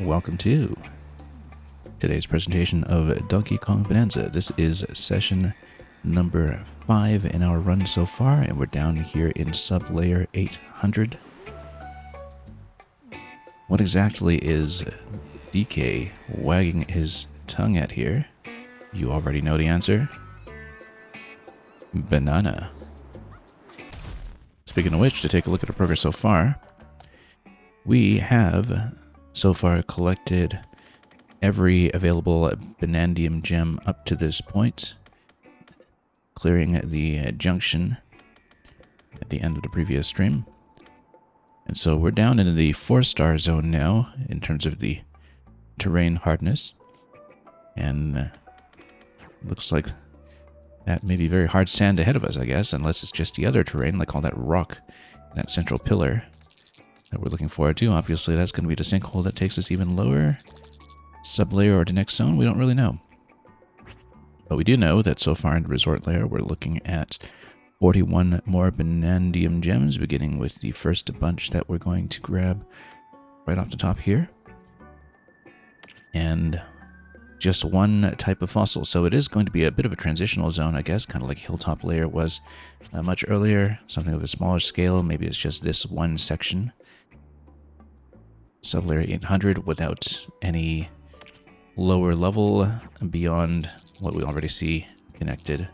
Welcome to today's presentation of Donkey Kong Bonanza. This is session number 5 in our run so far, and we're down here in sub-layer 800. What exactly is DK wagging his tongue at here? You already know the answer. Banana. Speaking of which, to take a look at our progress so far, we have so far collected every available Banandium gem up to this point, clearing the junction at the end of the previous stream. And so we're down into the 4-star zone now in terms of the terrain hardness. And looks like that may be very hard sand ahead of us, I guess, unless it's just the other terrain, like all that rock, that central pillar that we're looking forward to. Obviously, that's going to be the sinkhole that takes us even lower. Sub-layer or the next zone, we don't really know. But we do know that so far in the resort layer, we're looking at 41 more Banandium gems, beginning with the first bunch that we're going to grab right off the top here. And just one type of fossil, so it is going to be a bit of a transitional zone, I guess, kind of like Hilltop Layer was much earlier, something of a smaller scale. Maybe it's just this one section. Sub-layer 800 without any lower level beyond what we already see connected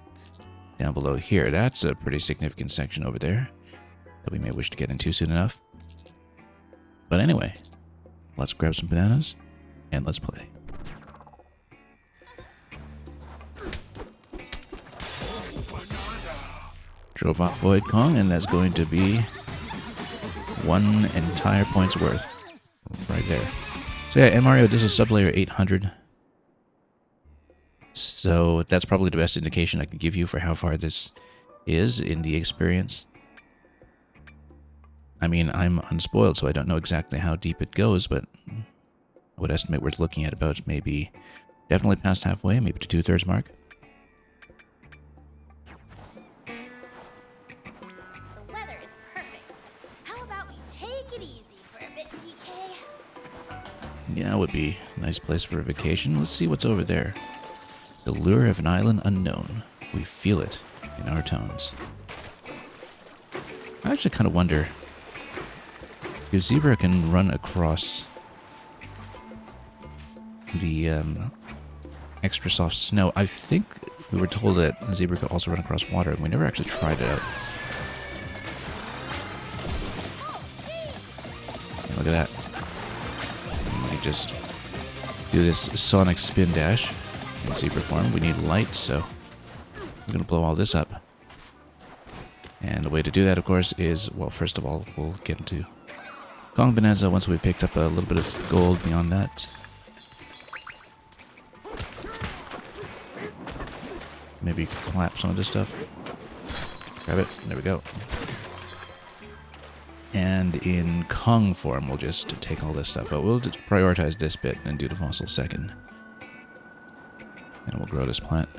down below here. That's a pretty significant section over there that we may wish to get into soon enough. But anyway, let's grab some bananas and let's play. Drove off Void Kong, and that's going to be one entire point's worth right there. So yeah, and Mario, this is sub-layer 800. So that's probably the best indication I can give you for how far this is in the experience. I mean, I'm unspoiled, so I don't know exactly how deep it goes, but I would estimate we're looking at about maybe definitely past halfway, maybe the 2/3 mark. Yeah, it would be a nice place for a vacation. Let's see what's over there. The lure of an island unknown. We feel it in our tones. I actually kind of wonder if Zebra can run across the extra soft snow. I think we were told that Zebra could also run across water, and we never actually tried it out. Yeah, look at that. Just do this sonic spin dash in Zebra form. We need light, so we're going to blow all this up. And the way to do that, of course, is, well, first of all, we'll get into Kong Bonanza once we've picked up a little bit of gold beyond that. Maybe collapse some of this stuff. Grab it. There we go. And in Kong form, we'll just take all this stuff out. We'll just prioritize this bit and do the fossil second. And we'll grow this plant.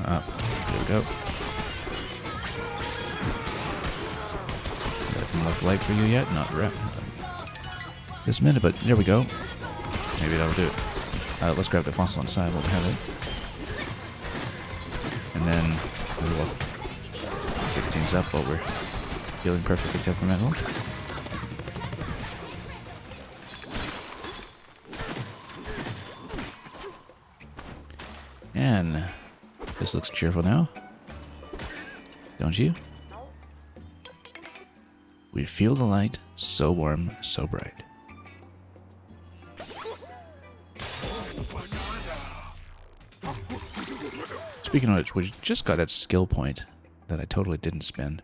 Up. There we go. Nothing enough light for you yet? Not right this minute, but there we go. Maybe that'll do it. Let's grab the fossil on the side while we have it. And then we will pick things up while we're feeling perfectly temperamental. And this looks cheerful now. Don't you? We feel the light, so warm, so bright. Speaking of which, we just got that skill point that I totally didn't spend.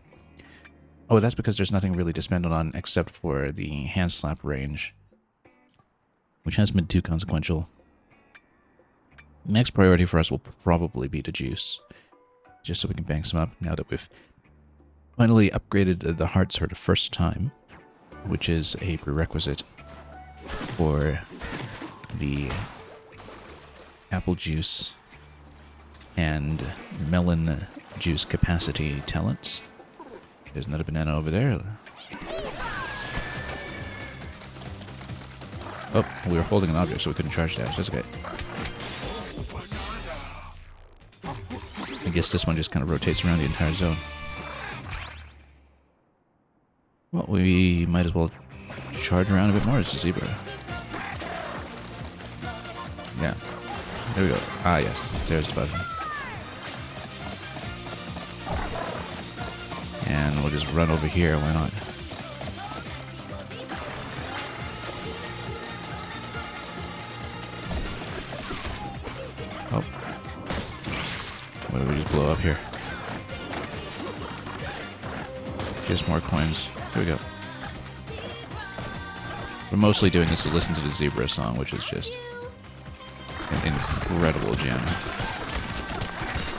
Oh, that's because there's nothing really to spend it on except for the hand slap range, which hasn't been too consequential. Next priority for us will probably be the juice, just so we can bank some up now that we've finally upgraded the hearts for the first time, which is a prerequisite for the apple juice and melon juice capacity talents. There's another banana over there. Oh, we were holding an object, so we couldn't charge dash. That's okay. I guess this one just kind of rotates around the entire zone. Well, we might as well charge around a bit more as a zebra. Yeah. There we go. Ah, yes. There's the button. And we'll just run over here. Why not? Oh. What did we just blow up here? Just more coins. There we go. We're mostly doing this to listen to the zebra song, which is just an incredible gem.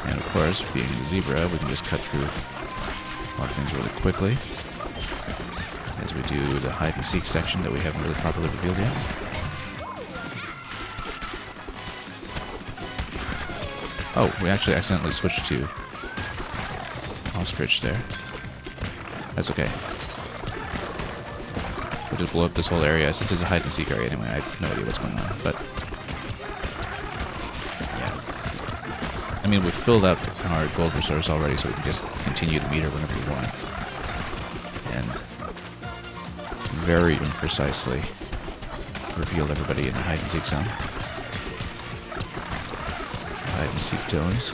And of course, being the zebra, we can just cut through a lot of things really quickly as we do the hide and seek section that we haven't really properly revealed yet. Oh, we actually accidentally switched to ostrich there. That's okay. We'll just blow up this whole area since it's a hide and seek area anyway. I have no idea what's going on, but yeah. I mean, we've filled up our gold resource already, so we can just continue the meter whenever we want. And very imprecisely reveal everybody in the hide and seek zone. Hide and seek zones.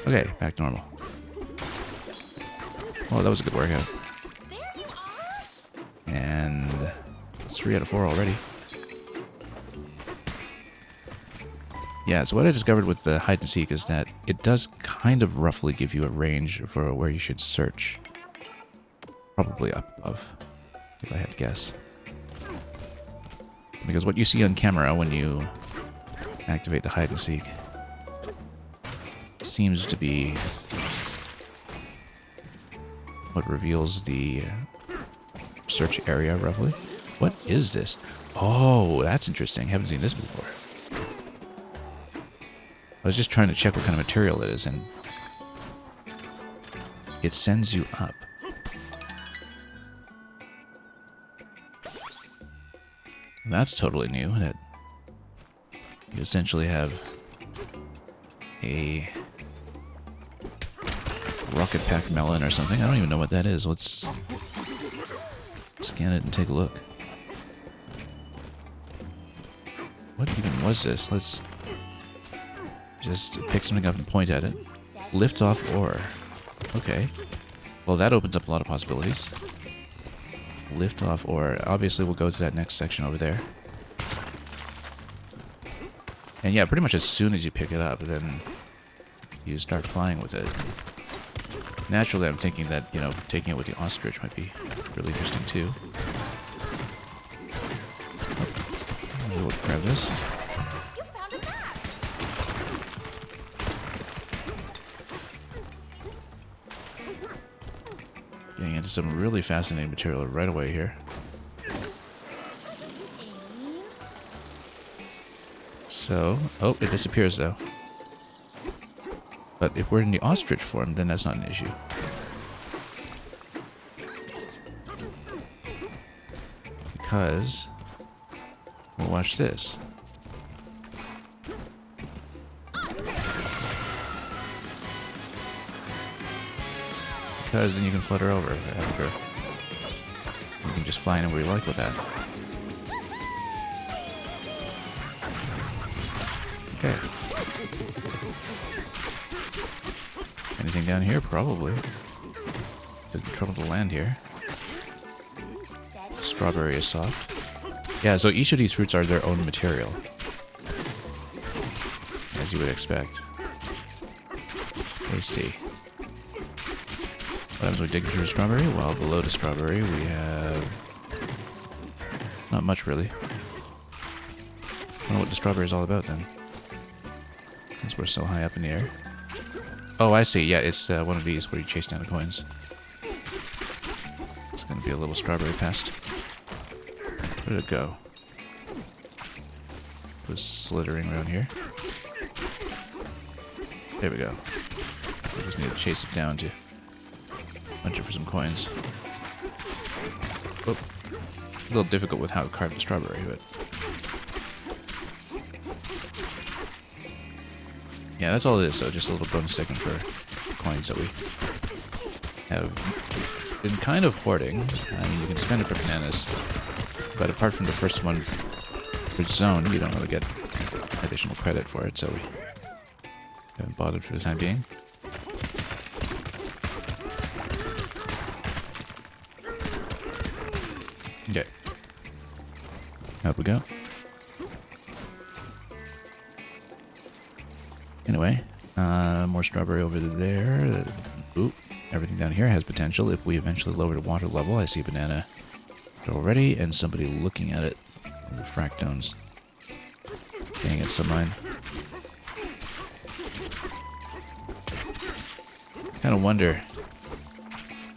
Okay, back to normal. Well, that was a good workout. And 3 out of 4 already. Yeah, so what I discovered with the hide and seek is that it does kind of roughly give you a range for where you should search. Probably up above, if I had to guess. Because what you see on camera when you activate the hide and seek seems to be what reveals the search area, roughly. What is this? Oh, that's interesting. Haven't seen this before. I was just trying to check what kind of material it is, and it sends you up. That's totally new, that you essentially have a rocket pack melon or something. I don't even know what that is. Let's scan it and take a look. What even was this? Let's just pick something up and point at it. Lift off ore. Okay. Well, that opens up a lot of possibilities. Lift off ore. Obviously, we'll go to that next section over there. And yeah, pretty much as soon as you pick it up, then you start flying with it. Naturally, I'm thinking that, you know, taking it with the ostrich might be really interesting too. Oh, we'll grab this. Getting into some really fascinating material right away here. So, oh, it disappears though. But if we're in the ostrich form, then that's not an issue. Because, well, watch this. Because then you can flutter over after. You can just fly anywhere you like with that. Okay. Anything down here? Probably. Could be trouble to land here. Strawberry is soft. Yeah, so each of these fruits are their own material. As you would expect. Tasty. What happens when we dig through a strawberry? Well, below the strawberry we have... not much, really. I don't know what the strawberry is all about, then. Since we're so high up in the air. Oh, I see. Yeah, it's one of these where you chase down the coins. It's going to be a little strawberry pest. Where did it go? It was slithering around here. There we go. We just need to chase it down to punch it for some coins. Whoop. A little difficult with how to carve the strawberry, but... yeah, that's all it is, though. Just a little bonus second for coins that we have been kind of hoarding. I mean, you can spend it for bananas, but apart from the first one for zone, you don't really get additional credit for it, so we haven't bothered for the time being. Okay. Up we go. Anyway, more strawberry over there. Ooh, everything down here has potential if we eventually lower the water level. I see a banana already and somebody looking at it. The fractones. Dang it, submine. Kind of wonder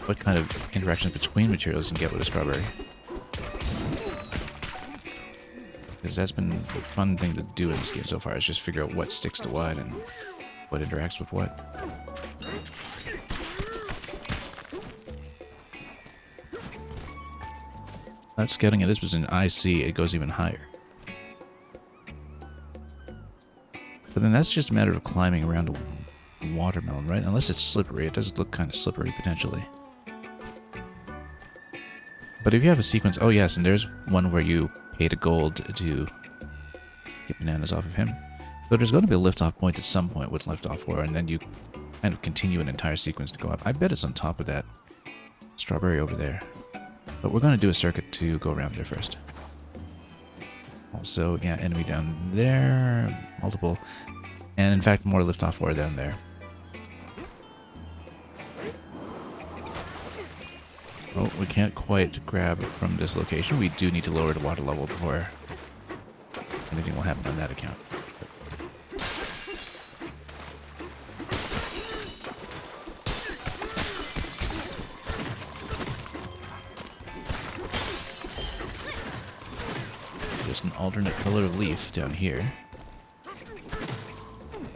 what kind of interactions between materials you can get with a strawberry. Because that's been a fun thing to do in this game so far, is just figure out what sticks to what and what interacts with what. Not scouting at this position, I see it goes even higher. But then that's just a matter of climbing around a watermelon, right? Unless it's slippery. It does look kind of slippery, potentially. But if you have a sequence... oh, yes, and there's one where you paid a gold to get bananas off of him. So there's going to be a liftoff point at some point with liftoff ore, and then you kind of continue an entire sequence to go up. I bet it's on top of that strawberry over there. But we're going to do a circuit to go around there first. Also, yeah, enemy down there. Multiple. And in fact, more liftoff ore down there. Oh, we can't quite grab from this location. We do need to lower the water level before anything will happen on that account. Just an alternate color of leaf down here.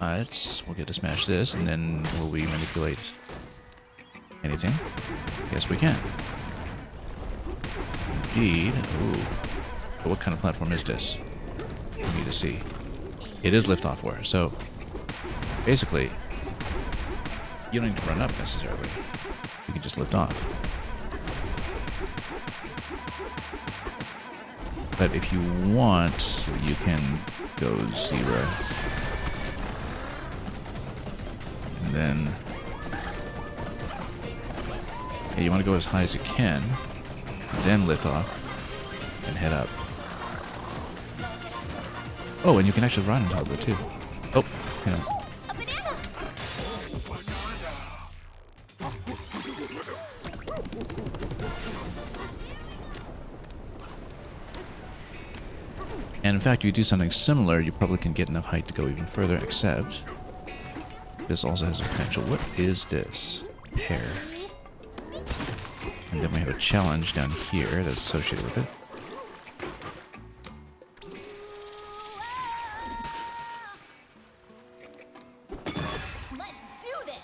We'll get to smash this, and then will we manipulate anything? Yes, we can. Indeed. Ooh. But what kind of platform is this? We need to see. It is liftoff ore, so basically, you don't need to run up necessarily. You can just lift off. But if you want, you can go 0. And then... yeah, you want to go as high as you can, then lift off, and head up. Oh, and you can actually run on top of it too. Oh, yeah. A banana! And in fact, if you do something similar, you probably can get enough height to go even further, except this also has a potential. What is this? Pear. And then we have a challenge down here that's associated with it. Let's do this!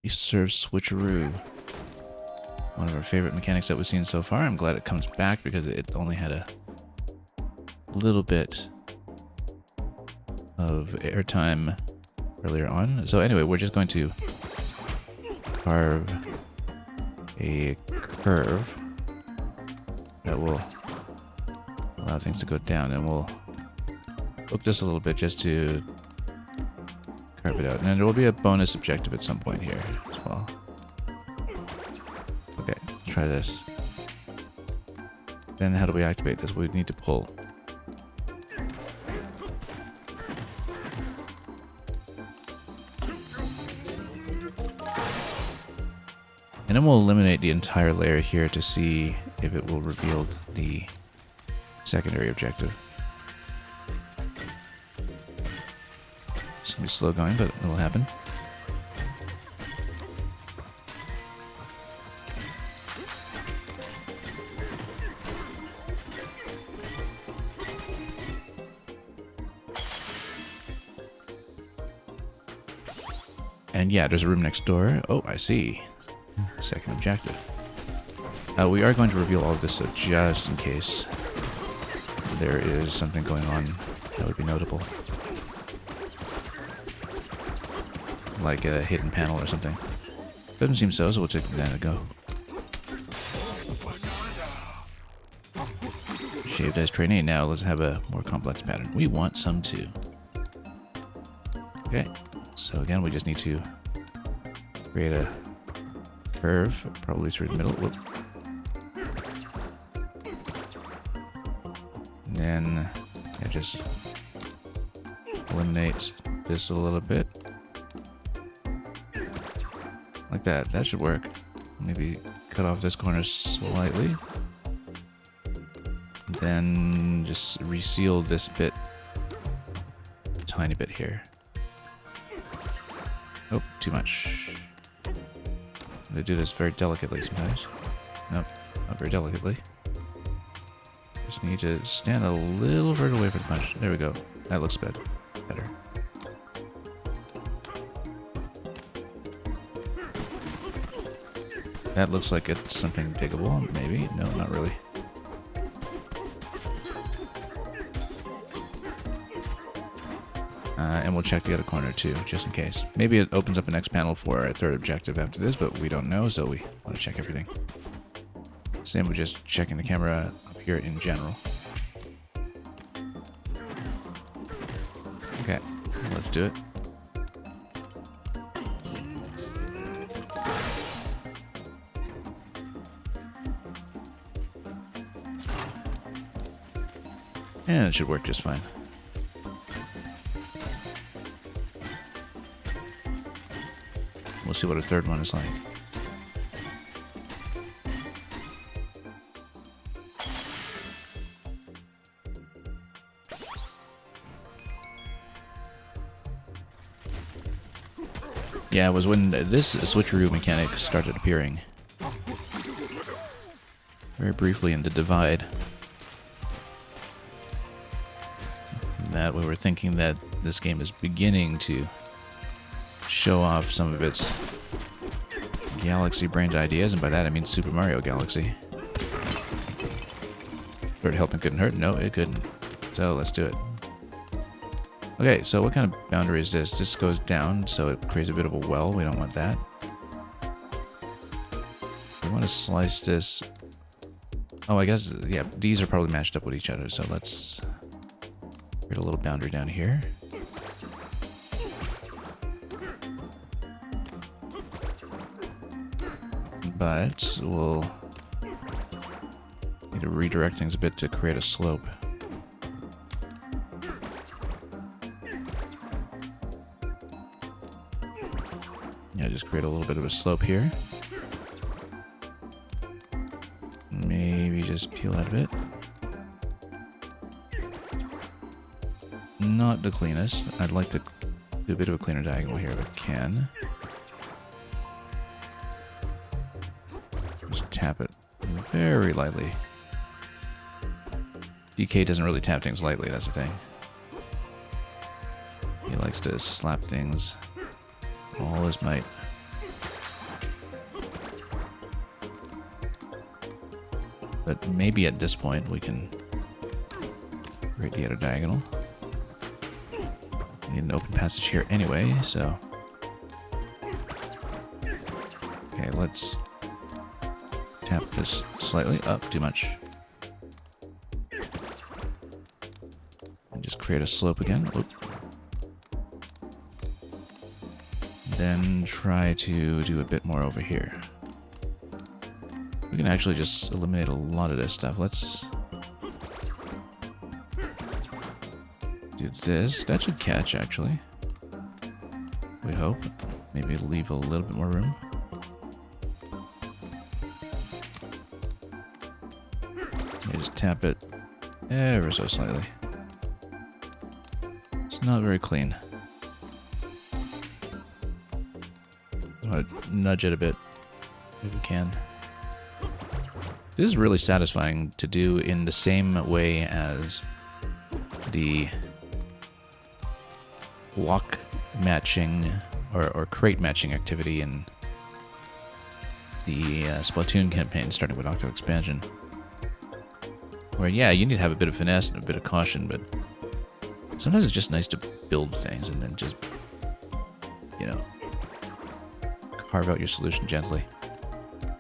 He serves switcheroo. One of our favorite mechanics that we've seen so far. I'm glad it comes back because it only had a little bit of airtime earlier on. So anyway, we're just going to carve a curve that will allow things to go down, and we'll hook this a little bit just to carve it out. And there will be a bonus objective at some point here as well. Okay, let's try this. Then how do we activate this? We need to pull. And then we'll eliminate the entire layer here to see if it will reveal the secondary objective. It's gonna be slow going, but it will happen. And yeah, there's a room next door. Oh, I see. Second objective. We are going to reveal all of this though, just in case there is something going on that would be notable. Like a hidden panel or something. Doesn't seem so, so we'll take that a go. Shaved as trainee. Now let's have a more complex pattern. We want some too. Okay, so again, we just need to create a curve, probably through the middle. Whoop. And then yeah, just eliminate this a little bit. Like that. That should work. Maybe cut off this corner slightly. Then just reseal this bit a tiny bit here. Oh, too much. I'm gonna do this very delicately sometimes. Nope, not very delicately. Just need to stand a little further away from the punch. There we go. That looks better. That looks like it's something diggable, maybe. No, not really. And we'll check the other corner too, just in case. Maybe it opens up the next panel for a third objective after this, but we don't know, so we want to check everything. Same with just checking the camera up here in general. Okay, let's do it. And it should work just fine. We'll see what a third one is like. Yeah, it was when this switcheroo mechanic started appearing. Very briefly in the Divide. That we were thinking that this game is beginning to show off some of its galaxy-brained ideas, and by that I mean Super Mario Galaxy. Third helping couldn't hurt? No, it couldn't. So let's do it. Okay, so what kind of boundary is this? This goes down, so it creates a bit of a well. We don't want that. We want to slice this. Oh, I guess, yeah, these are probably matched up with each other, so let's create a little boundary down here. But we'll need to redirect things a bit to create a slope. Yeah, just create a little bit of a slope here. Maybe just peel that a bit. Not the cleanest. I'd like to do a bit of a cleaner diagonal here if I can. Just tap it very lightly. DK doesn't really tap things lightly, that's the thing. He likes to slap things all his might. But maybe at this point we can create the other diagonal. We need an open passage here anyway, so... Okay, let's tap this slightly up, too much. And just create a slope again. Oop. Then try to do a bit more over here. We can actually just eliminate a lot of this stuff. Let's do this. That should catch, actually. We hope. Maybe leave a little bit more room. Okay, just tap it ever so slightly. It's not very clean. I want to nudge it a bit if we can. This is really satisfying to do in the same way as the block matching or crate matching activity in the Splatoon campaign, starting with Octo Expansion. Where, yeah, you need to have a bit of finesse and a bit of caution, but sometimes it's just nice to build things and then just, you know, carve out your solution gently.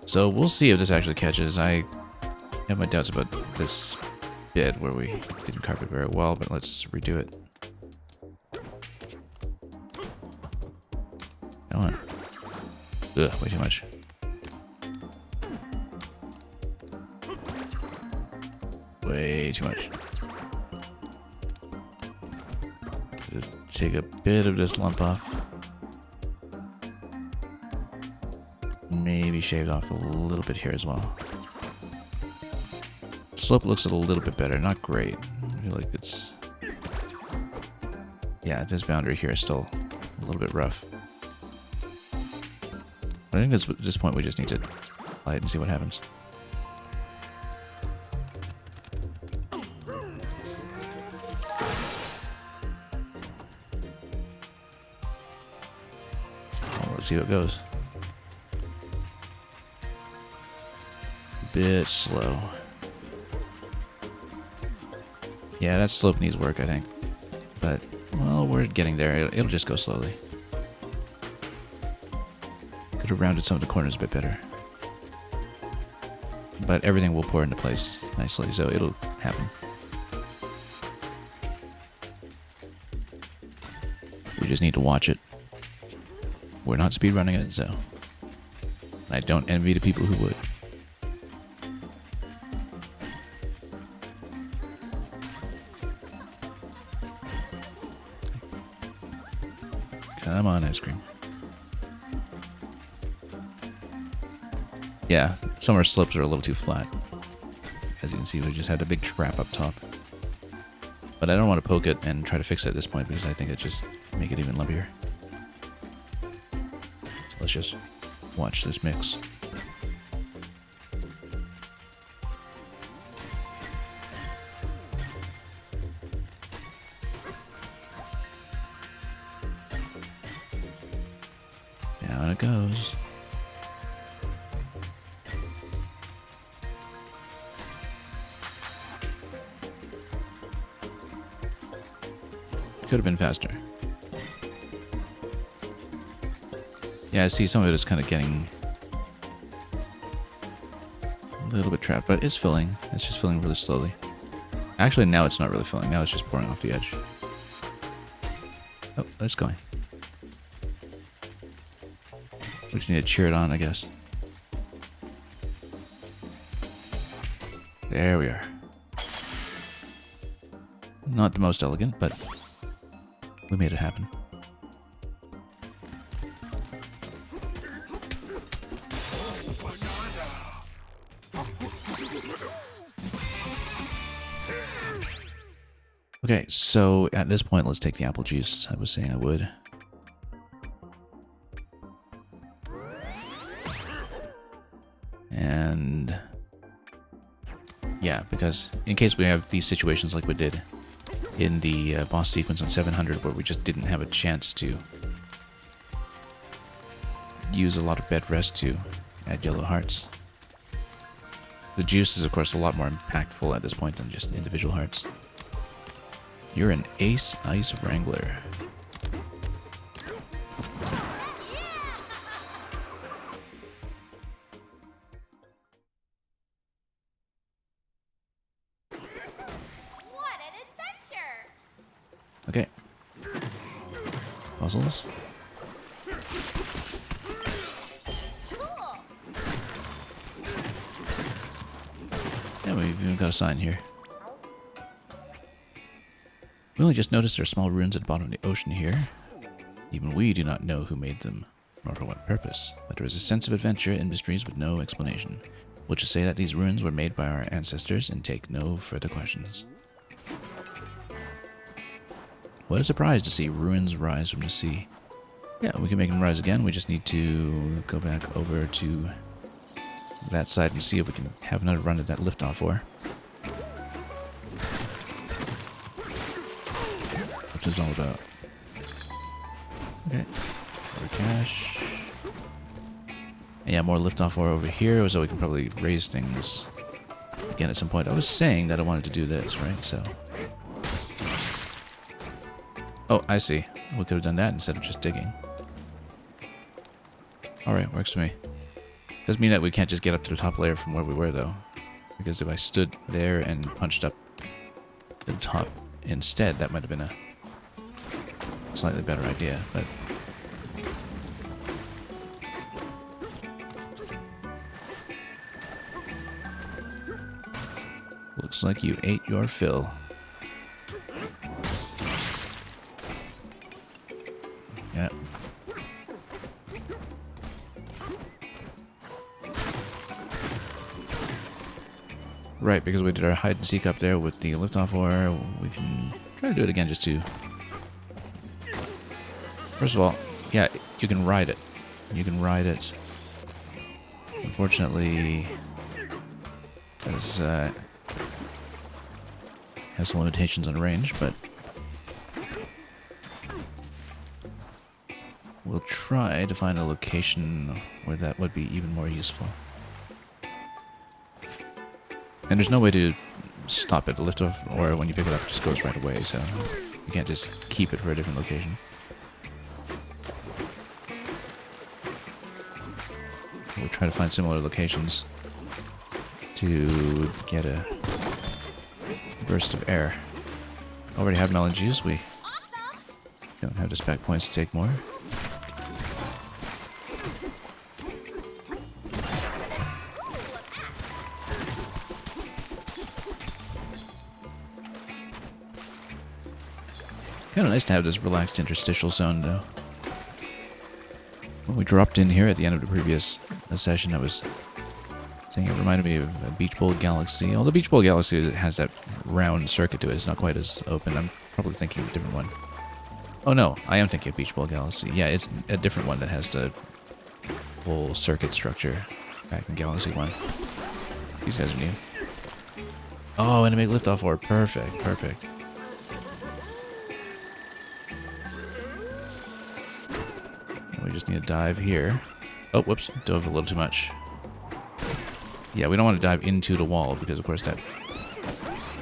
So we'll see if this actually catches. I have my doubts about this bit where we didn't carve it very well, but let's redo it. Come on. Ugh, way too much. Way too much. Just take a bit of this lump off. Maybe shaved off a little bit here as well. Slope looks a little bit better. Not great. I feel like it's... yeah, this boundary here is still a little bit rough. I think at this point we just need to apply it and see what happens. Well, let's see how it goes. Bit slow. Yeah, that slope needs work, I think. But, well, we're getting there. It'll just go slowly. Could have rounded some of the corners a bit better. But everything will pour into place nicely, so it'll happen. We just need to watch it. We're not speedrunning it, so I don't envy the people who would. Come on, ice cream. Yeah, some of our slopes are a little too flat. As you can see, we just had a big trap up top. But I don't want to poke it and try to fix it at this point because I think it just make it even lumpier. So let's just watch this mix. Down it goes. Could have been faster. Yeah, I see some of it is kind of getting a little bit trapped, but it's filling. It's just filling really slowly. Actually, now it's not really filling. Now it's just pouring off the edge. Oh, it's going. We just need to cheer it on, I guess. There we are. Not the most elegant, but we made it happen. Okay, so at this point, let's take the apple juice. I was saying I would. And yeah, because in case we have these situations like we did in the boss sequence on 700 where we just didn't have a chance to use a lot of bed rest to add yellow hearts. The juice is of course a lot more impactful at this point than just individual hearts. You're an ace ice wrangler. What an adventure! Okay. Puzzles. Cool. Yeah, we've even got a sign here. We only just noticed there are small ruins at the bottom of the ocean here. Even we do not know who made them, nor for what purpose, but there is a sense of adventure and mysteries with no explanation. We'll just say that these ruins were made by our ancestors and take no further questions. What a surprise to see ruins rise from the sea. Yeah, we can make them rise again. We just need to go back over to that side and see if we can have another run at that liftoff ore. What's this all about? Okay. More cash. And yeah, more liftoff ore over here, so we can probably raise things again at some point. I was saying that I wanted to do this, right? So. Oh, I see. We could have done that instead of just digging. Alright, works for me. Doesn't mean that we can't just get up to the top layer from where we were, though. Because if I stood there and punched up to the top instead, that might have been a slightly better idea, but... Looks like you ate your fill. Yeah. Right, because we did our hide and seek up there with the liftoff ore, we can try to do it again just to... First of all, yeah, you can ride it. You can ride it. Unfortunately, has some limitations on range, but we'll try to find a location where that would be even more useful. And there's no way to stop it. The liftoff ore, when you pick it up, just goes right away, so you can't just keep it for a different location. We'll try to find similar locations to get a burst of air. Already have melon juice. We don't have the spec points to take more. Kind of nice to have this relaxed interstitial zone, though. When we dropped in here at the end of the previous session, I was saying it reminded me of a Beach Bowl Galaxy. Although Beach Bowl Galaxy has that round circuit to it, it's not quite as open. I'm probably thinking of a different one. Oh no, I am thinking of Beach Bowl Galaxy. Yeah, it's a different one that has the whole circuit structure back in Galaxy 1. These guys are new. Oh, and to make liftoff ore. Perfect, perfect. We just need to dive here. Oh, whoops. Dove a little too much. Yeah, we don't want to dive into the wall because, of course, that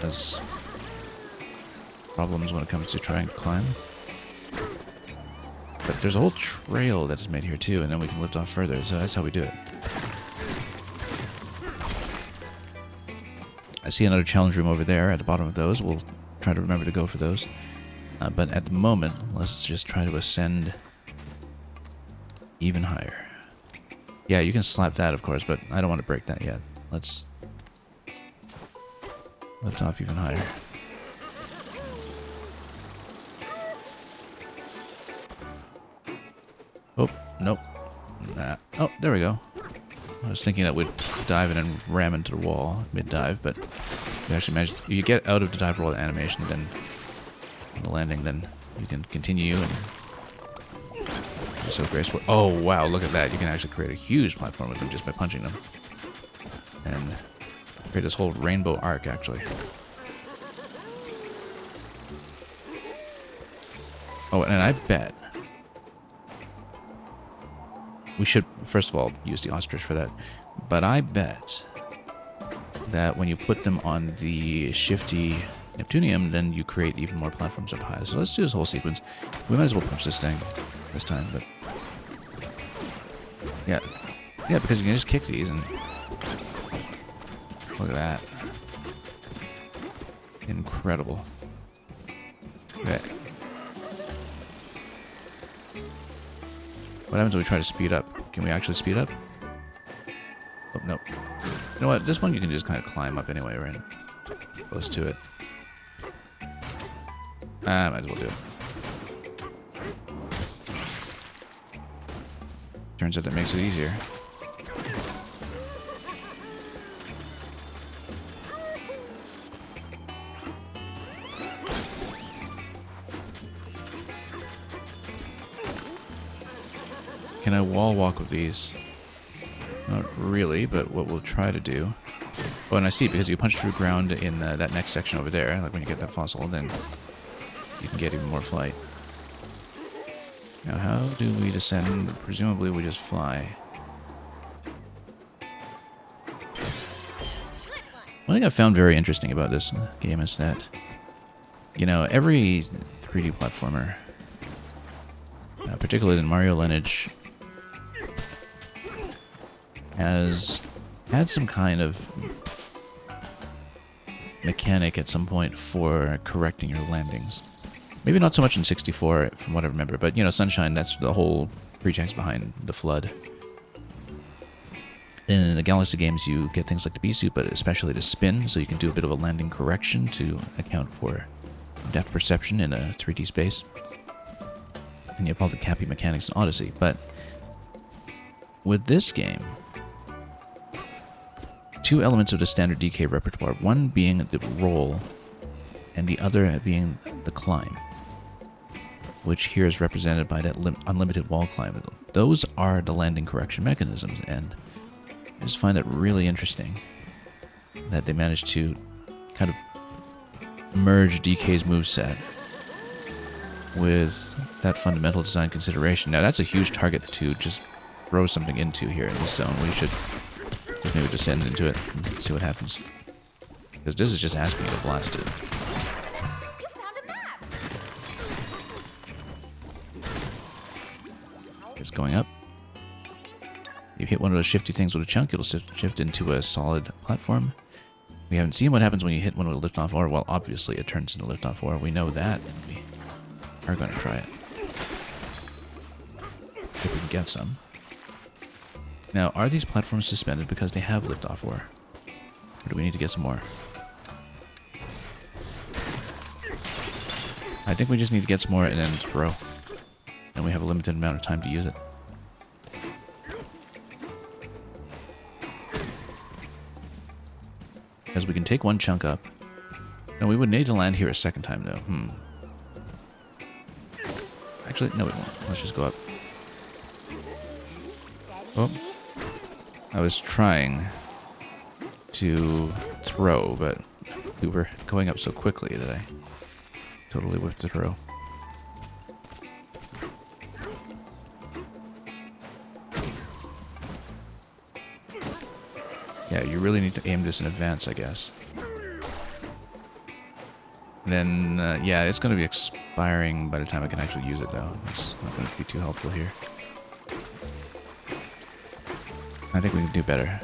has problems when it comes to trying to climb. But there's a whole trail that is made here, too, and then we can lift off further, so that's how we do it. I see another challenge room over there at the bottom of those. We'll try to remember to go for those. But at the moment, let's just try to ascend even higher. Yeah, you can slap that, of course, but I don't want to break that yet. Let's lift off even higher. Oh, nope. Nah. Oh, there we go. I was thinking that we'd dive in and ram into the wall mid-dive, but we actually managed... If you get out of the dive roll animation, then the landing, then you can continue and... So graceful. Oh, wow, look at that. You can actually create a huge platform with them just by punching them. And create this whole rainbow arc, actually. Oh, and I bet we should, first of all, use the ostrich for that. But I bet that when you put them on the shifty Neptunium, then you create even more platforms up high. So let's do this whole sequence. We might as well punch this thing this time, but... Yeah. Yeah, because you can just kick these and... Look at that. Incredible. Okay. What happens when we try to speed up? Can we actually speed up? Oh, nope. You know what? This one you can just kind of climb up anyway, right? Close to it. Might as well do it. Turns out that makes it easier. Can I wall walk with these? Not really, but what we'll try to do... Oh, and I see, because you punch through ground in that next section over there, like when you get that fossil, then you can get even more flight. Now, how do we descend? Presumably, we just fly. One thing I found very interesting about this game is that, you know, every 3D platformer, particularly in Mario lineage, has had some kind of mechanic at some point for correcting your landings. Maybe not so much in 64, from what I remember, but, you know, Sunshine, that's the whole pretext behind the flood. In the Galaxy games, you get things like the B-suit, but especially the spin, so you can do a bit of a landing correction to account for depth perception in a 3D space. And you have all the cappy mechanics in Odyssey, but with this game, two elements of the standard DK repertoire, one being the roll, and the other being the climb, which here is represented by that unlimited wall climb. Those are the landing correction mechanisms, and I just find that really interesting that they managed to kind of merge DK's moveset with that fundamental design consideration. Now, that's a huge target to just throw something into here in this zone. We should just maybe descend into it and see what happens. Because this is just asking you to blast it. You found a map. It's going up. You hit one of those shifty things with a chunk, it'll shift into a solid platform. We haven't seen what happens when you hit one with a liftoff ore. Well, obviously it turns into liftoff ore. We know that, and we are going to try it. If we can get some. Now, are these platforms suspended because they have liftoff ore? Or do we need to get some more? I think we just need to get some more and then throw. And we have a limited amount of time to use it. Because we can take one chunk up. No, we would need to land here a second time, though. Actually, no, we won't. Let's just go up. Oh. I was trying to throw, but we were going up so quickly that I totally whiffed the throw. Yeah, you really need to aim this in advance, I guess. Then, yeah, it's going to be expiring by the time I can actually use it, though. It's not going to be too helpful here. I think we can do better.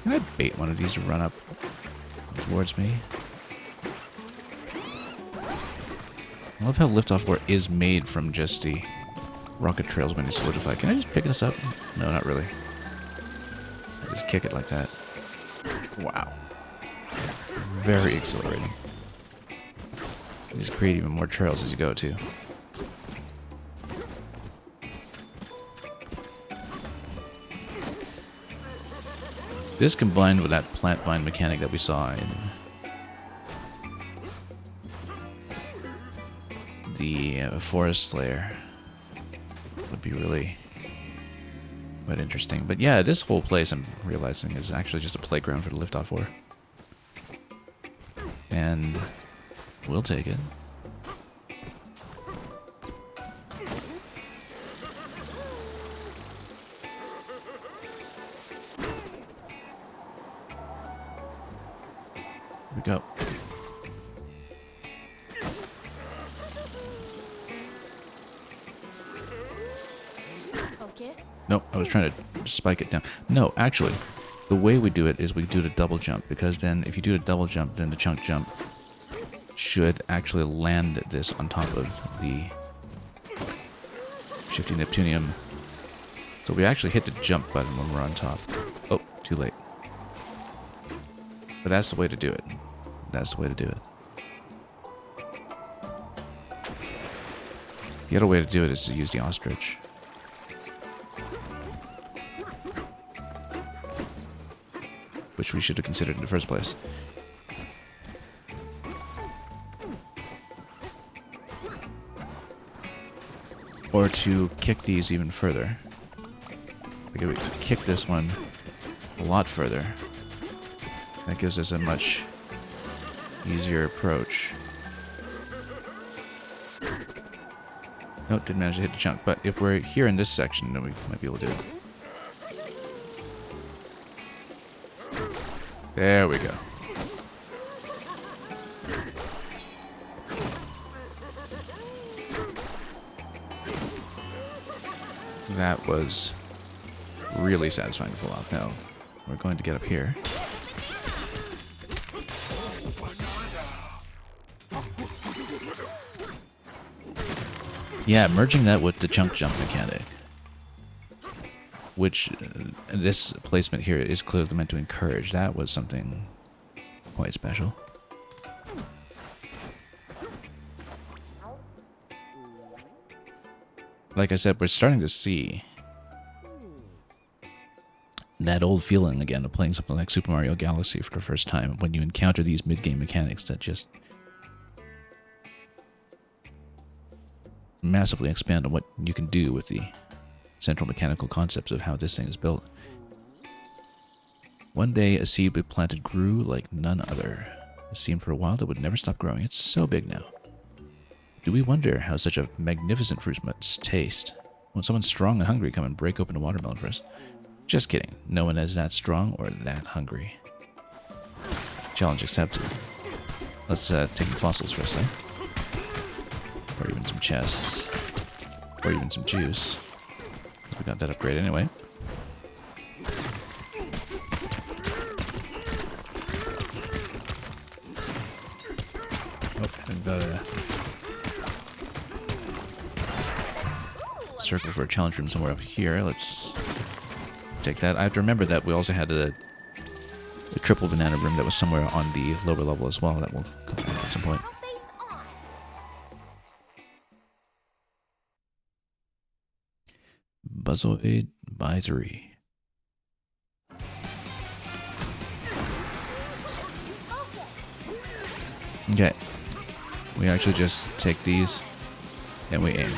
Can I bait one of these to run up towards me? I love how liftoff ore is made from just the rocket trails when they solidify. Can I just pick this up? No, not really. I just kick it like that. Wow. Very exhilarating. You just create even more trails as you go, too. This combined with that plant vine mechanic that we saw in the Forest Slayer would be really quite interesting. But yeah, this whole place, I'm realizing, is actually just a playground for the liftoff ore. And we'll take it. Here we go. Focus. Nope, I was trying to spike it down. No, actually, the way we do it is we do the double jump, because then if you do a double jump, then the chunk jump should actually land this on top of the shifting Neptunium. So we actually hit the jump button when we're on top. Oh, too late. But that's the way to do it. That's the way to do it. The other way to do it is to use the ostrich. Which we should have considered in the first place. Or to kick these even further. We could kick this one a lot further. That gives us a much easier approach. Nope, didn't manage to hit the chunk. But if we're here in this section, then we might be able to do it. There we go. That was really satisfying to pull off. Now, we're going to get up here. Yeah, merging that with the chunk jump mechanic, which this placement here is clearly meant to encourage. That was something quite special. Like I said, we're starting to see that old feeling again of playing something like Super Mario Galaxy for the first time, when you encounter these mid-game mechanics that just massively expand on what you can do with the central mechanical concepts of how this thing is built. One day, a seed we planted grew like none other. It seemed for a while that would never stop growing. It's so big now. Do we wonder how such a magnificent fruit must taste? Won't someone strong and hungry come and break open a watermelon for us? Just kidding. No one is that strong or that hungry. Challenge accepted. Let's take the fossils first, then. Or even some chests. Or even some juice. We got that upgrade anyway. Oh, we've got a circle for a challenge room somewhere up here. Let's take that. I have to remember that we also had a triple banana room that was somewhere on the lower level as well. That will come at some point. Buzzoid by 3. Okay. We actually just take these and we aim.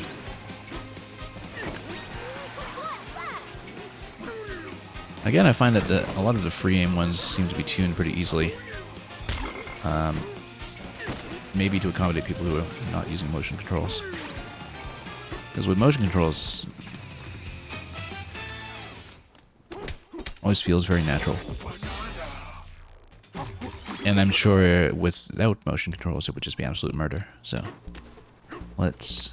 Again, I find that a lot of the free aim ones seem to be tuned pretty easily. Maybe to accommodate people who are not using motion controls. Because with motion controls, always feels very natural. And I'm sure without motion controls it would just be absolute murder. So let's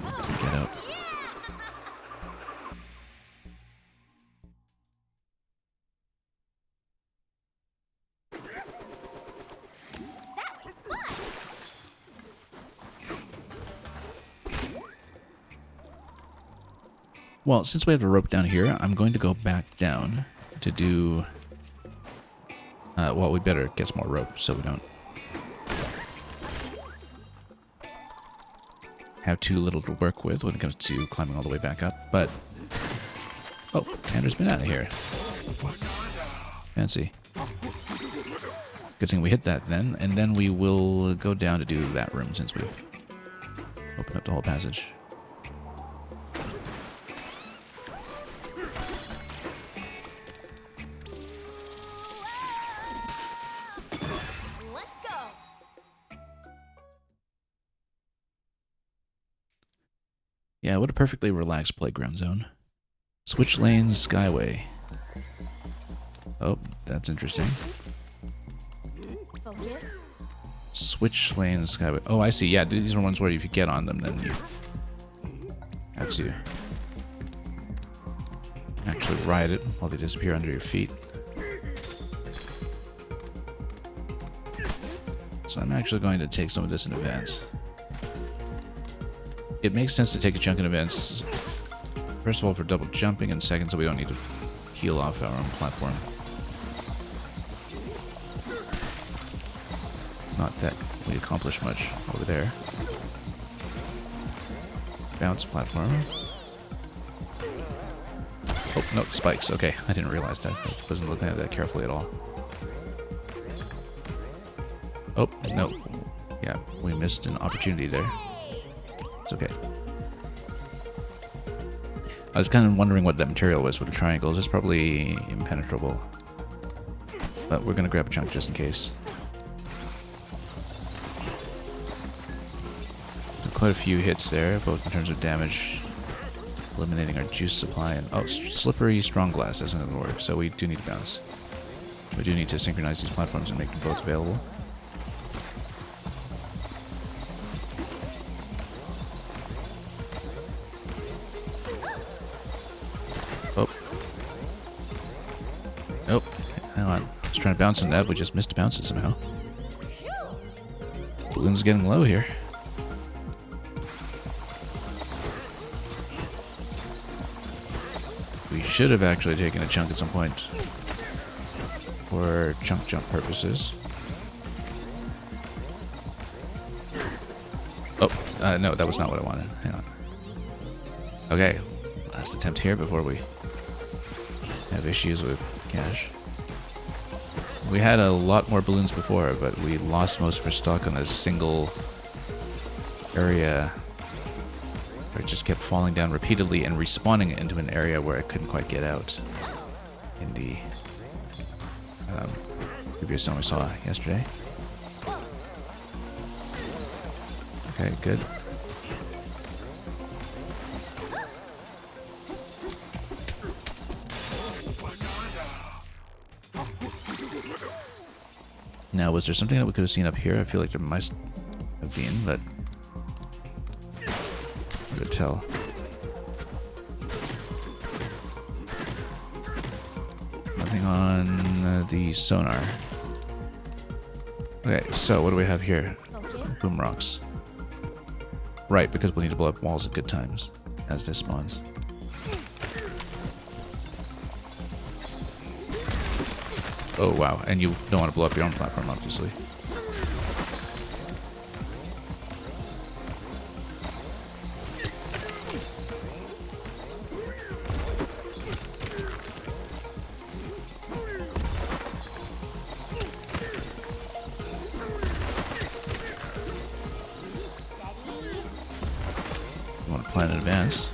get out. Well, since we have a rope down here, I'm going to go back down to do... well, we better get some more rope so we don't have too little to work with when it comes to climbing all the way back up. But... oh, Andrew's been out of here. Fancy. Good thing we hit that then, and then we will go down to do that room since we've opened up the whole passage. Yeah, what a perfectly relaxed playground zone. Switch lanes, Skyway. Oh, that's interesting. Focus. Switch lanes, Skyway. Oh, I see. Yeah, these are ones where if you get on them, then you have to actually ride it while they disappear under your feet. So I'm actually going to take some of this in advance. It makes sense to take a chunk in advance. First of all, for double jumping, and second, so we don't need to heal off our own platform. Not that we accomplish much over there. Bounce platform. Oh, no, spikes. Okay, I didn't realize that. I wasn't looking at that carefully at all. Oh, no. Yeah, we missed an opportunity there. It's okay. I was kind of wondering what that material was with the triangles. It's probably impenetrable. But we're going to grab a chunk just in case. Of quite a few hits there, both in terms of damage, eliminating our juice supply, and oh, slippery strong glass, that's another word, so we do need to bounce. We do need to synchronize these platforms and make them both available. Oh. Nope. Hang on. I was trying to bounce on that, we just missed a bounce it somehow. Balloon's getting low here. We should have actually taken a chunk at some point for chunk jump purposes. Oh, no, that was not what I wanted. Hang on. Okay, last attempt here before we have issues with cash. We had a lot more balloons before, but we lost most of our stock on a single area where it just kept falling down repeatedly and respawning into an area where it couldn't quite get out in the previous zone we saw yesterday. Okay, good. Now, was there something that we could have seen up here? I feel like there must have been, but hard to tell. Nothing on the sonar. Okay, so what do we have here? Boom rocks. Right, because we'll need to blow up walls at good times as this spawns. Oh wow, and you don't want to blow up your own platform, obviously. You want to plan in advance.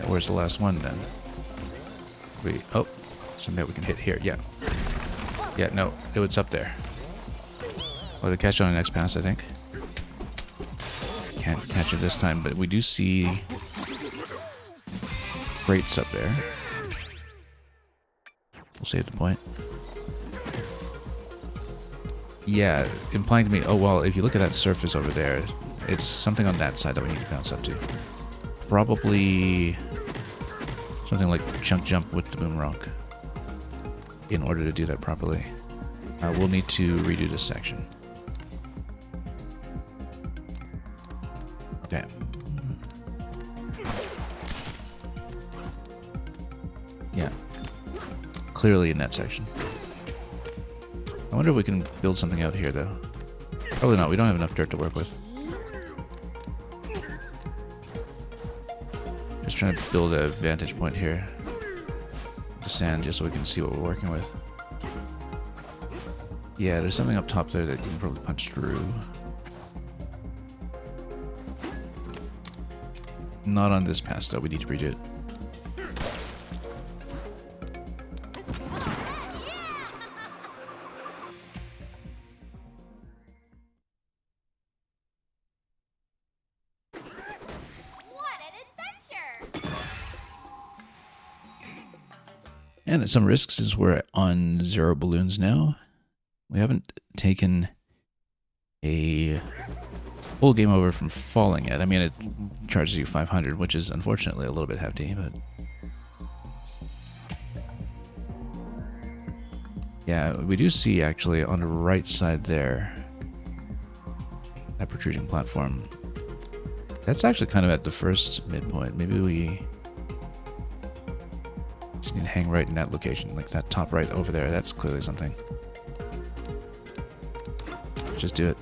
Where's the last one then? Oh, something we can hit here. Yeah. Yeah, no, it was up there. Oh, they catch it on the next pass, I think. Can't catch it this time, but we do see crates up there. We'll save the point. Yeah, implying to me, oh well, if you look at that surface over there, it's something on that side that we need to bounce up to. Probably something like chunk jump with the boom rock in order to do that properly. We'll need to redo this section. Okay. Yeah. Clearly in that section. I wonder if we can build something out here, though. Probably not. We don't have enough dirt to work with. Just trying to build a vantage point here. The sand, just so we can see what we're working with. Yeah, there's something up top there that you can probably punch through. Not on this pass, though. We need to redo it. And at some risk, since we're on 0 balloons now, we haven't taken a full game over from falling yet. I mean, it charges you 500, which is unfortunately a little bit hefty, but... yeah, we do see actually on the right side there, that protruding platform. That's actually kind of at the first midpoint. Maybe we... just need to hang right in that location, like that top right over there. That's clearly something. Just do it.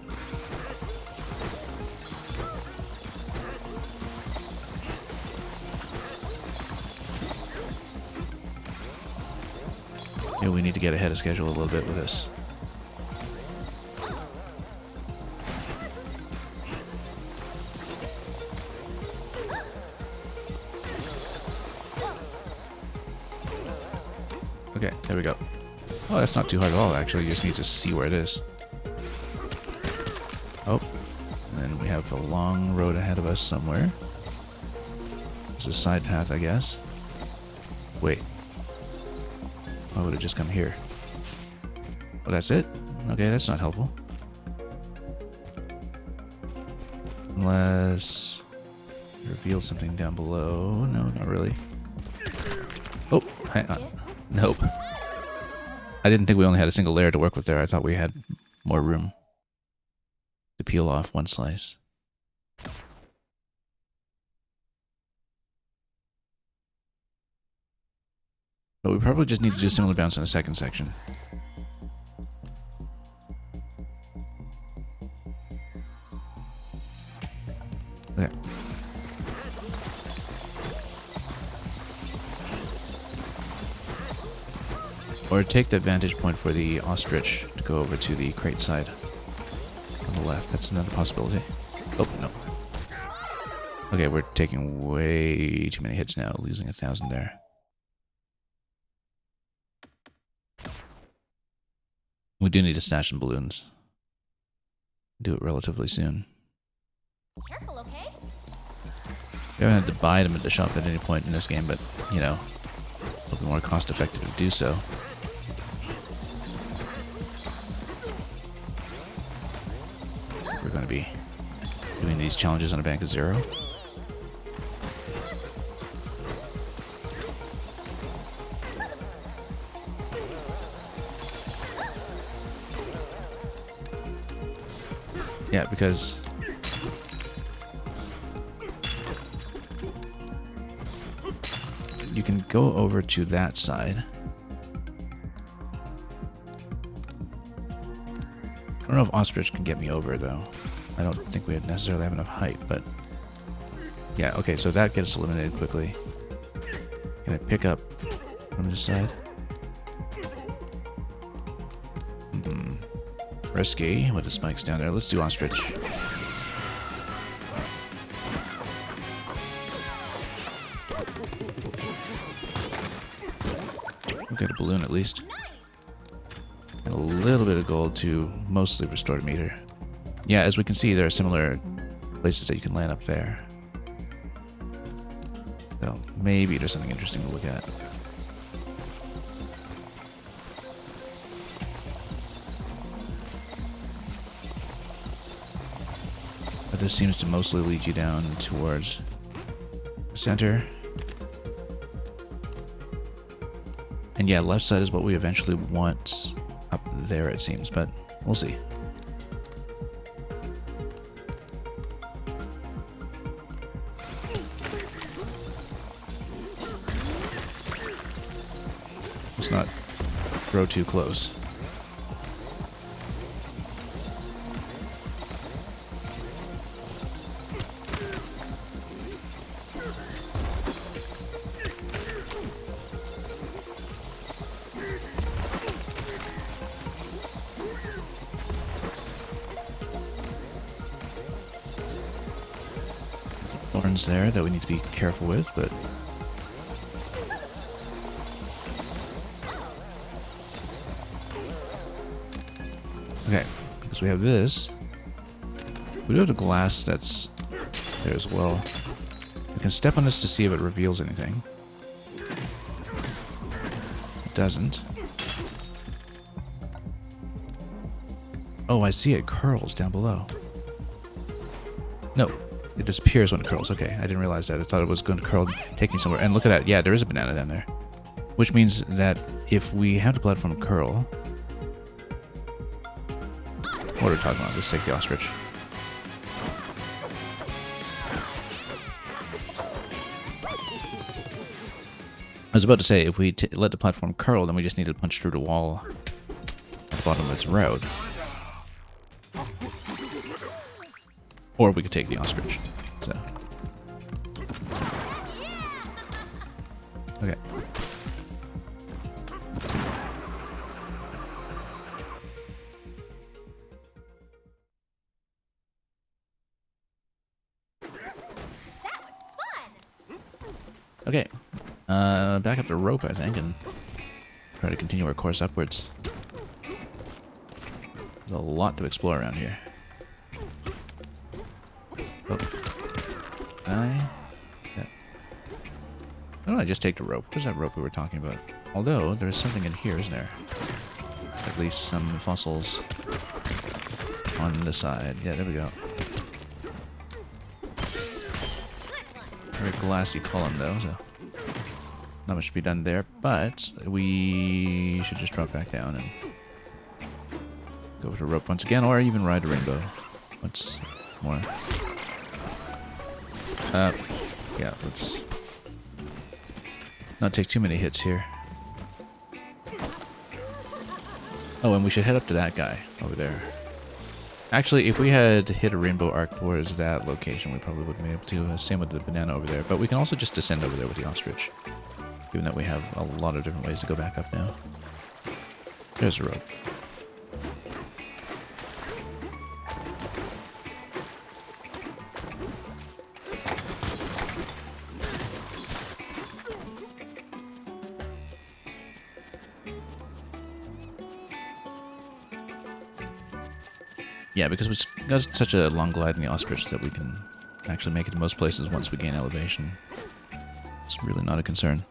Yeah, we need to get ahead of schedule a little bit with this. Okay, there we go. Oh, that's not too hard at all, actually. You just need to see where it is. Oh, and then we have a long road ahead of us somewhere. There's a side path, I guess. Wait. Why would it just come here? Oh, that's it? Okay, that's not helpful. Unless... it revealed something down below. No, not really. Oh, hang on. Nope. I didn't think we only had a single layer to work with there. I thought we had more room to peel off one slice. But we probably just need to do similar bounce in a second section. Okay. Or take the vantage point for the ostrich to go over to the crate side on the left. That's another possibility. Oh, no. Okay, we're taking way too many hits now, losing 1,000 there. We do need to stash some balloons. Do it relatively soon. Careful, okay? We haven't had to buy them at the shop at any point in this game, but, you know, it'll be more cost effective to do so. We're going to be doing these challenges on a bank of 0. Yeah, because you can go over to that side. I don't know if ostrich can get me over, though. I don't think we necessarily have enough height, but... yeah, okay, so that gets eliminated quickly. Can I pick up from this side? Risky with the spikes down there. Let's do ostrich. We'll get a balloon at least. And a little bit of gold to mostly restore meter. Yeah, as we can see, there are similar places that you can land up there. So maybe there's something interesting to look at. But this seems to mostly lead you down towards the center. And yeah, left side is what we eventually want up there, it seems, but we'll see. Let's not throw too close. Thorns there that we need to be careful with, but okay, because we have this. We do have the glass that's there as well. We can step on this to see if it reveals anything. It doesn't. Oh, I see it curls down below. No, it disappears when it curls. Okay, I didn't realize that. I thought it was going to curl, take me somewhere. And look at that. Yeah, there is a banana down there. Which means that if we have the platform curl... what are we talking about? Let's take the ostrich. I was about to say, if we let the platform curl, then we just need to punch through the wall at the bottom of its road. Or we could take the ostrich. So. Okay. That was fun! Okay. Back up the rope, I think, and try to continue our course upwards. There's a lot to explore around here. Oh. Can I? Yeah. Why don't I just take the rope? Where's that rope we were talking about? Although, there's something in here, isn't there? At least some fossils on the side. Yeah, there we go. Very glassy column, though, so not much to be done there. But we should just drop back down and go with a rope once again, or even ride a rainbow once more. Yeah, let's not take too many hits here. Oh, and we should head up to that guy over there. Actually, if we had hit a rainbow arc towards that location, we probably would have been able to. Same with the banana over there. But we can also just descend over there with the ostrich, given that we have a lot of different ways to go back up now. There's a rope. Yeah, because it's got such a long glide in the ostrich that we can actually make it to most places once we gain elevation. It's really not a concern.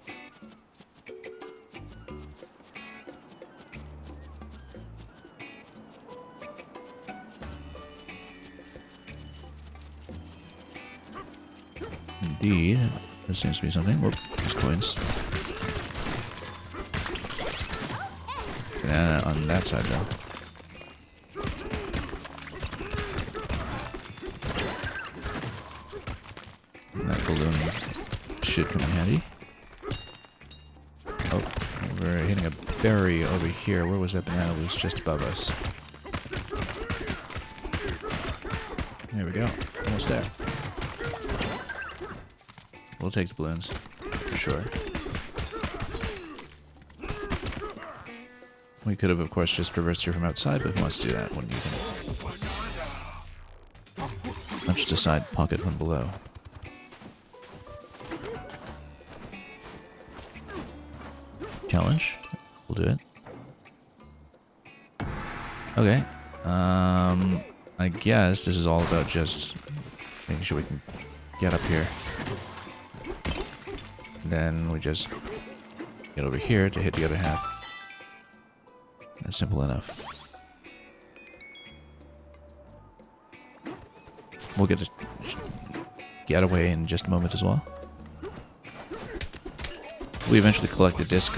Indeed, there seems to be something. Whoop, there's coins. Banana on that side though. Balloon should come in handy. Oh, we're hitting a berry over here. Where was that banana? It was just above us. There we go. Almost there. We'll take the balloons, for sure. We could have, of course, just traversed here from outside, but who wants to do that when you can punch the side pocket from below? Challenge. We'll do it. Okay. I guess this is all about just making sure we can get up here. Then we just get over here to hit the other half. That's simple enough. We'll get to get away in just a moment as well. We eventually collect a disc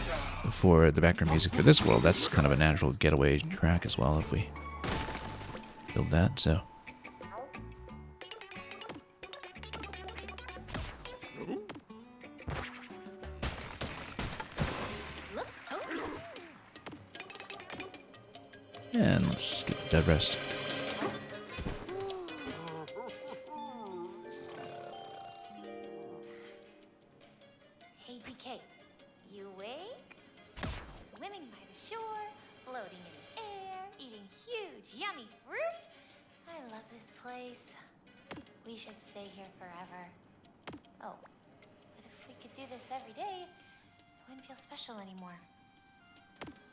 for the background music for this world. That's kind of a natural getaway track as well if we build that, so. And let's get the bed rest. Hey, DK. You awake? Swimming by the shore, floating in the air, eating huge, yummy fruit? I love this place. We should stay here forever. Oh, but if we could do this every day, it wouldn't feel special anymore.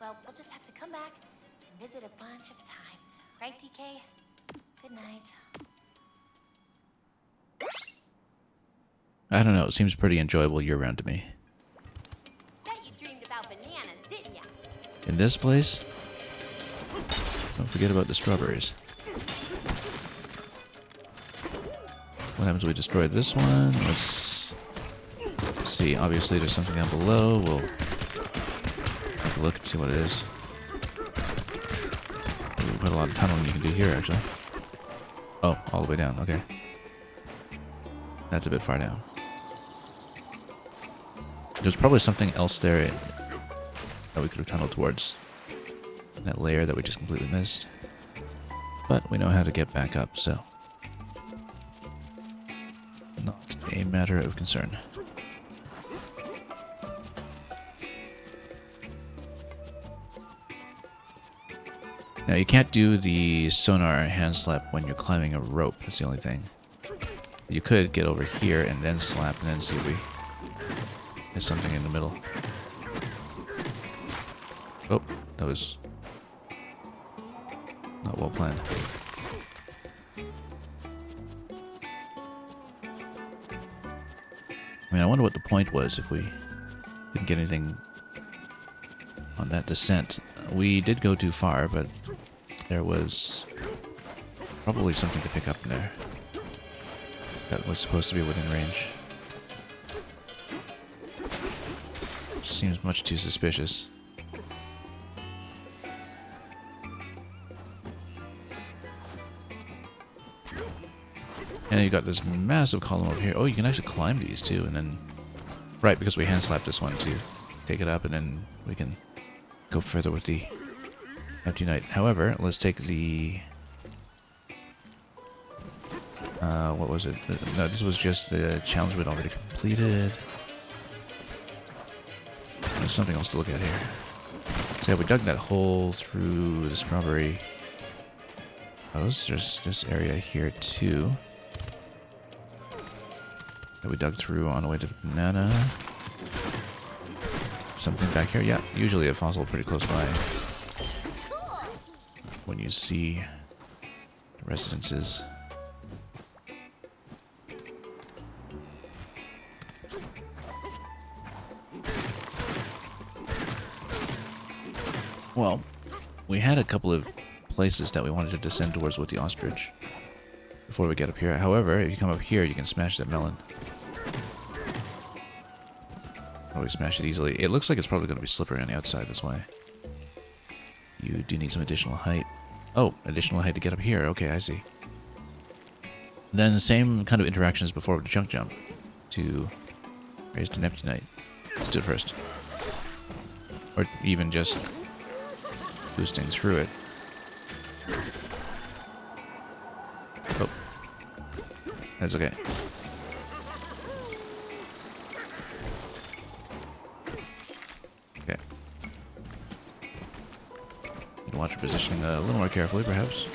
Well, we'll just have to come back and visit a bunch of times. Right, DK? Good night. I don't know, it seems pretty enjoyable year-round to me. Bet you dreamed about bananas, didn't ya? In this place, don't forget about the strawberries. What happens if we destroy this one? Let's see. Obviously, there's something down below. We'll take a look and see what it is. Ooh, quite a lot of tunneling you can do here, actually. Oh, all the way down. Okay. That's a bit far down. There's probably something else there that we could have tunneled towards. That layer that we just completely missed. But we know how to get back up, so. Not a matter of concern. Now you can't do the sonar hand slap when you're climbing a rope, that's the only thing. You could get over here and then slap and then see if we... There's something in the middle. Oh, that was not well planned. I mean, I wonder what the point was if we didn't get anything on that descent. We did go too far, but there was probably something to pick up in there that was supposed to be within range. Seems much too suspicious. And you got this massive column over here. Oh, you can actually climb these too, and then... Right, because we hand slapped this one to take it up, and then we can go further with the Empty Night. However, let's take the... what was it? No, this was just the challenge we'd already completed. There's something else to look at here. So yeah, we dug that hole through the strawberry. Oh, there's this area here too that we dug through on the way to the banana. Something back here. Yeah, usually a fossil pretty close by when you see residences. Well, we had a couple of places that we wanted to descend towards with the ostrich before we get up here. However, if you come up here, you can smash that melon. Probably smash it easily. It looks like it's probably going to be slippery on the outside, that's why. You do need some additional height. Oh, additional height to get up here. Okay, I see. Then the same kind of interaction as before with the chunk jump to raise the Neptunite. Let's do it first. Or even just boosting through it. Oh. That's okay. Okay. Watch your positioning a little more carefully, perhaps.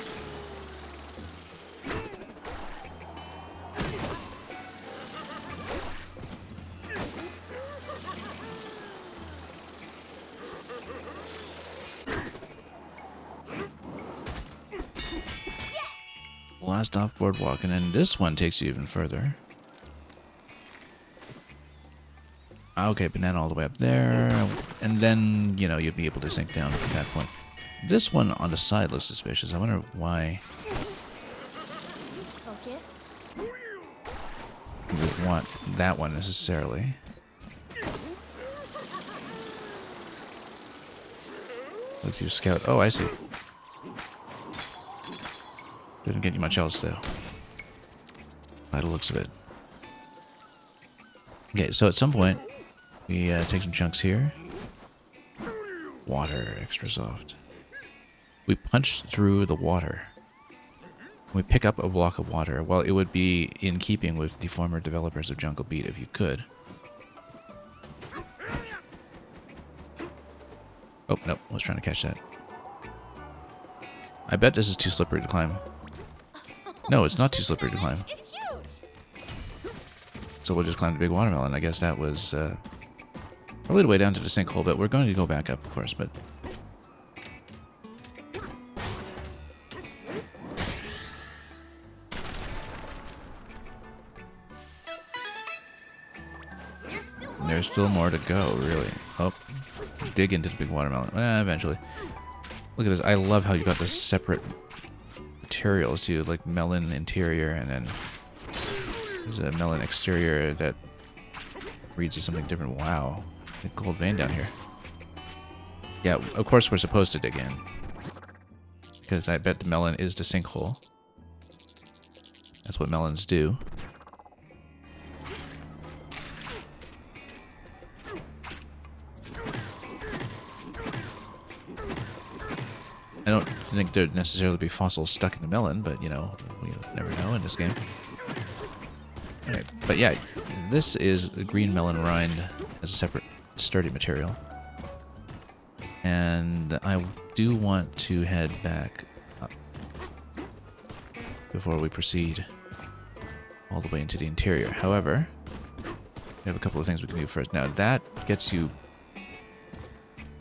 Last off boardwalk, and then this one takes you even further. Okay, banana all the way up there, and then, you know, you'll be able to sink down from that point. This one on the side looks suspicious. I wonder why you would want that one necessarily. Let's use scout. Oh, I see. Doesn't get you much else, though, by the looks of it. Okay, so at some point, we take some chunks here. Water, extra soft. We punch through the water. We pick up a block of water. Well, it would be in keeping with the former developers of Jungle Beat if you could. Oh, nope, I was trying to catch that. I bet this is too slippery to climb. No, it's not too slippery to climb. It's huge. So we'll just climb the big watermelon. I guess that was probably the way down to the sinkhole, but we're going to go back up, of course, but... There's still more to go, really. Oh, dig into the big watermelon. Eventually. Look at this. I love how you got this separate materials too, like melon interior, and then there's a melon exterior that reads as something different. Wow. A gold vein down here. Yeah, of course we're supposed to dig in, because I bet the melon is the sinkhole. That's what melons do. I don't think there'd necessarily be fossils stuck in the melon, but, you know, we never know in this game. Alright, but yeah, this is a green melon rind as a separate sturdy material. And I do want to head back up before we proceed all the way into the interior. However, we have a couple of things we can do first. Now, that gets you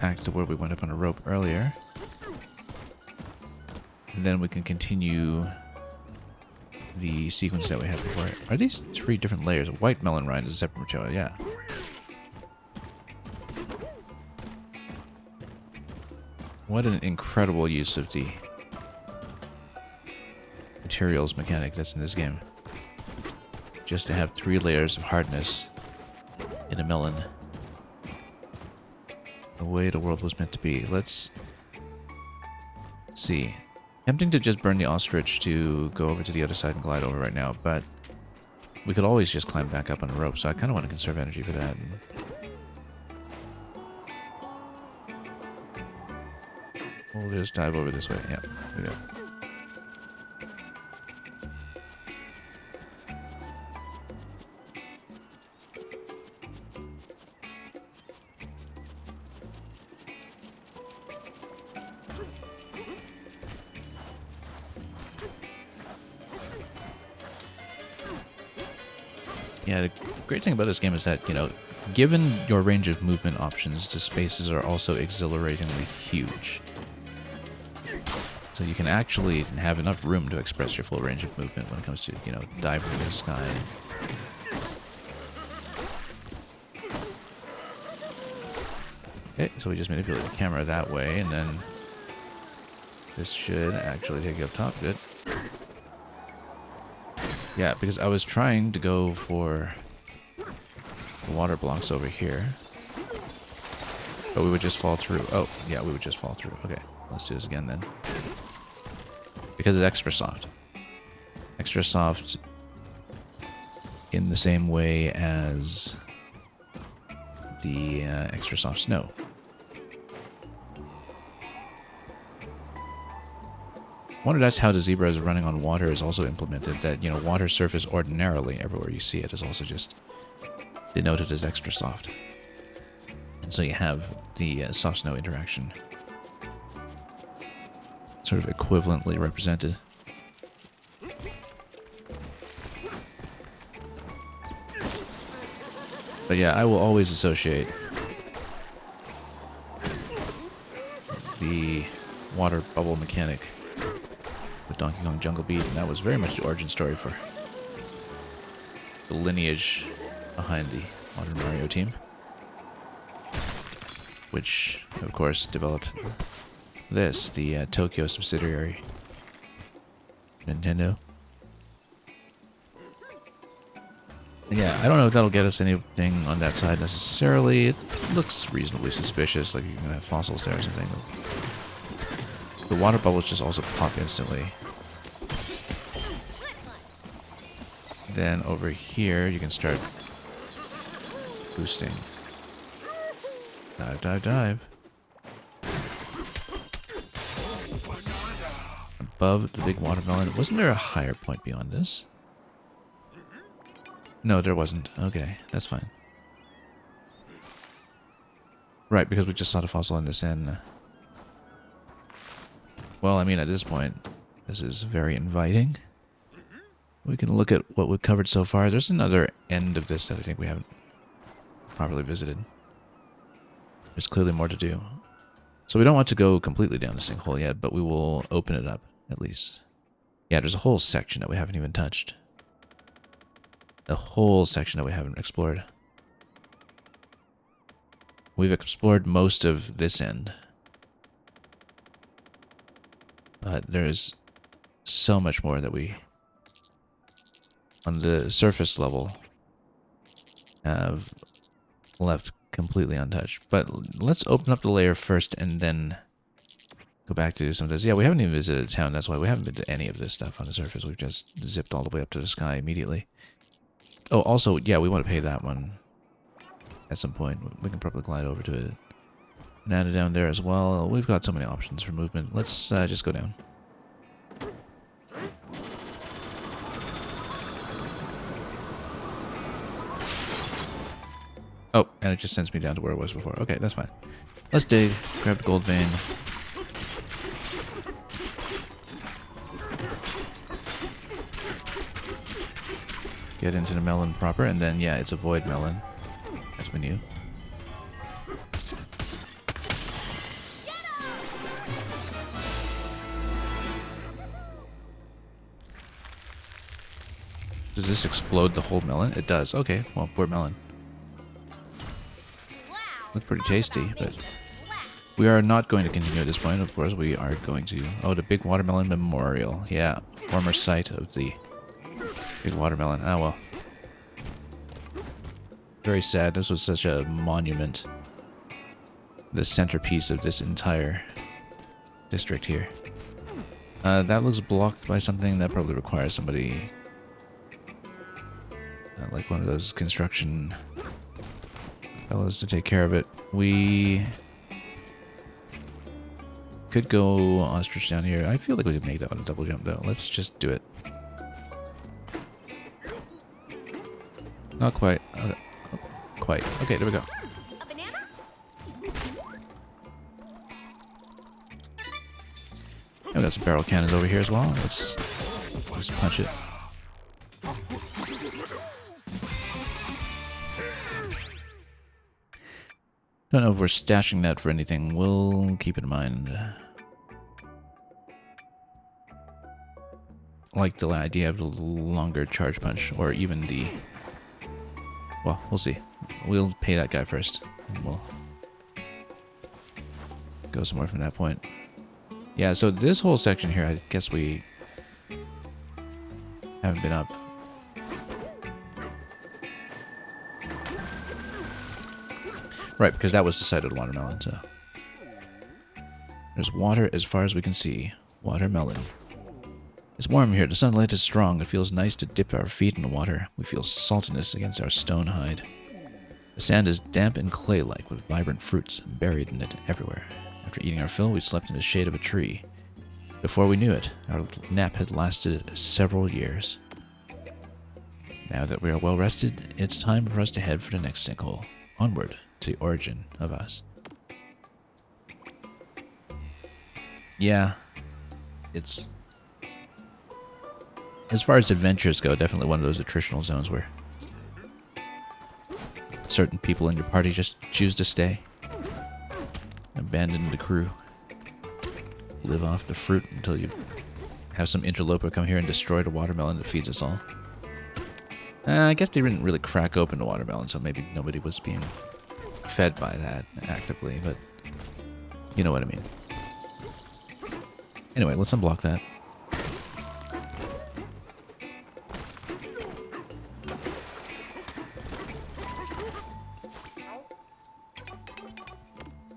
back to where we went up on a rope earlier. And then we can continue the sequence that we had before. Are these 3 different layers? A white melon rind is a separate material, yeah. What an incredible use of the materials mechanic that's in this game. Just to have 3 layers of hardness in a melon. The way the world was meant to be. Let's see. Tempting to just burn the ostrich to go over to the other side and glide over right now, but we could always just climb back up on a rope, so I kind of want to conserve energy for that. We'll just dive over this way. Yeah, we go. Yeah, the great thing about this game is that, you know, given your range of movement options, the spaces are also exhilaratingly huge. So you can actually have enough room to express your full range of movement when it comes to, you know, diving in the sky. Okay, so we just manipulate the camera that way, and then this should actually take you up top. Good. Yeah, because I was trying to go for the water blocks over here, but we would just fall through. Oh, yeah, we would just fall through. Okay, let's do this again then. Because it's extra soft. Extra soft in the same way as the extra soft snow. I wonder that's how the zebra is running on water is also implemented. That, you know, water surface ordinarily, everywhere you see it, is also just denoted as extra soft. And so you have the soft snow interaction sort of equivalently represented. But yeah, I will always associate the water bubble mechanic with Donkey Kong Jungle Beat, and that was very much the origin story for the lineage behind the modern Mario team, which, of course, developed this, the Tokyo subsidiary Nintendo. And yeah, I don't know if that'll get us anything on that side necessarily. It looks reasonably suspicious, like you're gonna have fossils there or something. The water bubbles just also pop instantly. Then over here, you can start boosting. Dive, dive, dive. Above the big watermelon. Wasn't there a higher point beyond this? No, there wasn't. Okay, that's fine. Right, because we just saw the fossil in this end. Well, I mean, at this point, this is very inviting. We can look at what we've covered so far. There's another end of this that I think we haven't properly visited. There's clearly more to do. So we don't want to go completely down the sinkhole yet, but we will open it up, at least. Yeah, there's a whole section that we haven't even touched. A whole section that we haven't explored. We've explored most of this end. But there's so much more that we, on the surface level, have left completely untouched. But let's open up the layer first and then go back to some of this. Yeah, we haven't even visited a town. That's why we haven't been to any of this stuff on the surface. We've just zipped all the way up to the sky immediately. Oh, also, yeah, we want to pay that one at some point. We can probably glide over to it. Banana down there as well. We've got so many options for movement. Let's just go down. Oh, and it just sends me down to where it was before. Okay, that's fine. Let's dig. Grab the gold vein. Get into the melon proper, and then, yeah, it's a void melon, as we knew. Does this explode the whole melon? It does. Okay, well, poor melon. Wow, Look pretty talk tasty, about but making a splash. we are not going to continue at this point. Of course, we are going to... Oh, the Big Watermelon Memorial. Yeah, former site of the Big Watermelon. Oh, well. Very sad. This was such a monument. The centerpiece of this entire district here. That looks blocked by something that probably requires somebody... like one of those construction fellows to take care of it. We could go ostrich down here. I feel like we could make that on a double jump though. Let's just do it. Not quite. Quite. Okay, there we go. A banana? I've got some barrel cannons over here as well. Let's just punch it. Don't know if we're stashing that for anything. We'll keep it in mind. Like the idea of the longer charge punch, or even the... Well, we'll see. We'll pay that guy first, and we'll go somewhere from that point. Yeah, so this whole section here, I guess we haven't been up. Right, because that was the site of the watermelon, so... There's water as far as we can see. Watermelon. It's warm here. The sunlight is strong. It feels nice to dip our feet in the water. We feel saltiness against our stone hide. The sand is damp and clay-like with vibrant fruits buried in it everywhere. After eating our fill, we slept in the shade of a tree. Before we knew it, our nap had lasted several years. Now that we are well rested, it's time for us to head for the next sinkhole. Onward to the origin of us. Yeah, it's... As far as adventures go, definitely one of those attritional zones where certain people in your party just choose to stay. Abandon the crew. Live off the fruit until you have some interloper come here and destroy the watermelon that feeds us all. I guess they didn't really crack open the watermelon, so maybe nobody was being fed by that actively, but you know what I mean. Anyway, let's unblock that.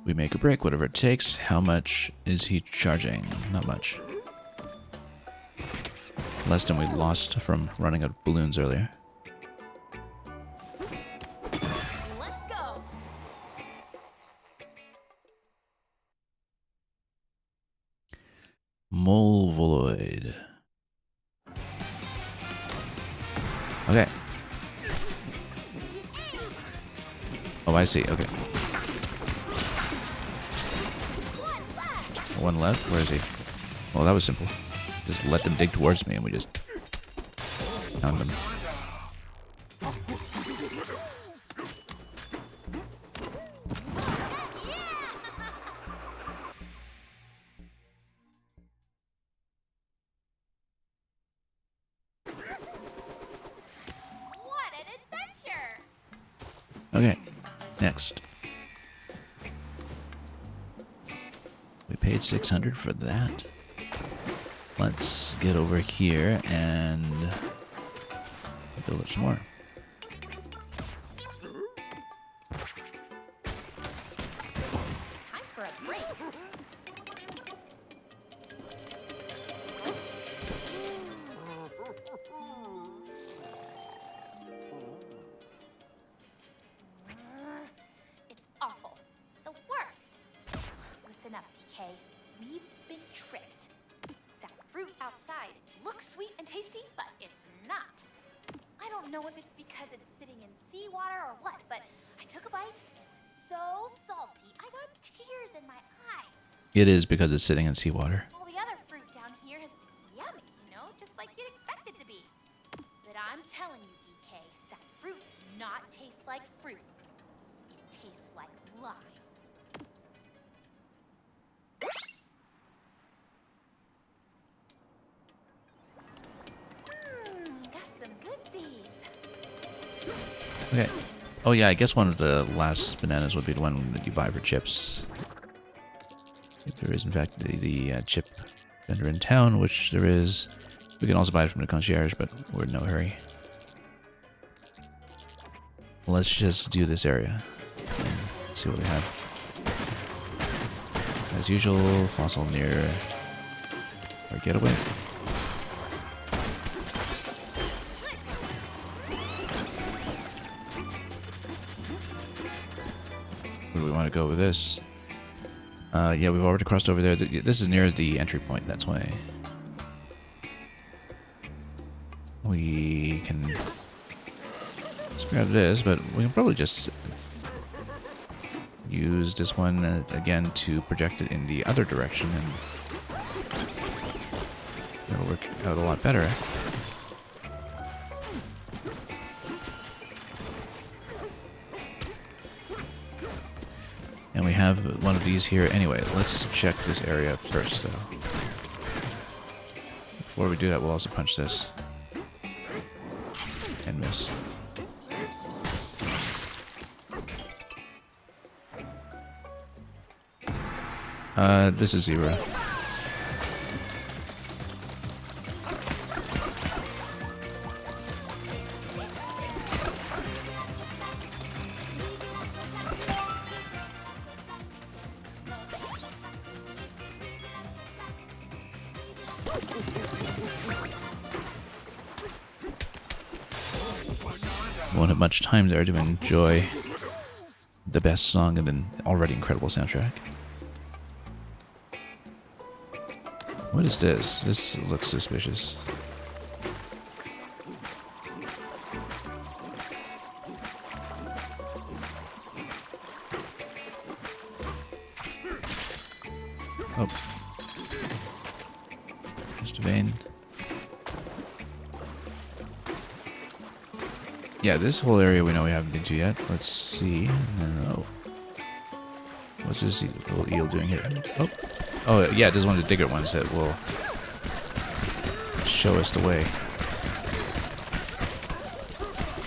We make a break, whatever it takes. How much is he charging? Not much. Less than we lost from running out of balloons earlier. Let's go. Molvoloid. Okay. Oh, I see. Okay. One left? Where is he? Well, that was simple. Just let them dig towards me and we just found them. What an adventure! Okay, next. We paid 600 for that. Let's get over here and build up some more. Time for a break. It's awful. The worst. Listen up, DK. We've been tricked. That fruit outside looks sweet and tasty, but it's not. I don't know if it's because it's sitting in seawater or what, but I took a bite and it was so salty I got tears in my eyes. It is because it's sitting in seawater. All the other fruit down here has been yummy, just like you'd expect it to be. But I'm telling you, DK, that fruit does not taste like fruit. It tastes like lies. Got some good Okay. Oh yeah, I guess one of the last bananas would be the one that you buy for chips. If there is, in fact, the chip vendor in town, which there is. We can also buy it from the concierge, but we're in no hurry. Let's just do this area. See what we have. As usual, fossil near our getaway. Where do we want to go with this? Yeah, we've already crossed over there. This is near the entry point, that's why. We can just grab this, but we can probably just use this one again to project it in the other direction, and that'll work out a lot better. And we have one of these here. Anyway, let's check this area first, though. Before we do that, we'll also punch this. And miss. This is 0. Won't have much time there to enjoy the best song and an already incredible soundtrack. What is this? This looks suspicious. Oh. Just a vein. Yeah, this whole area we know we haven't been to yet. Let's see. No. What's this little eel doing here? Oh. Oh, yeah, this is one of the digger ones that will show us the way.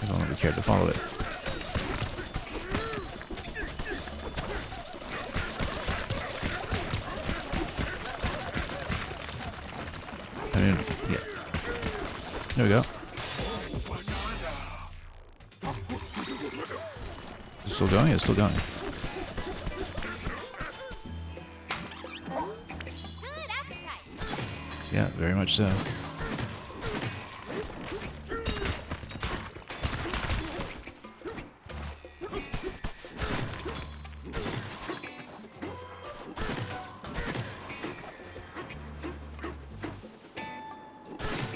As long as we care to follow it. I mean, yeah. There we go. It's still going? It's still going. Yeah, very much so.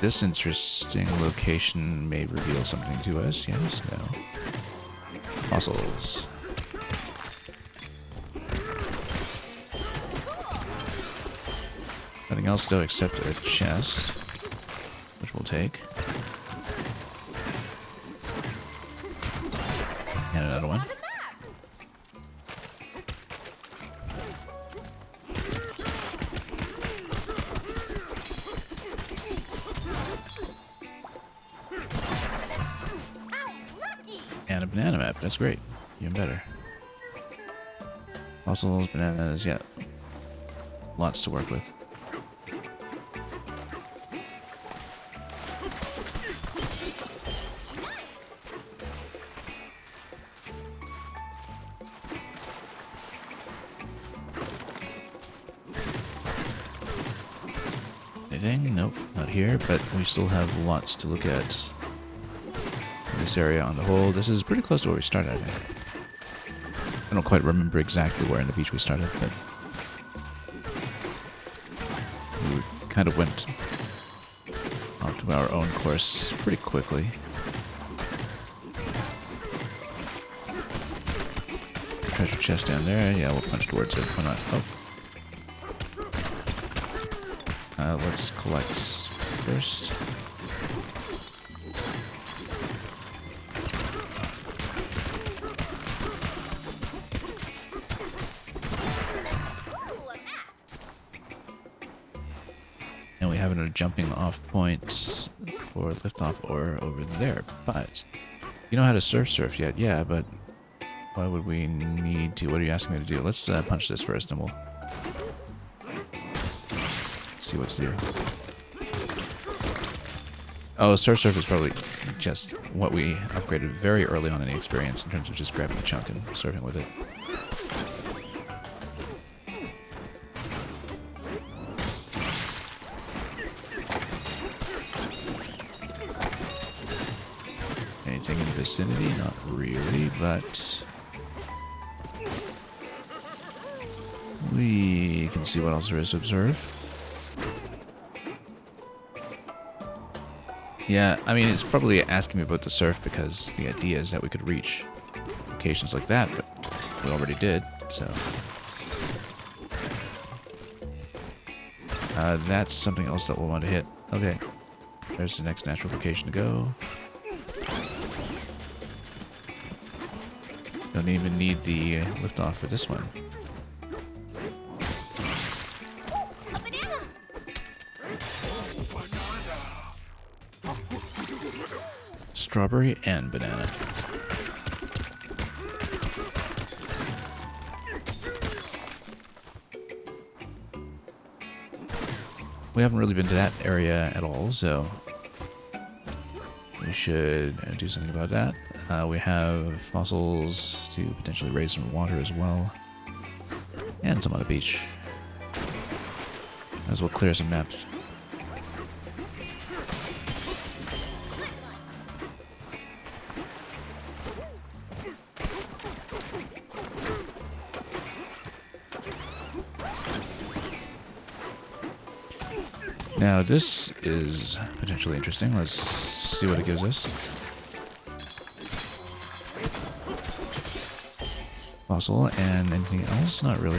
This interesting location may reveal something to us. Yes, no. Fossils. Nothing else though except a chest, which we'll take. And another one. And a banana map. That's great. Even better. Fossils, bananas, yeah. Lots to work with. Anything? Nope, not here, but we still have lots to look at. This area on the whole. This is pretty close to where we started, I think. I don't quite remember exactly where in the beach we started, but we kind of went off to our own course pretty quickly. Treasure chest down there. Yeah, we'll punch towards it. Why not? Oh. Let's collect first. And we have a jumping off point for liftoff or over there, but You know how to surf yet? Yeah, but why would we need to? What are you asking me to do? Let's punch this first, and we'll see what to do. Oh, surf is probably just what we upgraded very early on in the experience in terms of just grabbing the chunk and surfing with it. Anything in the vicinity? Not really, but we can see what else there is to observe. Yeah, I mean, it's probably asking me about the surf because the idea is that we could reach locations like that, but we already did, so. That's something else that we'll want to hit. Okay, there's the next natural location to go. Don't even need the liftoff for this one. A banana! Strawberry and banana. We haven't really been to that area at all, so we should do something about that. We have fossils to potentially raise some water as well. And some on the beach. Might as well clear some maps. Now this is potentially interesting. Let's see what it gives us. Fossil and anything else? Not really.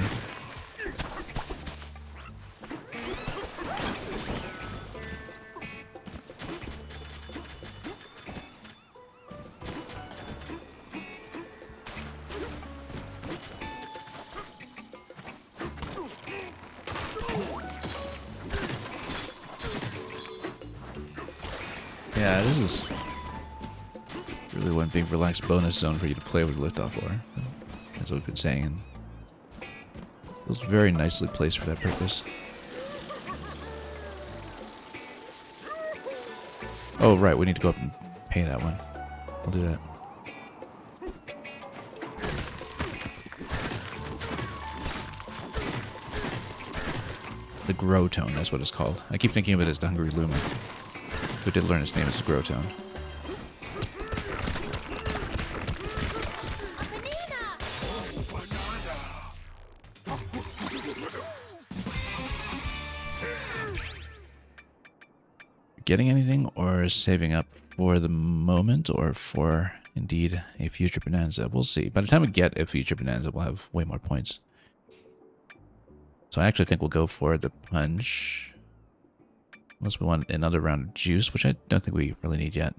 Yeah, this is really one big relaxed bonus zone for you to play with liftoff for. That's what we've been saying, and it feels very nicely placed for that purpose. Oh, right, we need to go up and pay that one. We'll do that. The Grow Tone, that's what it's called. I keep thinking of it as the Hungry Lumen. We did learn its name as the Grow Tone. Getting anything or saving up for the moment or for indeed a future Bananza? We'll see. By the time we get a future Bananza, we'll have way more points. So I actually think we'll go for the punch. Unless we want another round of juice, which I don't think we really need yet.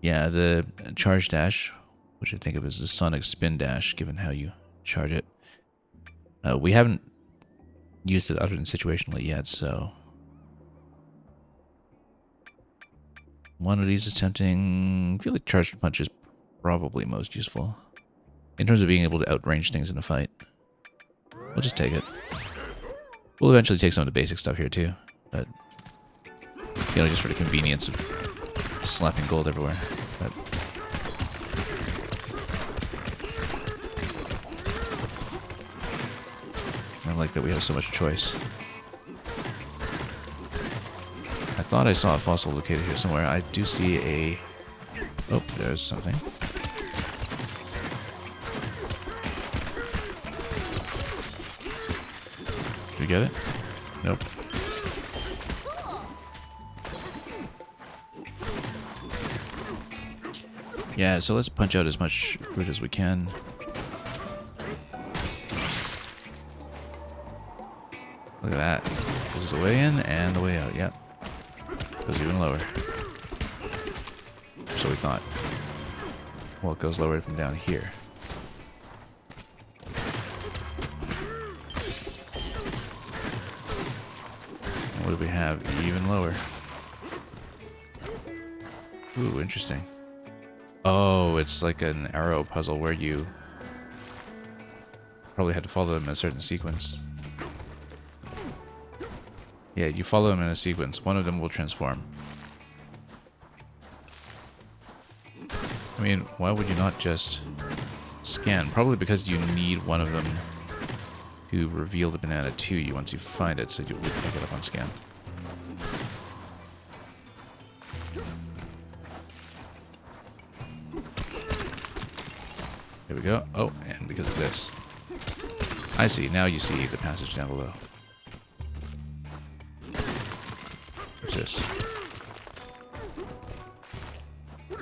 Yeah, the charge dash, which I think of as the sonic spin dash, given how you charge it. We haven't used it other than situationally yet, so one of these is tempting. I feel like charged punch is probably most useful in terms of being able to outrange things in a fight. We'll just take it. We'll eventually take some of the basic stuff here too, but you know, just for the convenience of slapping gold everywhere. But I like that we have so much choice. I thought I saw a fossil located here somewhere. I do see a... Oh, there's something. Did we get it? Nope. Yeah, so let's punch out as much fruit as we can. Look at that. This is the way in and the way out. Yep. Goes even lower. So we thought. Well, it goes lower from down here. And what do we have even lower? Ooh, interesting. Oh, it's like an arrow puzzle where you probably had to follow them in a certain sequence. Yeah, you follow them in a sequence. One of them will transform. I mean, why would you not just scan? Probably because you need one of them to reveal the banana to you once you find it, so you would pick it up on scan. Here we go. Oh, and because of this. I see. Now you see the passage down below. What's this?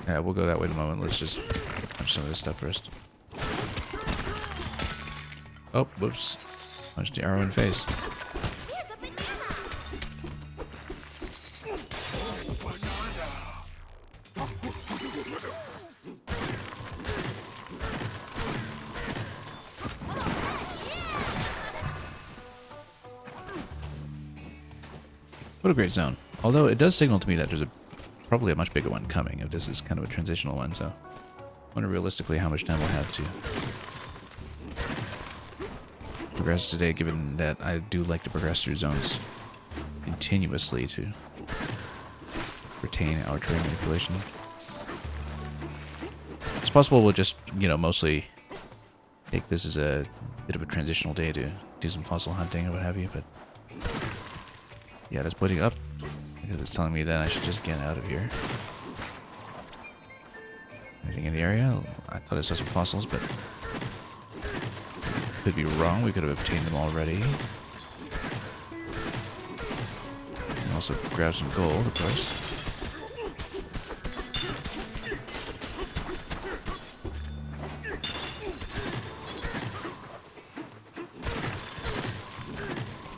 Yeah, we'll go that way in a moment. Let's just punch some of this stuff first. Oh, whoops. Punched the arrow in the face. Here's a banana. What a great zone. Although it does signal to me that there's probably a much bigger one coming if this is kind of a transitional one, so I wonder realistically how much time we'll have to progress today, given that I do like to progress through zones continuously to retain our terrain manipulation. It's possible we'll just, you know, mostly take this as a bit of a transitional day to do some fossil hunting or what have you, but yeah, that's pointing up because it's telling me that I should just get out of here. Anything in the area? I thought I saw some fossils, but could be wrong. We could have obtained them already. And also grab some gold, of course.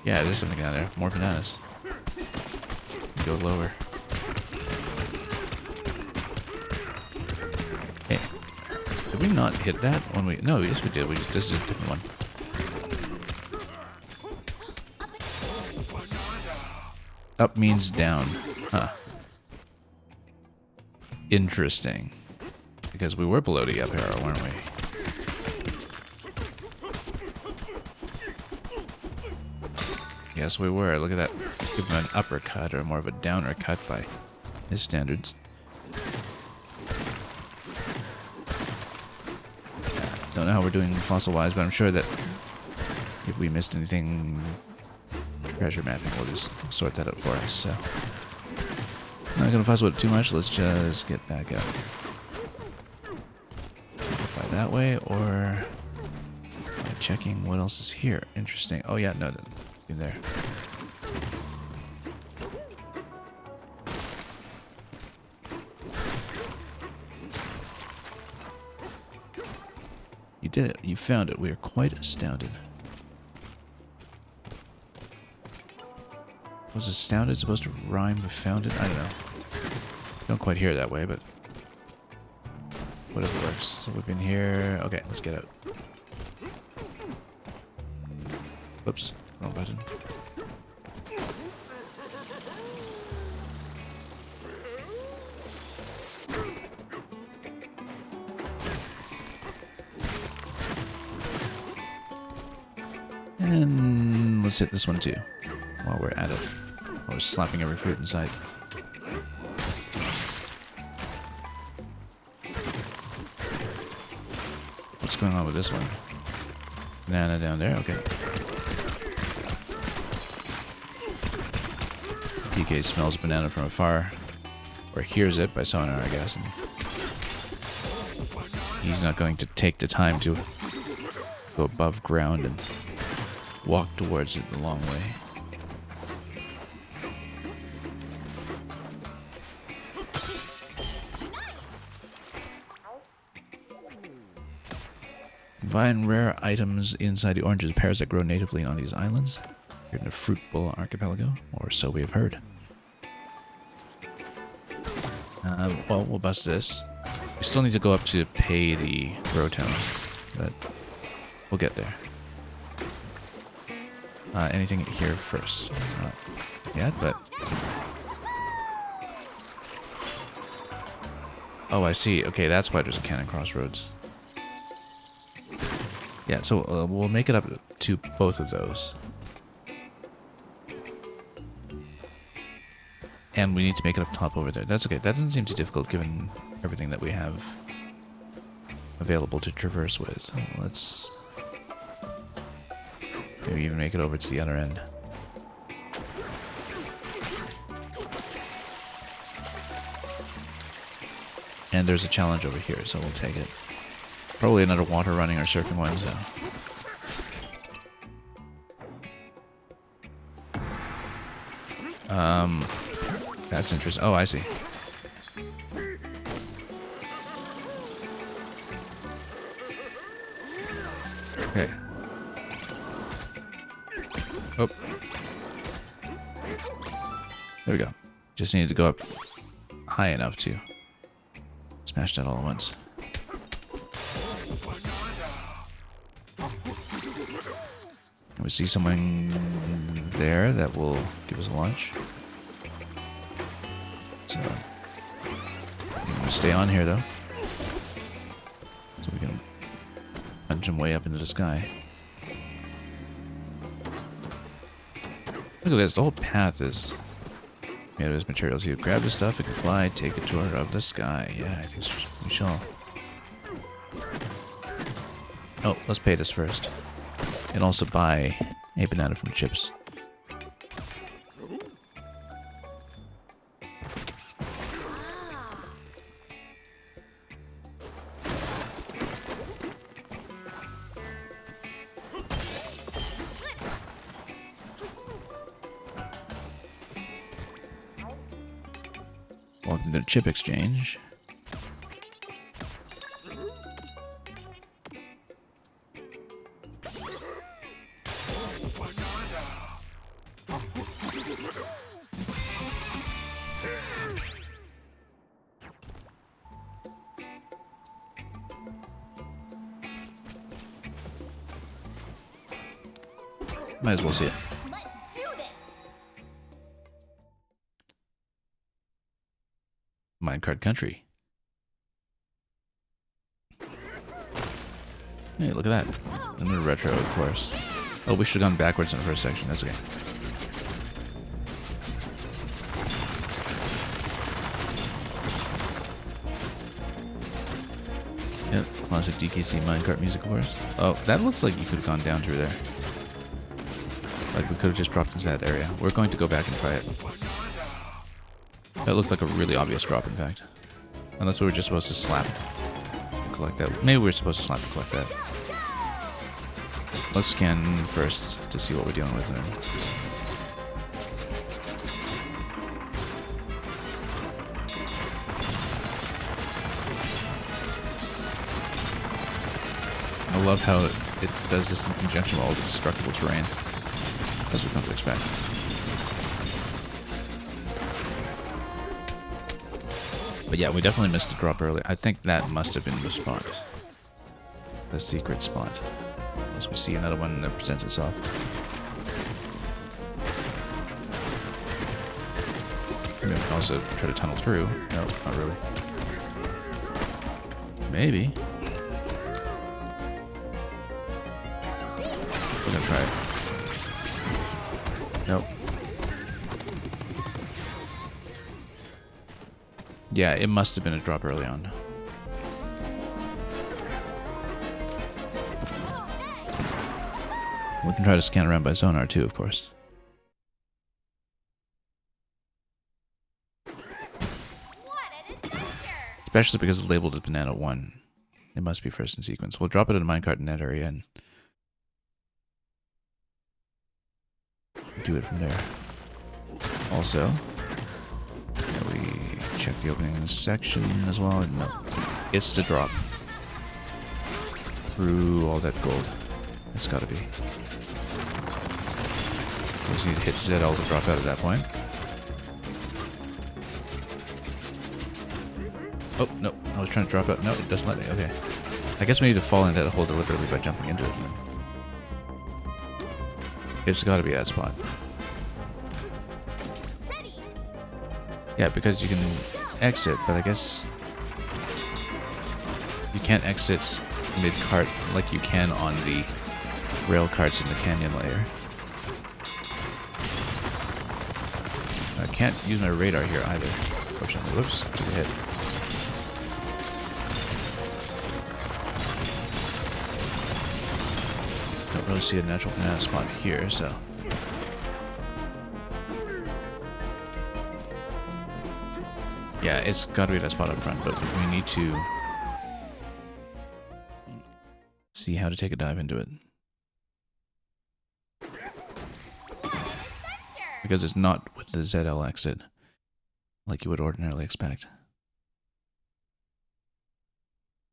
Yeah, there's something down there. More bananas. Go lower. Hey, did we not hit that when we? No, yes we did. This is a different one. Up means down. Huh. Interesting. Because we were below the up arrow, weren't we? Yes, we were. Look at that. Give him an uppercut, or more of a downer cut by his standards. Don't know how we're doing fossil-wise, but I'm sure that if we missed anything treasure mapping, we'll just sort that out for us, so. Not gonna fuss with it too much, let's just get back up. By that way, or by checking what else is here. Interesting. Oh yeah, no, in there. You did it. You found it. We are quite astounded. Was astounded supposed to rhyme with founded? I don't know. Don't quite hear it that way, but whatever works. So we've been here. Okay, let's get out. Whoops. Wrong button. And let's hit this one too, while we're at it. While we're slapping every fruit inside. What's going on with this one? Banana down there, okay. DK smells banana from afar. Or hears it by sonar, I guess. And he's not going to take the time to go above ground and walk towards it the long way. Find rare items inside the oranges, pears that grow natively on these islands. Here in the fruitful archipelago, or so we have heard. Well, we'll bust this. We still need to go up to pay the grow town, but we'll get there. Anything here first? Not yet, but Oh, I see. Okay, that's why there's a cannon crossroads. Yeah, so we'll make it up to both of those. And we need to make it up top over there. That's okay. That doesn't seem too difficult given everything that we have available to traverse with. So let's maybe even make it over to the other end. And there's a challenge over here, so we'll take it. Probably another water running or surfing one, so. That's interesting. Oh, I see. Okay. Oh. There we go. Just needed to go up high enough to smash that all at once. And we see someone there that will give us a launch. So I'm gonna stay on here though, so we can punch him way up into the sky. Look at this, the whole path is made of this material. So you grab the stuff, it can fly, take a tour of the sky. Yeah, I think we shall. Oh, let's pay this first. And also buy a banana from Chips. Welcome to the chip exchange. Might as well see it. Let's do this. Minecart Country. Hey, look at that. Another retro, of course. Oh, we should have gone backwards in the first section. That's okay. Yep, classic DKC minecart music, of course. Oh, that looks like you could have gone down through there. Like we could have just dropped into that area. We're going to go back and try it. That looked like a really obvious drop, in fact. Unless we were just supposed to slap and collect that. Maybe we were supposed to slap and collect that. Let's scan first to see what we're dealing with there. I love how it does this in conjunction with all the destructible terrain, as we come to expect. But yeah, we definitely missed the drop earlier. I think that must have been the spot. The secret spot. Unless we see another one that presents itself. I mean, we can also try to tunnel through. No, not really. Maybe. We're gonna try it. Nope. Yeah, it must have been a drop early on. We can try to scan around by sonar too, of course. What an adventure! Especially because it's labeled as Banana 1. It must be first in sequence. We'll drop it in a minecart in that area and do it from there. Also, we check the opening section as well. No, it's the drop through all that gold. It's got to be. We just need to hit ZL to drop out at that point. Oh no! I was trying to drop out. No, it doesn't let me. Okay. I guess we need to fall into that hole deliberately by jumping into it. It's got to be that spot. Ready. Yeah, because you can exit, but I guess You can't exit mid-cart like you can on the rail carts in the canyon layer. I can't use my radar here either. Fortunately, whoops, took a hit. Don't really see a natural banana spot here, so. Yeah, it's got to be that spot up front, but we need to see how to take a dive into it. Because it's not with the ZL exit like you would ordinarily expect.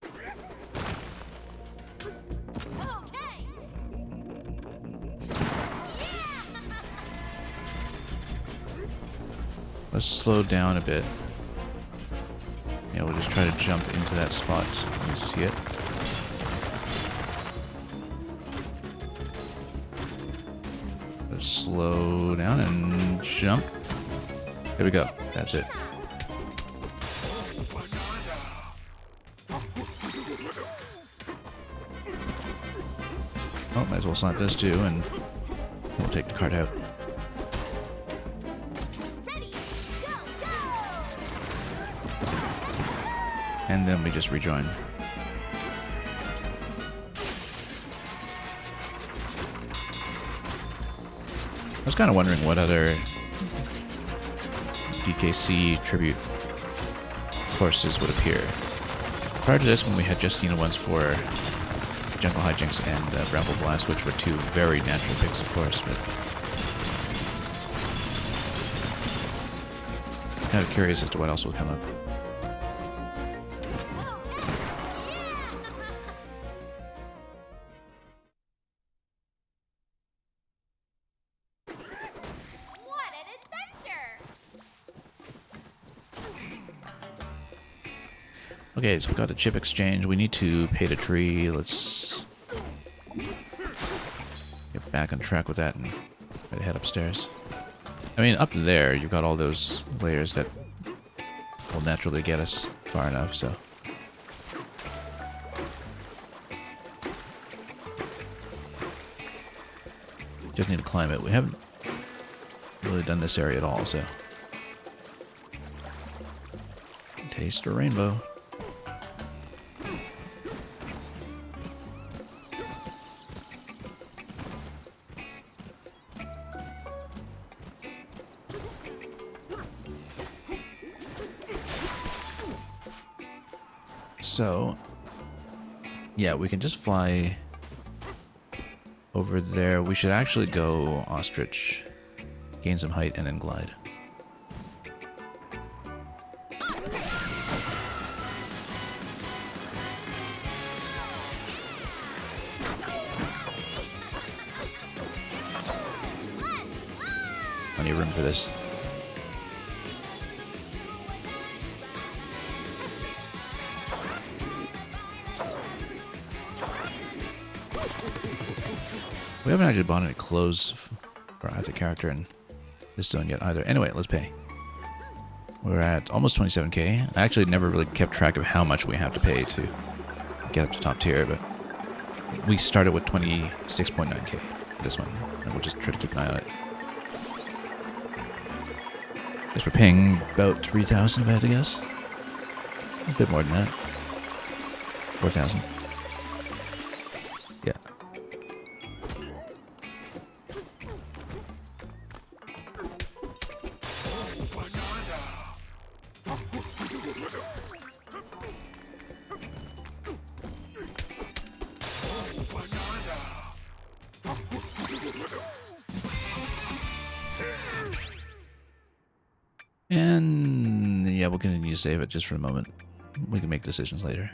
Okay. Let's slow down a bit. Yeah, we'll just try to jump into that spot when we see it. Let's slow down and jump. There we go. That's it. Oh, might as well slap this too, and we'll take the cart out. Ready, go, go! And then we just rejoin. I was kind of wondering what other DKC tribute courses would appear. Prior to this, when we had just seen the ones for Jungle Hijinks and Bramble Blast, which were two very natural picks, of course, but I'm kind of curious as to what else will come up. What an adventure! Okay, so we've got a chip exchange. We need to pay the tree. Let's get back on track with that and try to head upstairs. I mean, up there, you've got all those layers that will naturally get us far enough, so. Just need to climb it. We haven't really done this area at all, so. Taste a rainbow. So, yeah, we can just fly over there. We should actually go ostrich, gain some height, and then glide. Plenty of room for this. We haven't actually bought any clothes for either character in this zone yet either. Anyway, let's pay. We're at almost 27k. I actually never really kept track of how much we have to pay to get up to top tier, but we started with 26.9k for this one, and we'll just try to keep an eye on it. Guess we're paying about 3,000 if I had to guess. A bit more than that. 4,000. Yeah. And yeah, we'll continue to save it just for a moment. We can make decisions later.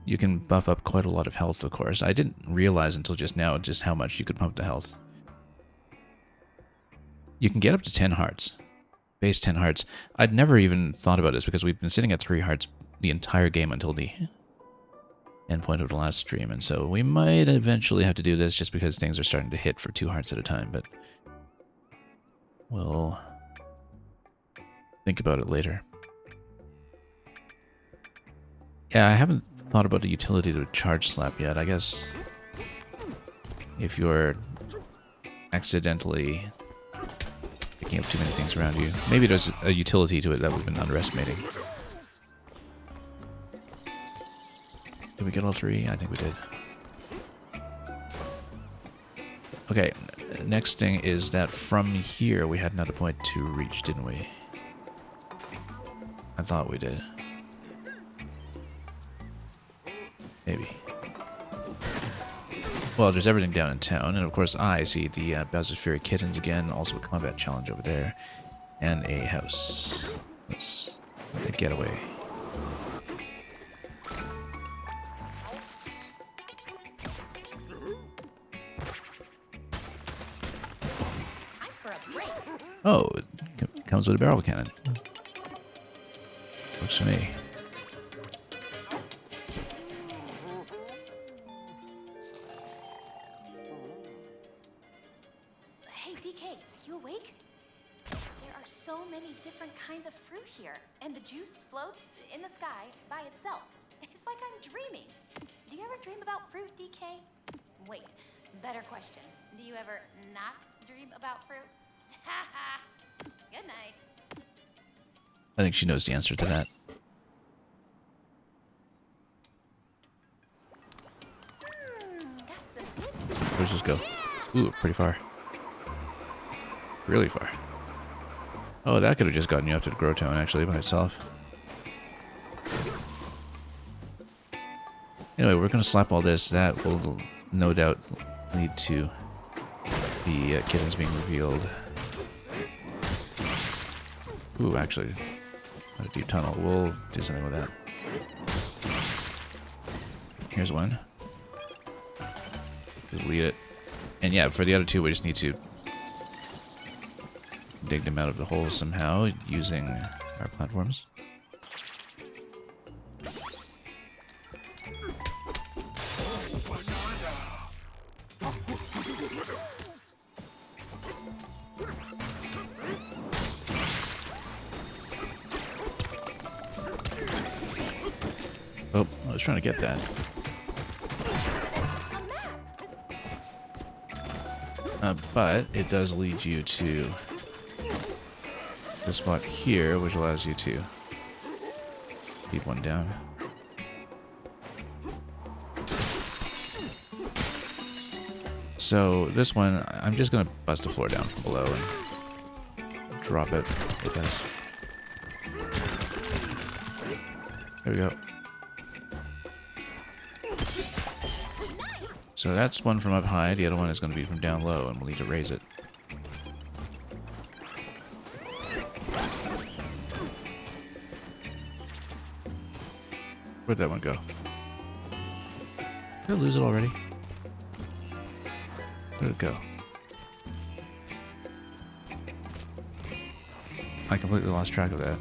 You can buff up quite a lot of health, of course. I didn't realize until just now just how much you could pump the health. You can get up to 10 hearts. Base 10 hearts. I'd never even thought about this because we've been sitting at 3 hearts the entire game until the end point of the last stream. And so we might eventually have to do this just because things are starting to hit for 2 hearts at a time. But we'll think about it later. Yeah, I haven't thought about a utility to charge slap yet. I guess if you're accidentally picking up too many things around you, maybe there's a utility to it that we've been underestimating. Did we get all three? I think we did. Okay, next thing is that from here we had another point to reach, didn't we? I thought we did. Maybe. Well, there's everything down in town, and of course I see the Bowser's Fury Kittens again, also a combat challenge over there, and a house. Let's the getaway. Time for a break. Oh, it comes with a barrel cannon. Works for me. Hey, DK, are you awake? There are so many different kinds of fruit here, and the juice floats in the sky by itself. It's like I'm dreaming. Do you ever dream about fruit, DK? Wait, better question. Do you ever not dream about fruit? Haha. Good night. I think she knows the answer to that. Got some bits. Where's this go? Ooh, pretty far. Really far. Oh, that could have just gotten you up to the Grow Town actually by itself. Anyway, we're going to slap all this. That will no doubt lead to the kittens being revealed. Ooh, actually, a deep tunnel. We'll do something with that. Here's one. Just lead it. And yeah, for the other two, we just need to dig them out of the hole somehow using our platforms. Oh, I was trying to get that. But it does lead you to this spot here, which allows you to keep one down. So this one, I'm just gonna bust the floor down from below and drop it. It does. There we go. So that's one from up high, the other one is going to be from down low, and we'll need to raise it. Where'd that one go? Did I lose it already? Where'd it go? I completely lost track of that.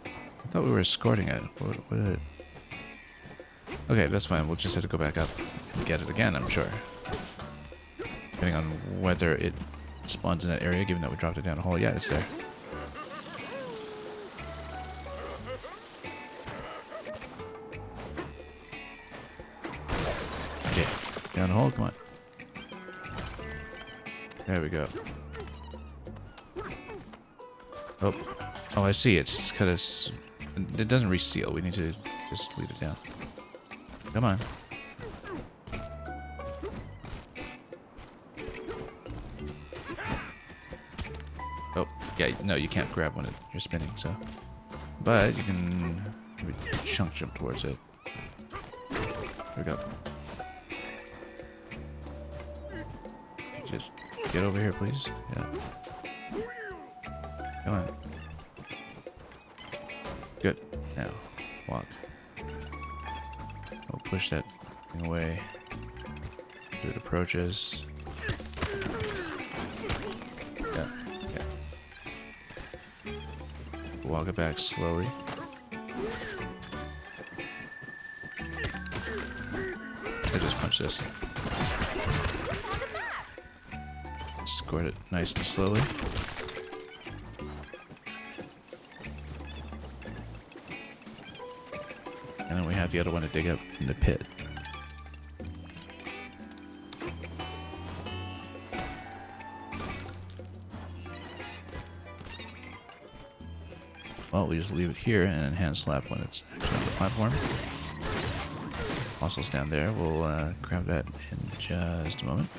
I thought we were escorting it. What did it... Okay, that's fine. We'll just have to go back up and get it again, I'm sure. Depending on whether it spawns in that area, given that we dropped it down a hole. Yeah, it's there. Okay, down the hole, come on. There we go. Oh, I see. It's kind of... It doesn't reseal. We need to just leave it down. Come on. Oh, yeah, no, you can't grab when you're spinning, so. But you can maybe chunk jump towards it. There we go. Just get over here, please. Yeah. Come on. Good. Now, walk. We'll push that thing away. Do it approaches. Yeah, yeah. Walk it back slowly. I just punch this. Squirt it nice and slowly. if you don't want to dig up in the pit. Well, we just leave it here and hand slap when it's actually on the platform. Fossils down there. We'll grab that in just a moment.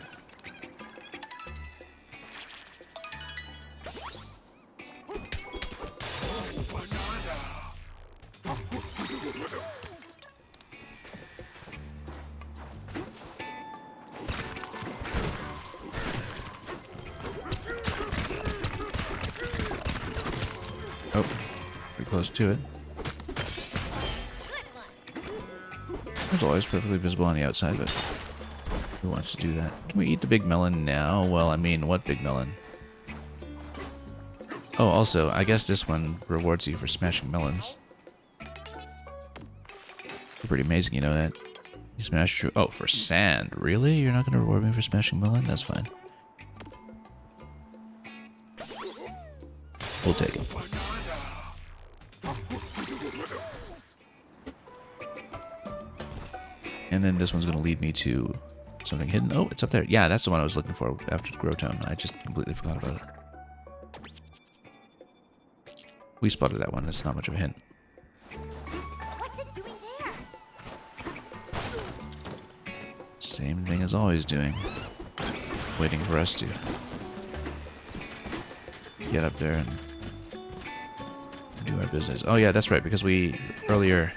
Oh, pretty close to it. It's always perfectly visible on the outside, but who wants to do that? Can we eat the big melon now? Well, I mean, what big melon? Oh, also, I guess this one rewards you for smashing melons. Pretty amazing, you know that. You smash through... Oh, for sand. Really? You're not going to reward me for smashing melon? That's fine. We'll take it. And then this one's going to lead me to something hidden. Oh, it's up there. Yeah, that's the one I was looking for after the grow tone. I just completely forgot about it. We spotted that one. That's not much of a hint. What's it doing there? Same thing as always doing. Waiting for us to get up there and do our business. Oh yeah, that's right, because we earlier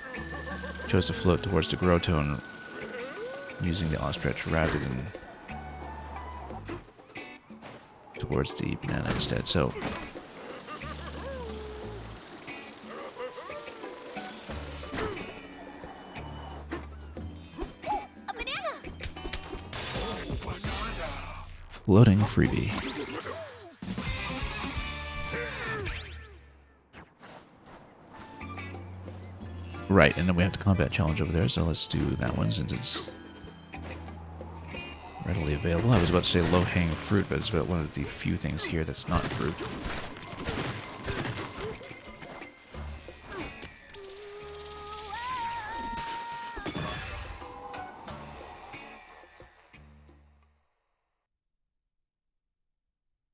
chose to float towards the grow tone using the ostrich rather than towards the banana instead. So A banana! floating freebie. Right, and then we have the combat challenge over there, so let's do that one since it's readily available. I was about to say low-hanging fruit, but it's about one of the few things here that's not fruit.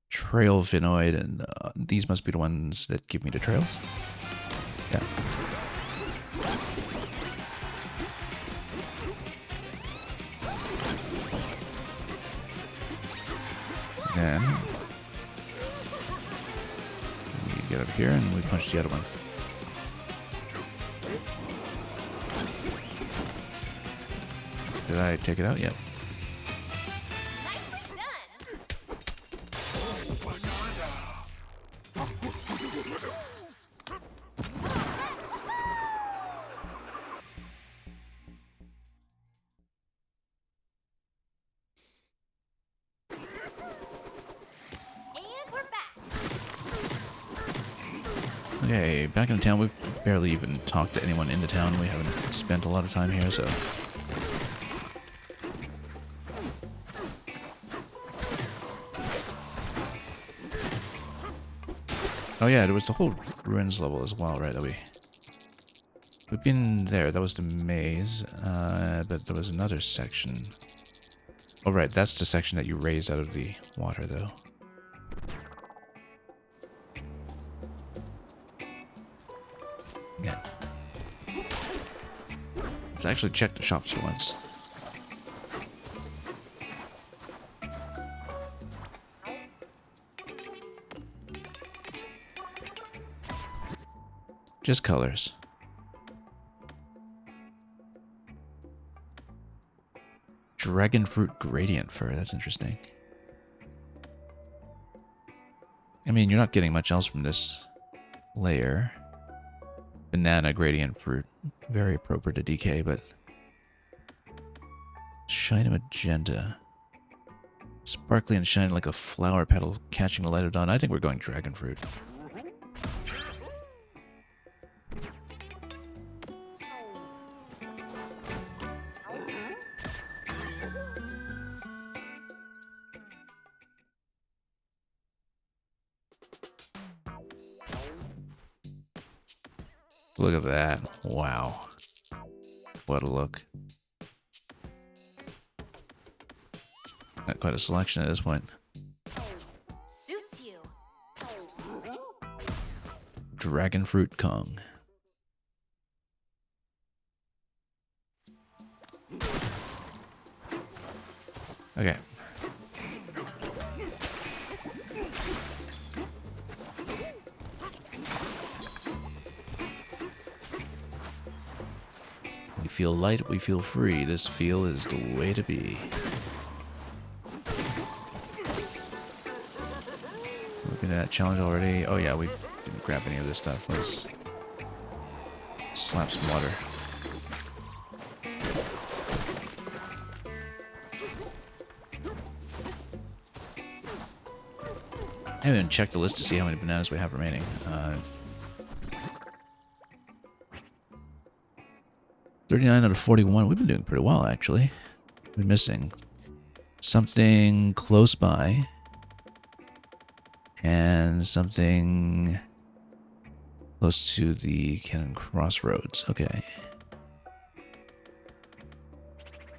Trail Phenoid, and these must be the ones that give me the trails. Yeah. Then we get up here and we punch the other one. Did I take it out yet? Nicely done! And we're back! Okay, back in town. We've barely even talked to anyone in the town. We haven't spent a lot of time here, so... Oh yeah, there was the whole ruins level as well, right? We've been there. That was the maze, but there was another section. Oh right, that's the section that you raised out of the water, though. Yeah. Let's actually check the shops for once. Just colors. Dragon fruit gradient fur. That's interesting. I mean, you're not getting much else from this layer. Banana gradient fruit. Very appropriate to DK, but... Shiny magenta. Sparkly and shiny like a flower petal catching the light of dawn. I think we're going dragon fruit. Look at that. Wow. What a look. Not quite a selection at this point. Suits you. Dragon Fruit Kong. Okay. We feel light, we feel free. This feel is the way to be. Looking at that challenge already. Oh yeah, we didn't grab any of this stuff. Let's slap some water. I haven't even checked the list to see how many bananas we have remaining. 39 out of 41. We've been doing pretty well, actually. We're missing something close by. And something close to the Cannon Crossroads. Okay.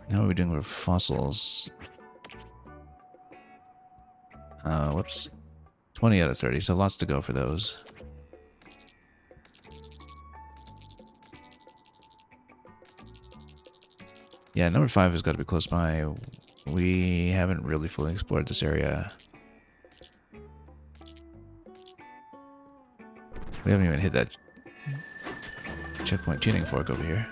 Now what are we doing with fossils? Whoops. 20 out of 30, so lots to go for those. Yeah, number 5 has got to be close by. We haven't really fully explored this area. We haven't even hit that checkpoint tuning fork over here.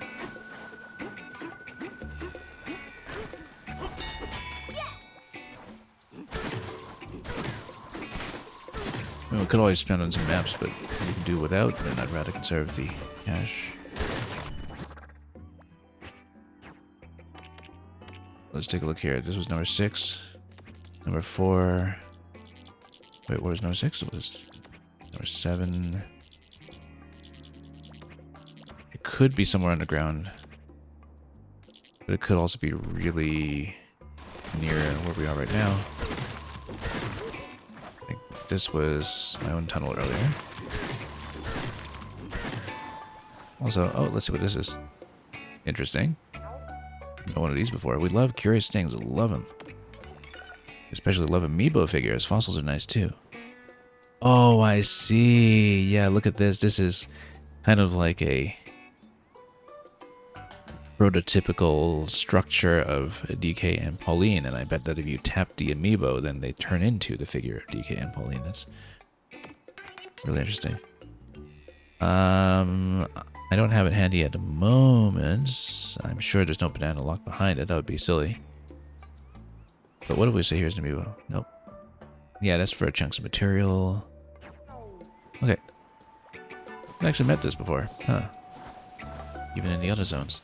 I mean, we could always spend on some maps, but we can do without, and I'd rather conserve the cash. Let's take a look here. This was number 6. Number 4. Wait, what was number 6? It was number 7. It could be somewhere underground. But it could also be really near where we are right now. I think this was my own tunnel earlier. Also, oh, let's see what this is. Interesting. Not one of these before. We love curious things. Love them. Especially love amiibo figures. Fossils are nice too. Oh, I see. Yeah, look at this. This is kind of like a prototypical structure of DK and Pauline, and I bet that if you tap the amiibo, then they turn into the figure of DK and Pauline. That's really interesting. I don't have it handy at the moment. I'm sure there's no banana locked behind it. That would be silly. But what do we say here's an amiibo? Nope. Yeah, that's for chunks of material. Okay. I've actually met this before. Huh. Even in the other zones.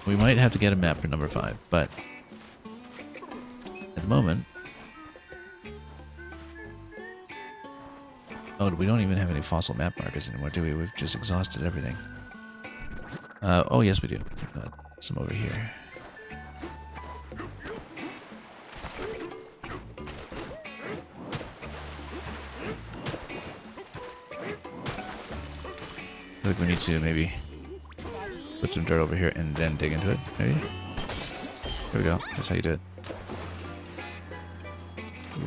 We might have to get a map for number 5, but at the moment... Oh, we don't even have any fossil map markers anymore, do we? We've just exhausted everything. Oh, yes, we do. We've got some over here. I think we need to maybe put some dirt over here and then dig into it, maybe? There we go. That's how you do it.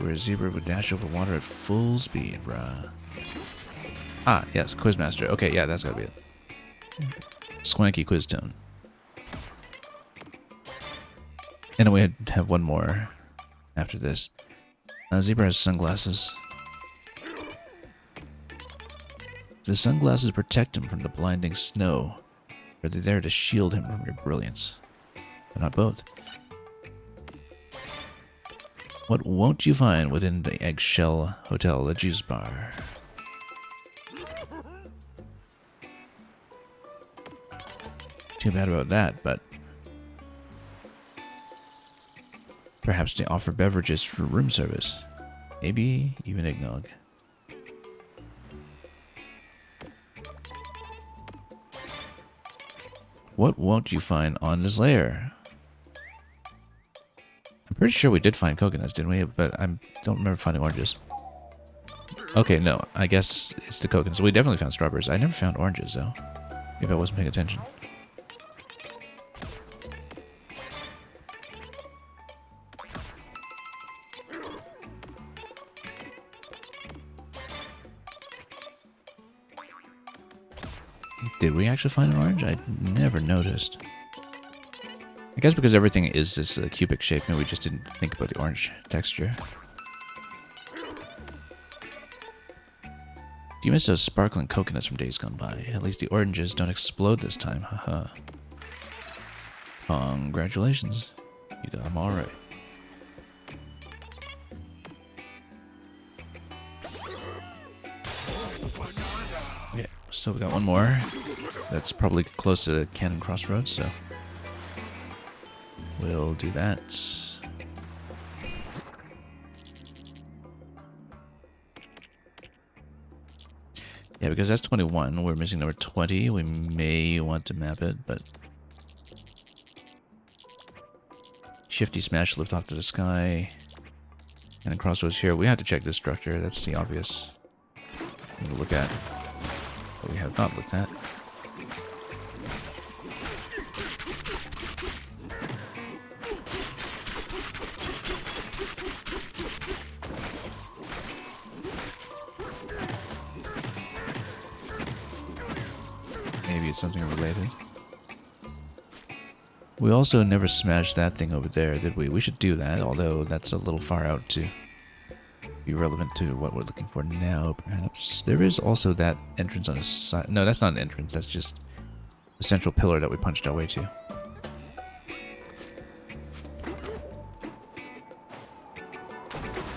Where a zebra would dash over water at full speed, bruh. Ah, yes, Quizmaster. Okay, yeah, that's gotta be it. Swanky quiz tone. And then we have one more after this. Zebra has sunglasses. The sunglasses protect him from the blinding snow, or they're there to shield him from your brilliance. But not both. What won't you find within the Eggshell Hotel, the juice bar? Too bad about that, but perhaps they offer beverages for room service. Maybe even eggnog. What won't you find on this layer? I'm pretty sure we did find coconuts, didn't we? But I don't remember finding oranges. Okay, no. I guess it's the coconuts. We definitely found strawberries. I never found oranges, though. Maybe I wasn't paying attention. Did we actually find an orange? I never noticed. I guess because everything is this cubic shape, and we just didn't think about the orange texture. You missed those sparkling coconuts from days gone by. At least the oranges don't explode this time, haha. Congratulations. You got them all right. Yeah, so we got one more. That's probably close to Cannon Crossroads, so we'll do that. Yeah, because that's 21. We're missing number 20. We may want to map it, but... Shifty Smash, lift off to the sky. And then Crossroads here. We have to check this structure. That's the obvious thing to look at. But we have not looked at. Maybe it's something related. We also never smashed that thing over there, did we? We should do that, although that's a little far out to be relevant to what we're looking for now, perhaps. There is also that entrance on the side. No, that's not an entrance. That's just the central pillar that we punched our way to.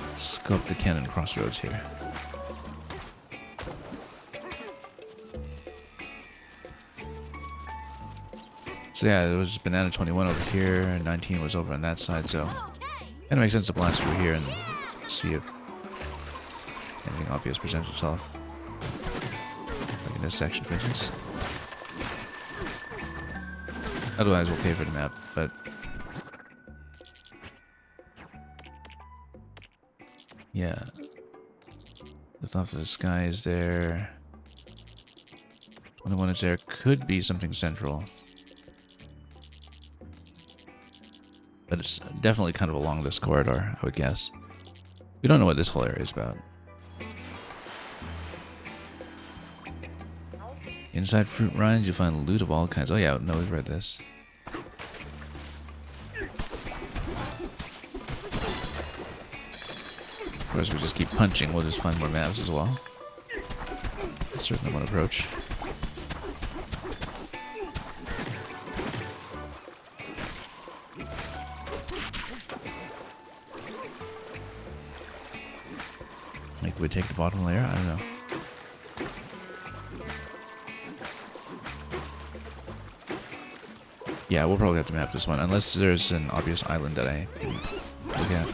Let's go up the Cannon Crossroads here. So yeah, it was Banana 21 over here, and 19 was over on that side, so it makes sense to blast through here and see if anything obvious presents itself. Like in this section, for instance. Otherwise, we'll pay for the map, but... yeah. Lift off to the sky is there. 21 is there. Could be something central. But it's definitely kind of along this corridor, I would guess. We don't know what this whole area is about. Inside fruit rinds, you'll find loot of all kinds. Oh yeah, no, we've read this. Of course, we just keep punching. We'll just find more maps as well. That's certainly one approach. Like, we take the bottom layer? I don't know. Yeah, we'll probably have to map this one, unless there's an obvious island that I didn't look at.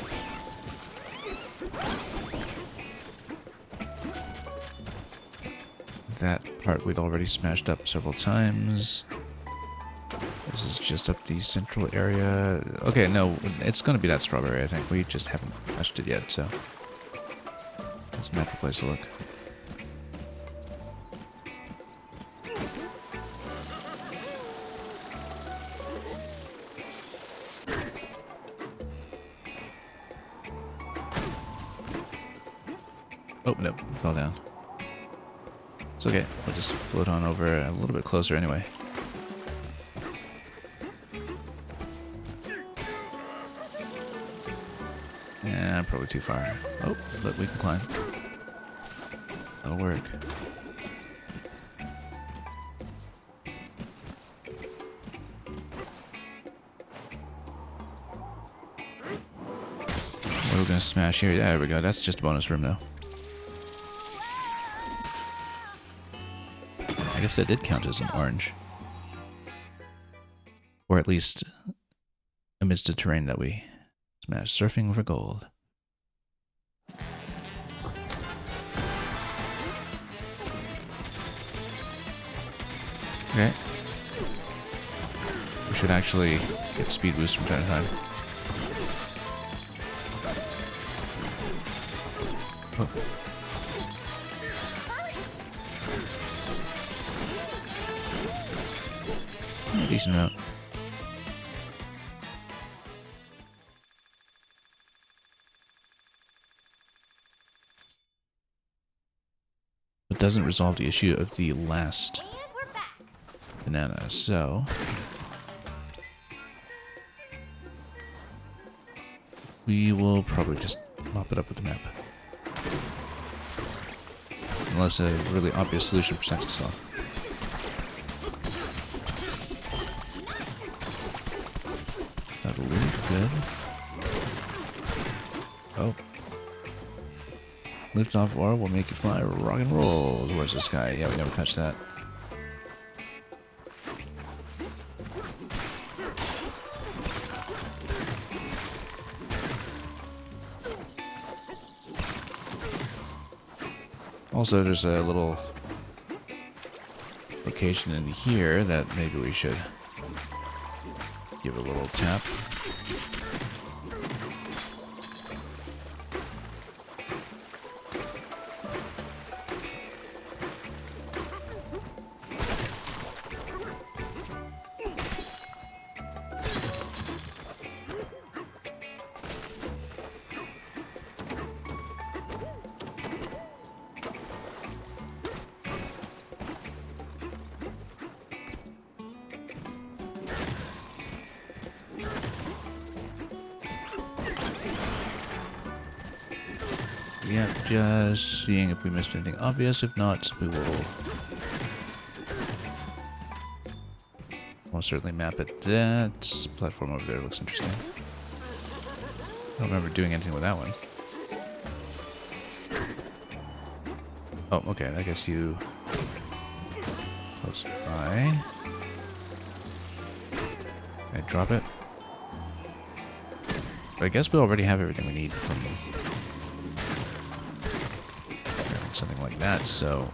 That part we'd already smashed up several times. This is just up the central area. Okay, no, it's gonna be that strawberry, I think. We just haven't touched it yet, so... it's a natural place to look. Oh, no, fell down. It's okay, we'll just float on over a little bit closer anyway. Yeah, probably too far. Oh, but we can climb. That'll work. What are we gonna smash here? Yeah, there we go. That's just a bonus room though. I guess that did count as an orange. Or at least amidst the terrain that we smashed. Surfing for gold. Okay. We should actually get speed boost from time to time. Oh. Decent amount. But doesn't resolve the issue of the last And we're back. banana, so we will probably just mop it up with the map. Unless a really obvious solution presents itself. That'll look good. Oh. Lift off or will make you fly, rock and roll towards the sky. Yeah, we never touched that. Also, there's a little location in here that maybe we should give a little tap. Yeah, just seeing if we missed anything obvious. If not, we will most certainly map it. That platform over there looks interesting. I don't remember doing anything with that one. Oh, okay. I guess you close by. Can I drop it? But I guess we already have everything we need from something like that, so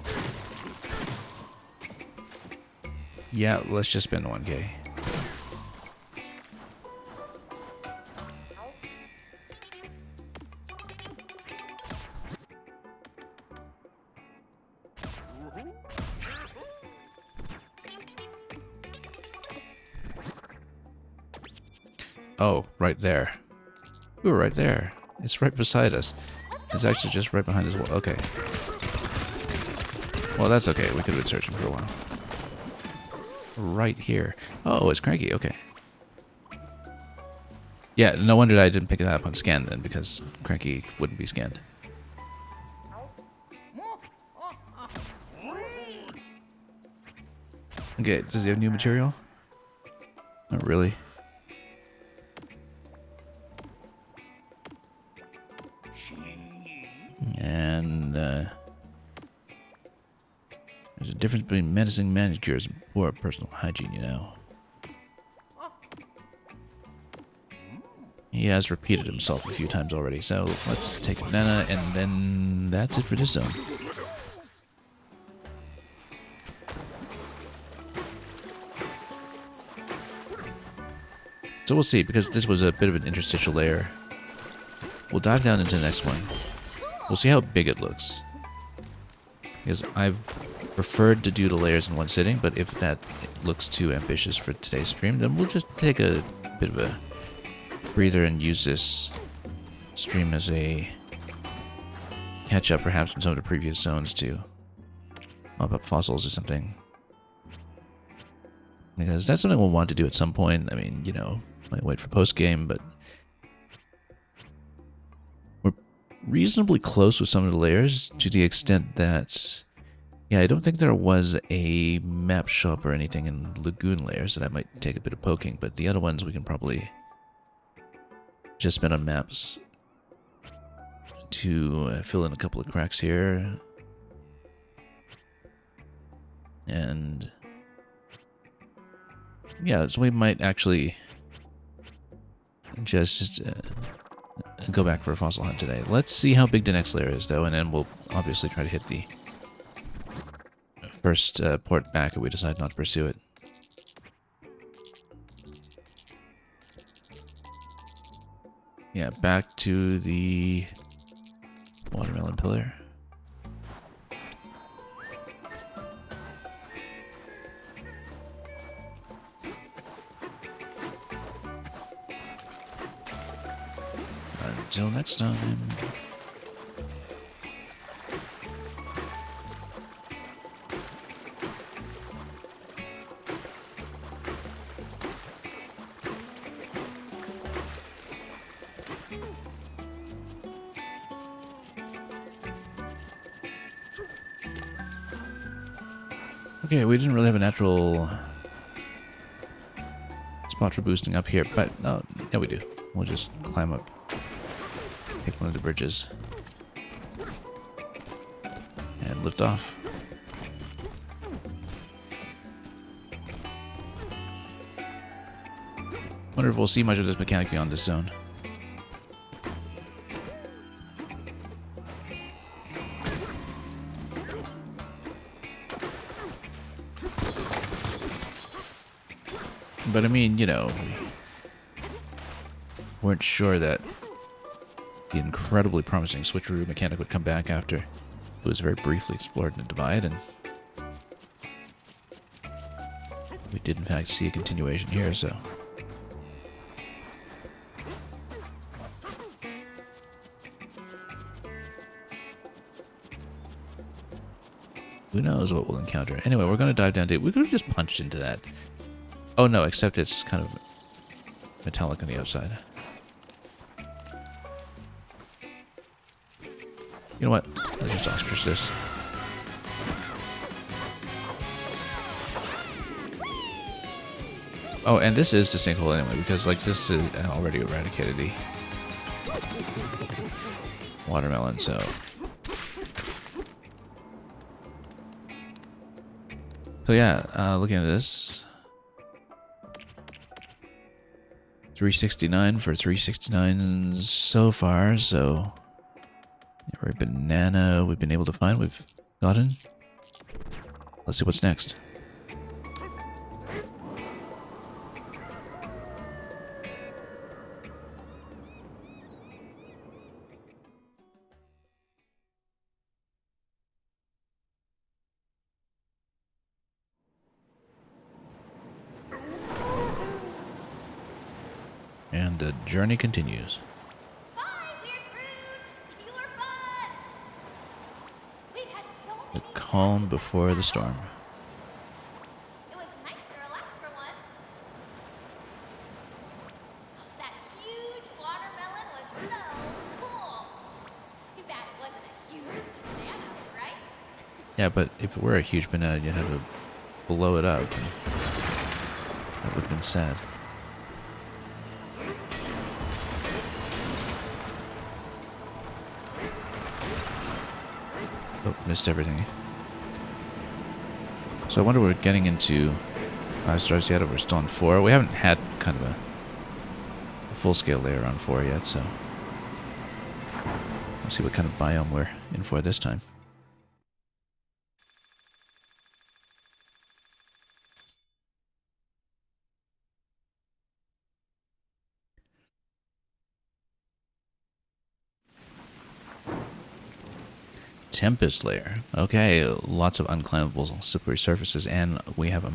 yeah, let's just spend 1K. Oh, right there. We were right there. It's right beside us. It's actually just right behind us. Okay. Well, that's okay. We could have been searching for a while. Right here. Oh, it's Cranky. Okay. Yeah, no wonder I didn't pick it up on scan then, because Cranky wouldn't be scanned. Okay, does he have new material? Not really. And, there's a difference between menacing manicures and poor personal hygiene, you know. He has repeated himself a few times already, so let's take a banana, and then that's it for this zone. So we'll see, because this was a bit of an interstitial layer. We'll dive down into the next one. We'll see how big it looks. Because I've preferred to do the layers in one sitting, but if that looks too ambitious for today's stream, then we'll just take a bit of a breather and use this stream as a catch up perhaps in some of the previous zones to mop up fossils or something. Because that's something we'll want to do at some point. I mean, you know, might wait for post game, but we're reasonably close with some of the layers to the extent that, yeah, I don't think there was a map shop or anything in Lagoon layers, so that might take a bit of poking, but the other ones we can probably just spend on maps to fill in a couple of cracks here. And yeah, so we might actually just go back for a fossil hunt today. Let's see how big the next layer is, though, and then we'll obviously try to hit the first port back if we decide not to pursue it. Yeah, back to the watermelon pillar. Until next time. Okay, we didn't really have a natural spot for boosting up here, but no, yeah, we do. We'll just climb up, take one of the bridges, and lift off. Wonder if we'll see much of this mechanic beyond this zone. But I mean, you know, we weren't sure that the incredibly promising switcheroo mechanic would come back after it was very briefly explored in the Divide, and we did in fact see a continuation here, so. Who knows what we'll encounter. Anyway, we're going to dive down deep. We could have just punched into that. Oh no, except it's kind of metallic on the outside. You know what? Let's just ostrich this. Oh, and this is the sinkhole anyway, because like this is already eradicated the watermelon, so. So yeah, looking at this. 369 for 369 so far, so every banana we've been able to find, we've gotten. Let's see what's next. And the journey continues. Bye, weird fruit! You were fun! We've had so The many calm before the storm. It was nice to relax for once. That huge watermelon was so cool. Too bad it wasn't a huge banana, right? Yeah, but if it were a huge banana, you'd have to blow it up. That would have been sad. Oh, missed everything. So I wonder we're getting into 5 stars yet, or we're still on 4. We haven't had kind of a full-scale layer on 4 yet, so let's see what kind of biome we're in for this time. Tempest layer. Okay, lots of unclimbable slippery surfaces, and we have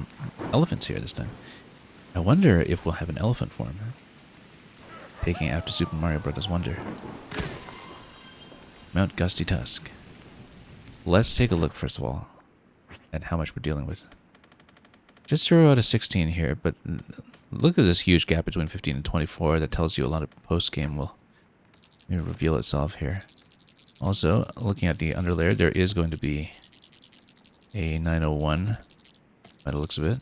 elephants here this time. I wonder if we'll have an elephant form. Taking it after Super Mario Bros. Wonder. Mount Gusty Tusk. Let's take a look, first of all, at how much we're dealing with. Just throw out a 16 here, but look at this huge gap between 15 and 24. That tells you a lot of post-game will reveal itself here. Also, looking at the underlayer, there is going to be a 901 by the looks of it.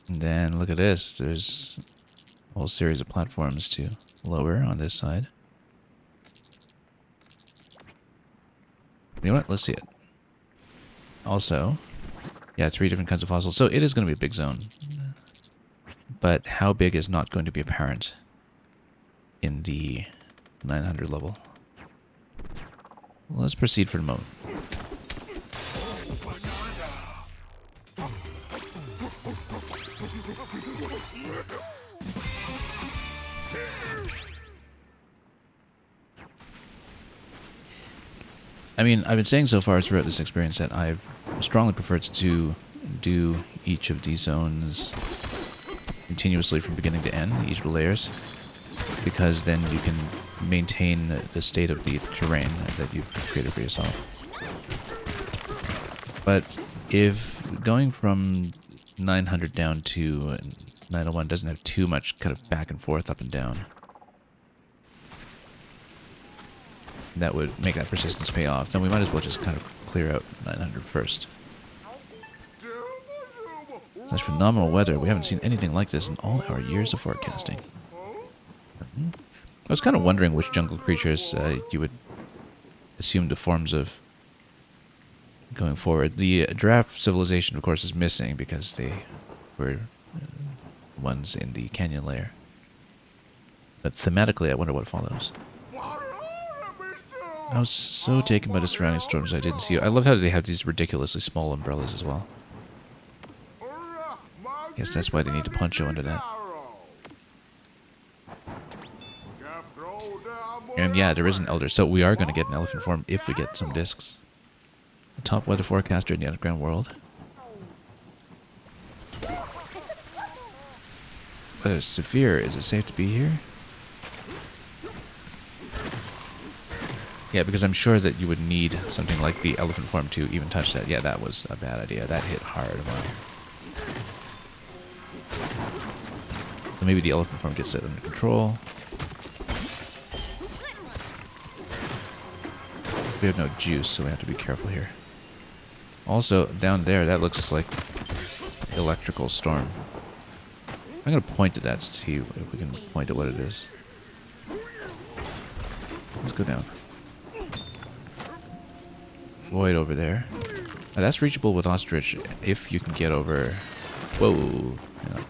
And then look at this. There's a whole series of platforms to lower on this side. You know what? Let's see it. Also, yeah, 3 different kinds of fossils. So it is going to be a big zone. But how big is not going to be apparent in the 900 level. Let's proceed for the moment. I mean, I've been saying so far throughout this experience that I've strongly preferred to do each of these zones continuously from beginning to end, each of the layers, because then you can maintain the state of the terrain that you've created for yourself. But if going from 900 down to 901 doesn't have too much kind of back and forth, up and down, that would make that persistence pay off. Then we might as well just kind of clear out 900 first. Such phenomenal weather. We haven't seen anything like this in all our years of forecasting. I was kind of wondering which jungle creatures you would assume the forms of going forward. The giraffe civilization, of course, is missing because they were ones in the canyon layer. But thematically, I wonder what follows. I was so taken by the surrounding storms I didn't see. I love how they have these ridiculously small umbrellas as well. Guess that's why they need a poncho under that. And yeah, there is an elder, so we are going to get an elephant form if we get some discs. The top weather forecaster in the underground world. But it's severe. Is it safe to be here? Yeah, because I'm sure that you would need something like the elephant form to even touch that. Yeah, that was a bad idea. That hit hard. Wow. So maybe the elephant form gets that under control. We have no juice, so we have to be careful here. Also, down there, that looks like electrical storm. I'm going to point at that to see if we can point at what it is. Let's go down. Void over there. Now that's reachable with ostrich if you can get over... Whoa. Yeah.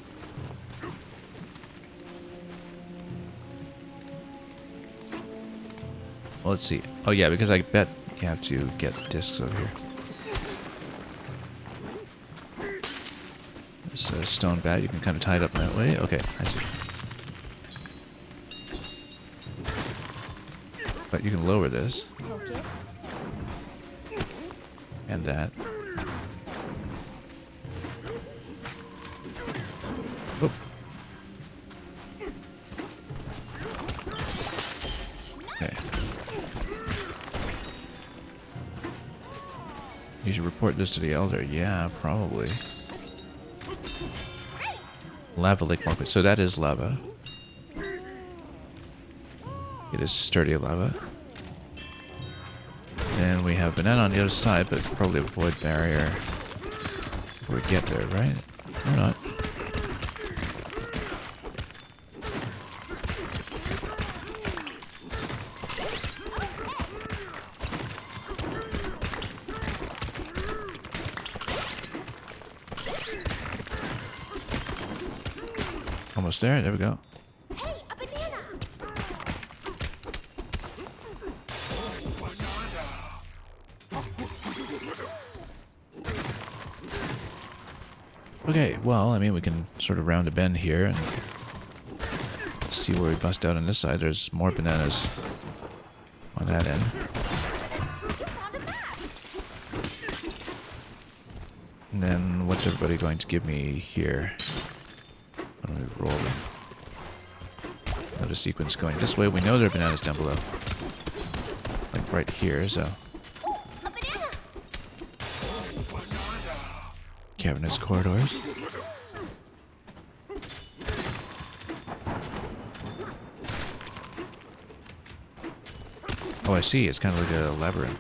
Well, let's see. Oh yeah, because I bet you have to get discs over here. There's a stone bat. You can kind of tie it up that way. Okay, I see. But you can lower this. And that. Oop. Okay. You should report this to the elder. Yeah, probably. Lava lake market. So that is lava. It is sturdy lava. Then we have banana on the other side, but it's probably a void barrier before we get there, right? Or not. Almost there. There we go. Hey, a banana! Okay, well, I mean, we can sort of round a bend here and see where we bust out on this side. There's more bananas on that end. And then what's everybody going to give me here? Why don't we roll them? Another sequence going this way. We know there are bananas down below. Like right here, so... A banana! Cavernous corridors. Oh, I see. It's kind of like a labyrinth.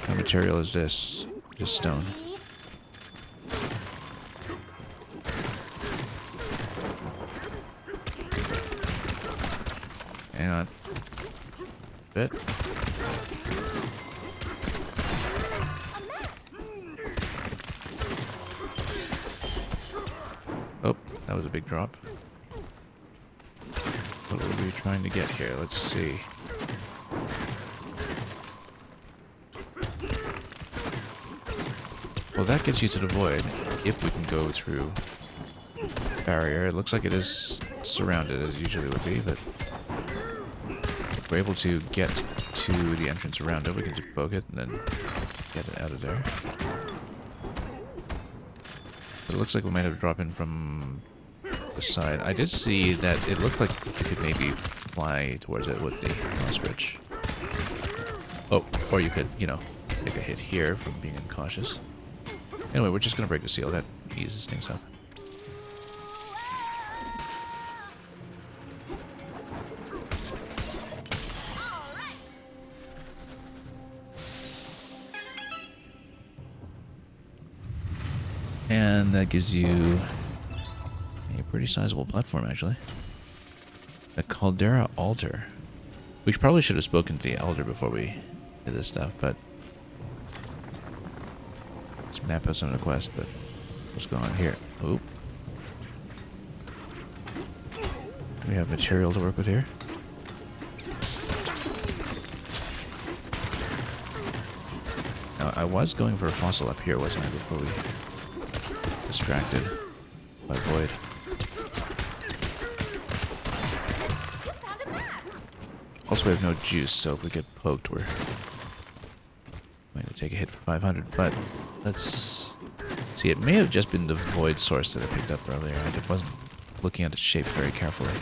What material is this? Just stone. Hang on. Bit. Oh, that was a big drop. What were we trying to get here? Let's see. Well, that gets you to the void, if we can go through barrier. It looks like it is surrounded as usually would be, but if we're able to get to the entrance around it, we can just poke it and then get it out of there. But it looks like we might have to drop in from the side. I did see that it looked like it could maybe fly towards it with the ostrich. Oh, or you could, you know, take a hit here from being incautious. Anyway, we're just going to break the seal. That eases things up. And that gives you a pretty sizable platform, actually. A Caldera Altar. We probably should have spoken to the Elder before we did this stuff, but... let's map out some of the quests, but... what's going on here? Oop. We have material to work with here. Now, I was going for a fossil up here, wasn't I, before we... distracted by Void. Also, we have no juice, so if we get poked, we're going to take a hit for 500. But let's see. It may have just been the Void source that I picked up earlier. I wasn't looking at its shape very carefully.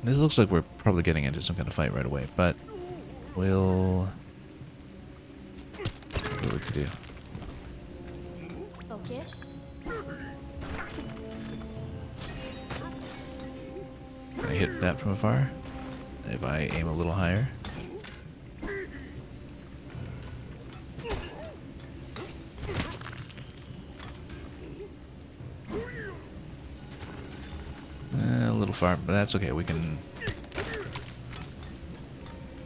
This looks like we're probably getting into some kind of fight right away, but we'll see what we can do. Focus. Can I hit that from afar? If I aim a little higher. A little far, but that's okay. We can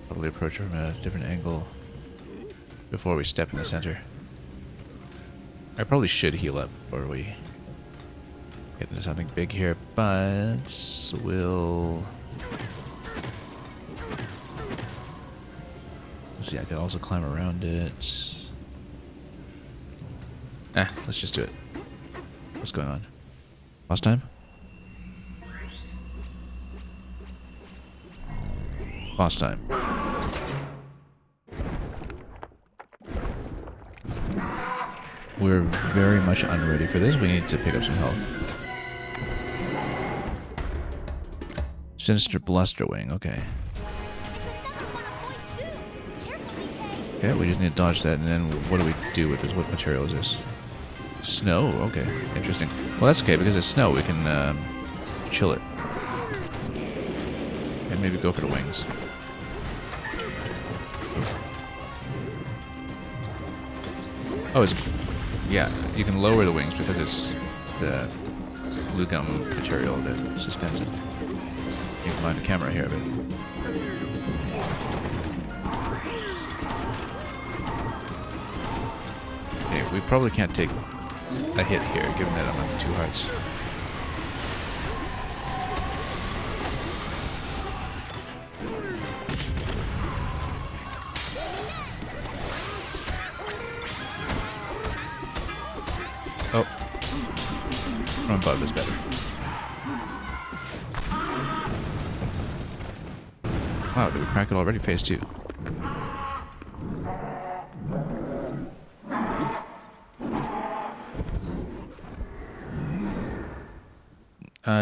probably approach from a different angle before we step in the center. I probably should heal up before we get into something big here, but we'll... let's see, I could also climb around it. Let's just do it. What's going on? Last time? Boss time. We're very much unready for this. We need to pick up some health. Sinister Blusterwing, okay. Okay, we just need to dodge that, and then what do we do with this? What material is this? Snow? Okay, interesting. Well, that's okay, because it's snow, we can chill it. And maybe go for the wings. Oh, it's... yeah, you can lower the wings because it's the blue gum material that suspends it. You can find the camera here, but... okay, we probably can't take a hit here, given that I'm on 2 hearts. Oh. From above is better. Wow, did we crack it already? Phase 2.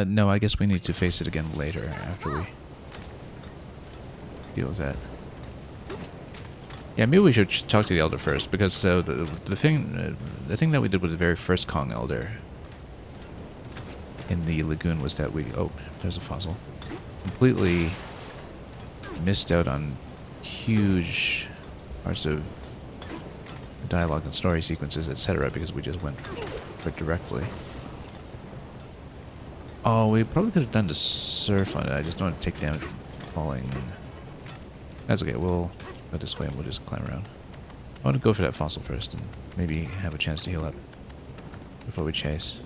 No, I guess we need to face it again later after we deal with that. Yeah, maybe we should talk to the Elder first, because the thing that we did with the very first Kong Elder in the lagoon was that we... oh, there's a fossil. Completely missed out on huge parts of dialogue and story sequences, etc., because we just went for it directly. Oh, we probably could have done the surf on it. I just don't want to take damage from falling. That's okay. We'll go this way and we'll just climb around. I want to go for that fossil first and maybe have a chance to heal up before we chase.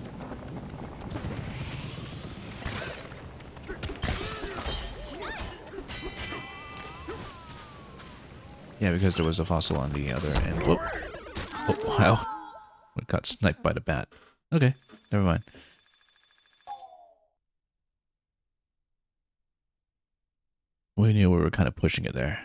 Yeah, because there was a fossil on the other end. Whoop. Oh, wow. We got sniped by the bat. Okay, never mind. We knew we were kind of pushing it there.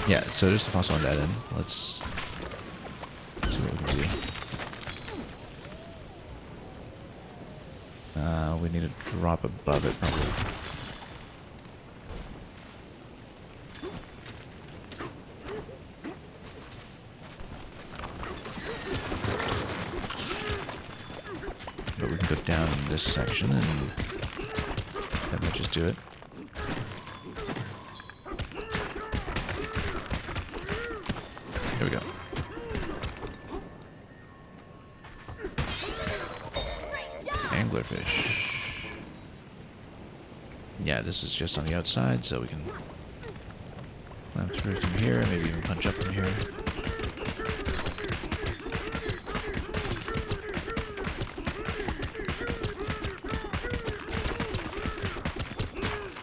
Yeah, so there's the fossil on that end. Let's see what we can do. We need to drop above it, probably. But we can go down in this section, and that might just do it. There we go. Anglerfish. Yeah, this is just on the outside, so we can climb through from here, maybe even punch up from here.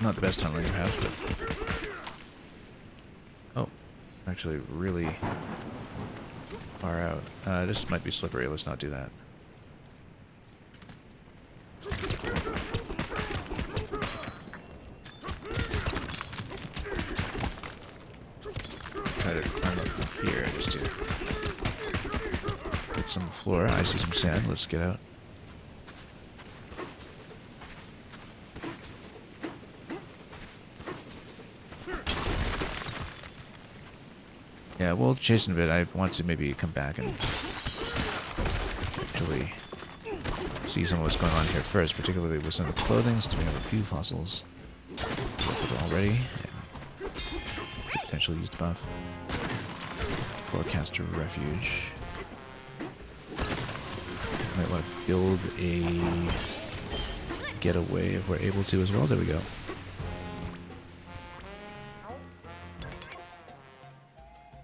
Not the best tunneling perhaps, but... Oh, actually really far out. This might be slippery, let's not do that. Try to climb up from here, just to put some floor. I see some sand, let's get out. Yeah, we'll chase in a bit. I want to maybe come back and actually see some of what's going on here first, particularly with some of the clothing, since we have a few fossils already. And potentially used buff. Forecaster refuge. Might want to build a getaway if we're able to as well. There we go.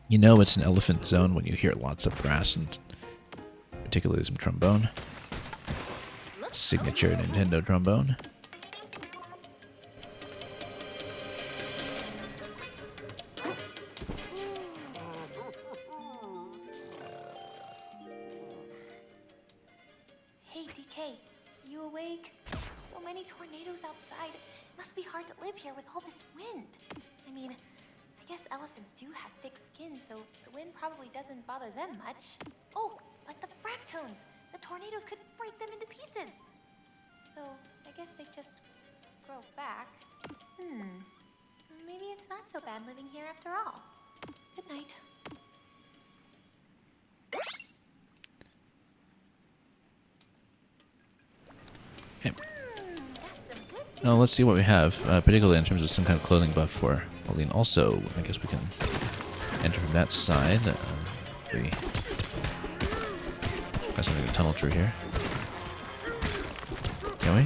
You know it's an elephant zone when you hear lots of brass and particularly some trombone. Signature Nintendo trombone. Hey, DK, you awake? So many tornadoes outside. It must be hard to live here with all this wind. I mean, I guess elephants do have thick skin, so the wind probably doesn't bother them much. Oh, but the fractones! The tornadoes could break them into pieces. Though, I guess they just grow back. Maybe it's not so bad living here after all. Good night. Okay. That's some good Now let's see what we have, particularly in terms of some kind of clothing buff for Pauline. Also, I guess we can enter from that side. We got something to tunnel through here. Can we? I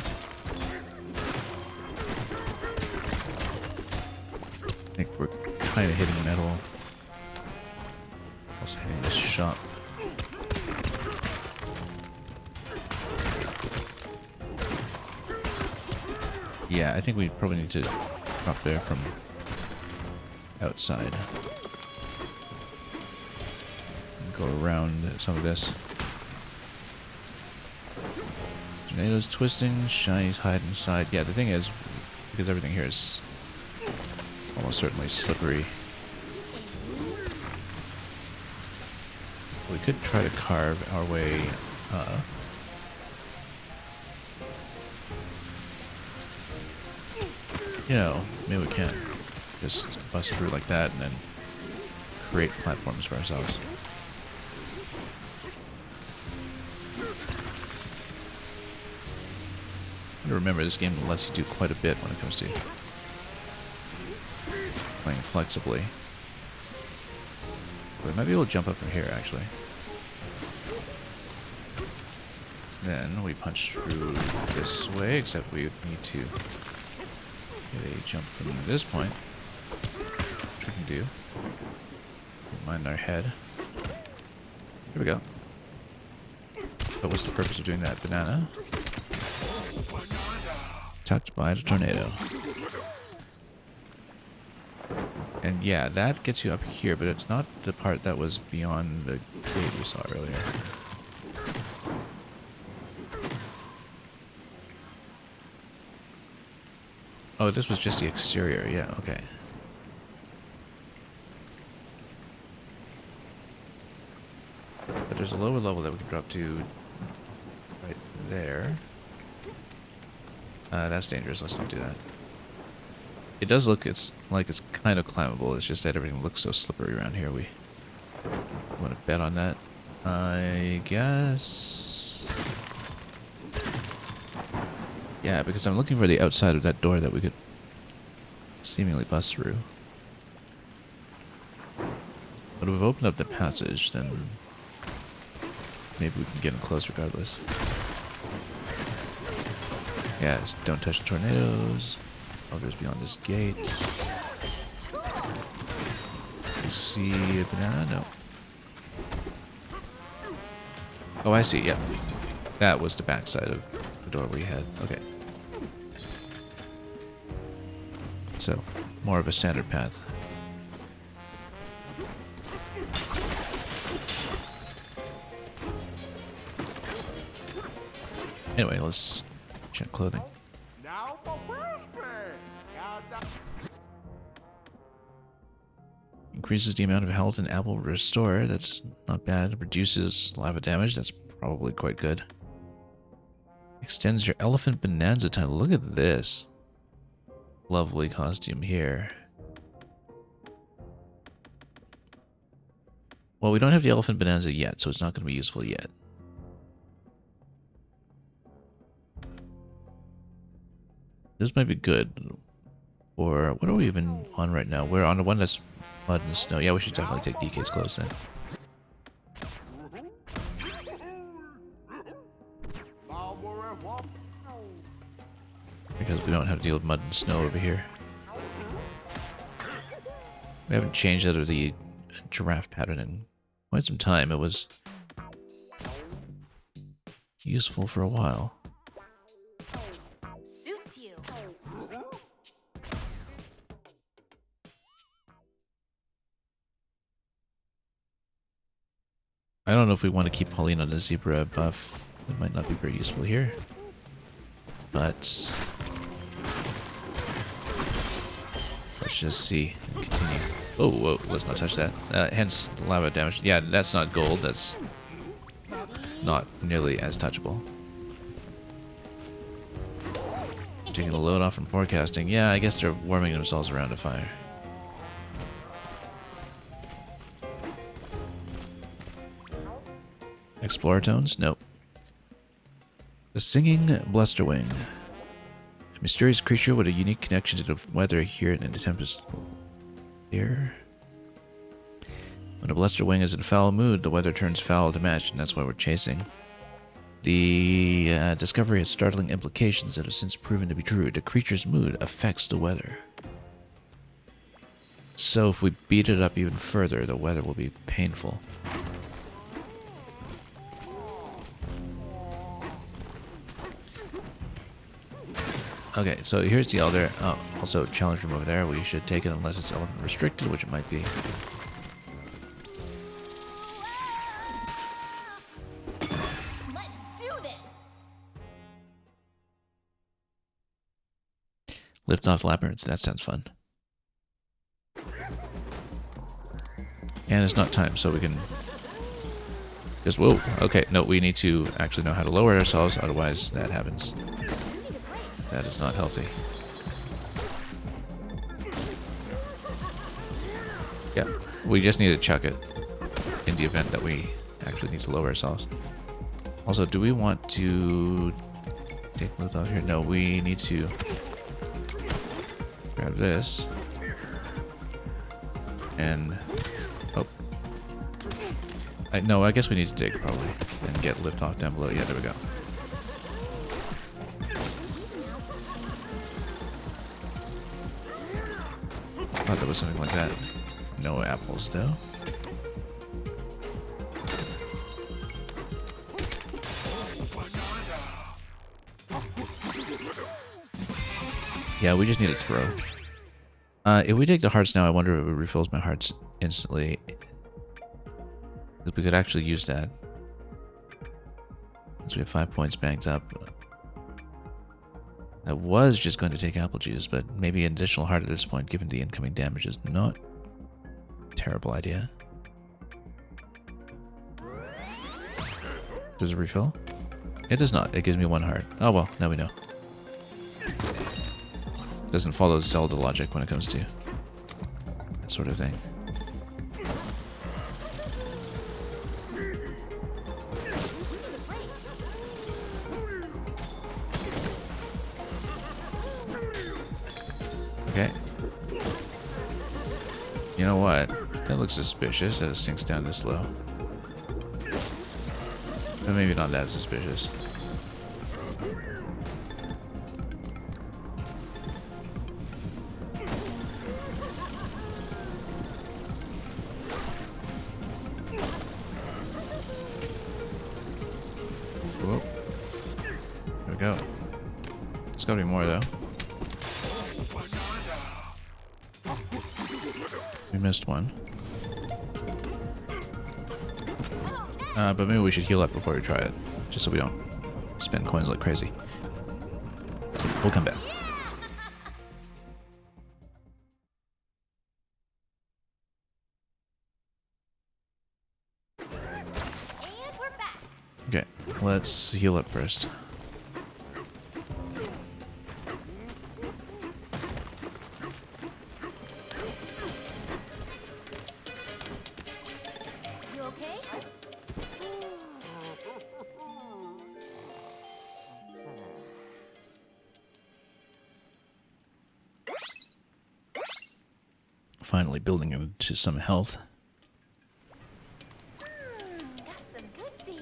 think we're kind of hitting metal. Also hitting this shop. Yeah, I think we probably need to drop there from outside. And go around some of this. Tornadoes twisting, shinies hide inside. Yeah, the thing is, because everything here is almost certainly slippery, we could try to carve our way you know, maybe we can just bust through like that and then create platforms for ourselves. Remember, this game lets you do quite a bit when it comes to playing flexibly. We might be able to jump up from here, actually. Then we punch through this way, except we would need to get a jump from this point, which we can do. Mind our head. Here we go. But what's the purpose of doing that? Banana? Tucked by the tornado. And yeah, that gets you up here, but it's not the part that was beyond the gate we saw earlier. Oh, this was just the exterior. Yeah, okay. But there's a lower level that we can drop to right there. That's dangerous. Let's not do that. It does look, it's like it's kind of climbable. It's just that everything looks so slippery around here. We want to bet on that. I guess. Yeah, because I'm looking for the outside of that door that we could seemingly bust through. But if we've opened up the passage, then maybe we can get in close regardless. Yeah, don't touch the tornadoes. Others beyond this gate. You see a banana? No. Oh, I see. Yep. That was the backside of the door we had. Okay. So, more of a standard path. Anyway, let's check clothing. Increases the amount of health an apple will restore. That's not bad. Reduces lava damage. That's probably quite good. Extends your elephant Bananza time. Look at this. Lovely costume here. Well, we don't have the elephant Bananza yet, so it's not going to be useful yet. This might be good. Or what are we even on right now? We're on the one that's mud and snow. Yeah, we should definitely take DK's clothes then. Because we don't have to deal with mud and snow over here. We haven't changed out of the giraffe pattern in quite some time. It was useful for a while. Suits you. I don't know if we want to keep Pauline on the zebra buff. It might not be very useful here. But let's just see and continue. Oh, whoa, let's not touch that. Hence lava damage. Yeah, that's not gold. That's not nearly as touchable. Taking the load off from forecasting. Yeah, I guess they're warming themselves around a fire. Explorer tones? Nope. The singing blusterwing. A mysterious creature with a unique connection to the weather here in the tempest. Here. When a blusterwing is in foul mood, the weather turns foul to match, and that's why we're chasing. The discovery has startling implications that have since proven to be true. The creature's mood affects the weather. So if we beat it up even further, the weather will be painful. Okay, so here's the Elder. Oh, also challenge room over there. We should take it unless it's element restricted, which it might be. Let's do this. Lift off labyrinth. That sounds fun. And it's not time, so we can just, whoa, okay, no, we need to actually know how to lower ourselves, otherwise that happens. That is not healthy. Yeah, we just need to chuck it in the event that we actually need to lower ourselves. Also, do we want to take lift off here? No, we need to grab this. And, oh. No, I guess we need to dig probably and get lift off down below. Yeah, there we go. I thought there was something like that. No apples though. Yeah, we just need a throw. If we take the hearts now, I wonder if it refills my hearts instantly. Because we could actually use that. So we have 5 points banked up. I was just going to take apple juice, but maybe an additional heart at this point, given the incoming damage, is not a terrible idea. Does it refill? It does not. It gives me 1 heart. Oh well, now we know. Doesn't follow Zelda logic when it comes to that sort of thing. Okay. You know what? That looks suspicious that it sinks down this low. But maybe not that suspicious. Whoa. There we go. There's gotta be more though. We missed one. But maybe we should heal up before we try it. Just so we don't spend coins like crazy. We'll come back. And we're back. Okay, let's heal up first. You okay? Finally building into some health. Got some goodsies.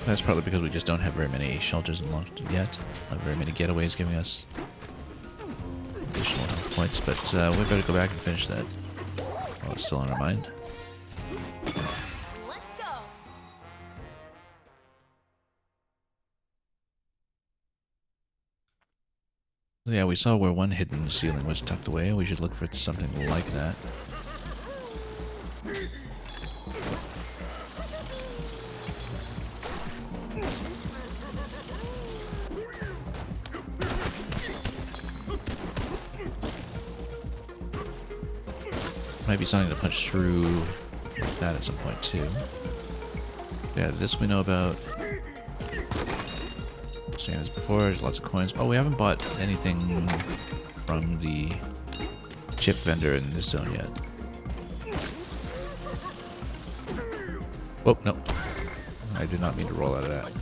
That's probably because we just don't have very many shelters unlocked yet. Not very many getaways giving us additional health points, but we better go back and finish that while it's still on our mind. Let's go. Yeah, we saw where one hidden ceiling was tucked away. We should look for something like that. Might be something to punch through that at some point too. Yeah, this we know about. Same as before, there's lots of coins. Oh, we haven't bought anything from the chip vendor in this zone yet. Oh, no. I did not mean to roll out of that.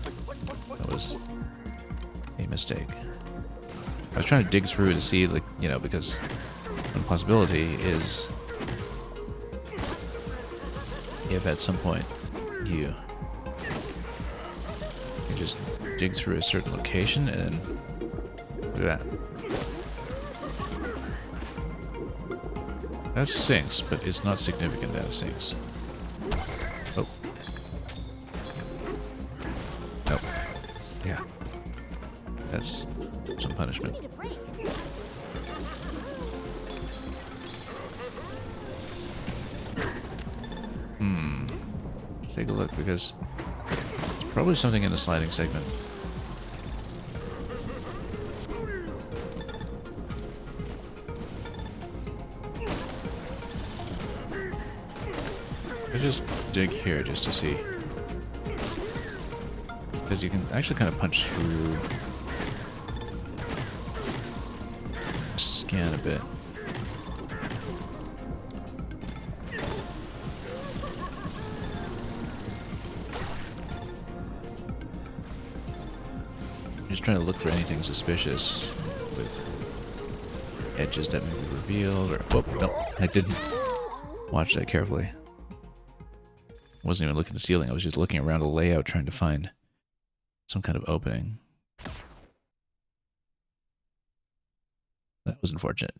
That was a mistake. I was trying to dig through to see, like, you know, because one possibility is if at some point you just dig through a certain location and look at that. That sinks, but it's not significant that it sinks. Oh. Nope. Yeah. That's some punishment. Need a break. Take a look because it's probably something in the sliding segment. I just dig here just to see. Because you can actually kind of punch through, scan a bit. Just trying to look for anything suspicious with edges that may be revealed or... Oh, no, I didn't watch that carefully. Wasn't even looking at the ceiling, I was just looking around the layout trying to find some kind of opening. That was unfortunate.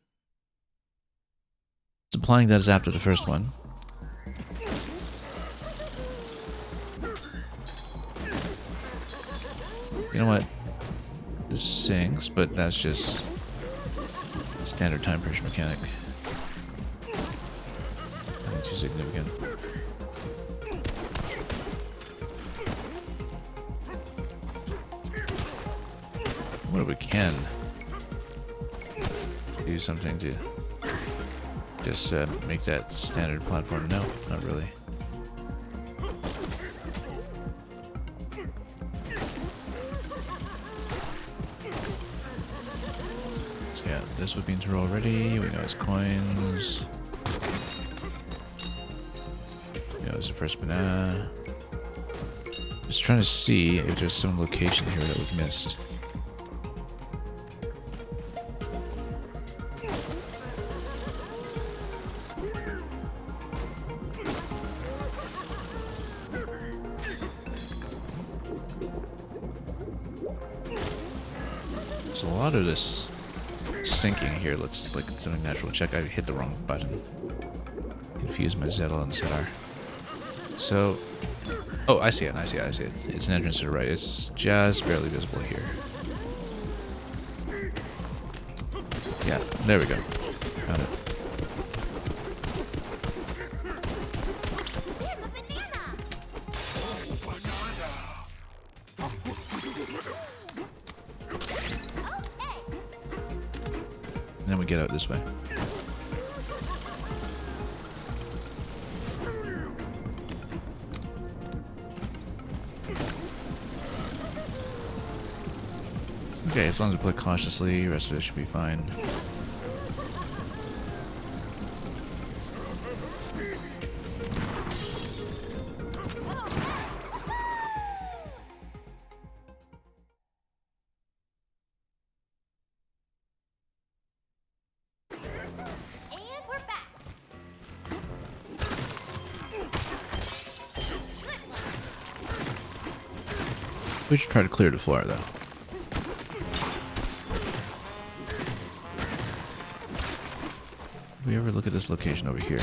It's implying that is after the first one. You know what? This sinks, but that's just standard time pressure mechanic. Nothing too significant. What if we can do something to just make that standard platform? No, not really. So yeah, this would be into already. We know it's coins. We know it's the first banana. Just trying to see if there's some location here that we've missed. So a lot of this sinking here looks like something natural. Check, I hit the wrong button. Confused my Zettel and Sedar. So, oh, I see it, I see it. It's an entrance to the right. It's just barely visible here. Yeah, there we go. Found it. There's a banana! Okay! And then we get out this way. Okay, as long as we play cautiously, the rest of it should be fine. And we're back! Good one! We should try to clear the floor, though. Did we ever look at this location over here?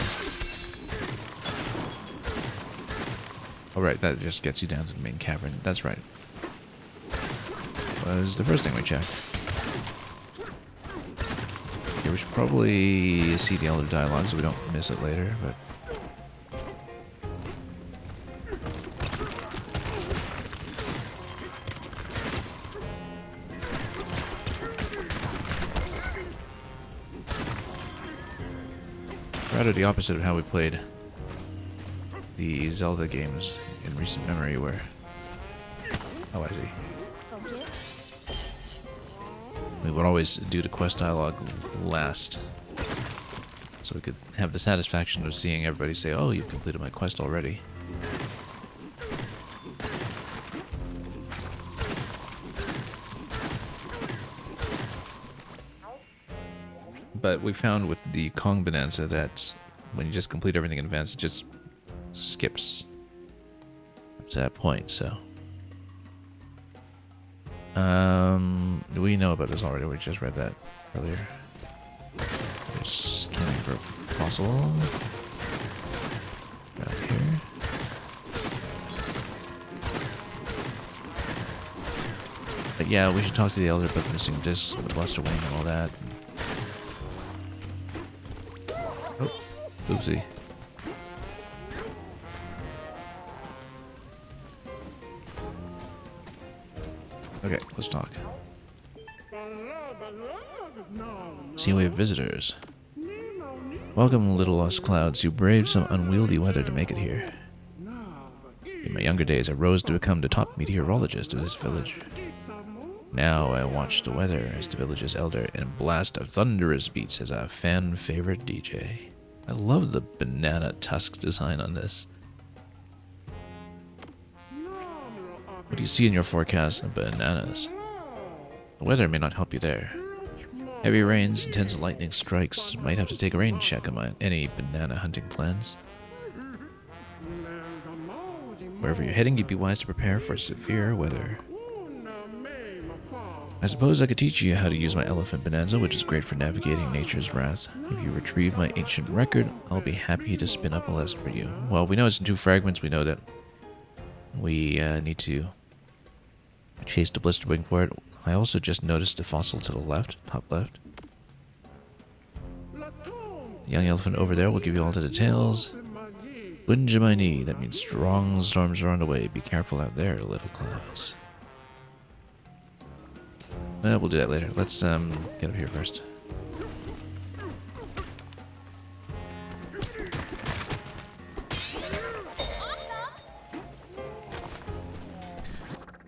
Oh, right, that just gets you down to the main cavern. That's right. Was the first thing we checked. Okay, we should probably see the Elder Dialogue so we don't miss it later, but... rather the opposite of how we played the Zelda games in recent memory, where... Oh, I see. Focus. We would always do the quest dialogue last, so we could have the satisfaction of seeing everybody say, "Oh, you've completed my quest already." But we found with the Kong Bananza that when you just complete everything in advance, it just skips up to that point, so... we know about this already, we just read that earlier. Just scanning for a fossil. Right here. But yeah, we should talk to the Elder about the missing discs, the Buster Wing and all that. Oh, oopsie. Okay, let's talk. See, we have visitors. Welcome, little lost clouds. You braved some unwieldy weather to make it here. In my younger days, I rose to become the top meteorologist of this village. Now I watch the weather as the village's elder and a blast of thunderous beats as a fan-favorite DJ. I love the banana tusk design on this. What do you see in your forecast of bananas? The weather may not help you there. Heavy rains, intense lightning strikes. Might have to take a rain check on any banana hunting plans. Wherever you're heading, you'd be wise to prepare for severe weather. I suppose I could teach you how to use my elephant Bananza, which is great for navigating nature's wrath. If you retrieve my ancient record, I'll be happy to spin up a lesson for you. Well, we know it's in 2 fragments. We know that we need to chase the Blister Wing for it. I also just noticed a fossil to the left, top left. Young elephant over there will give you all the details. Winjamani, that means strong storms are on the way. Be careful out there, little clouds. We'll do that later. Let's get up here first.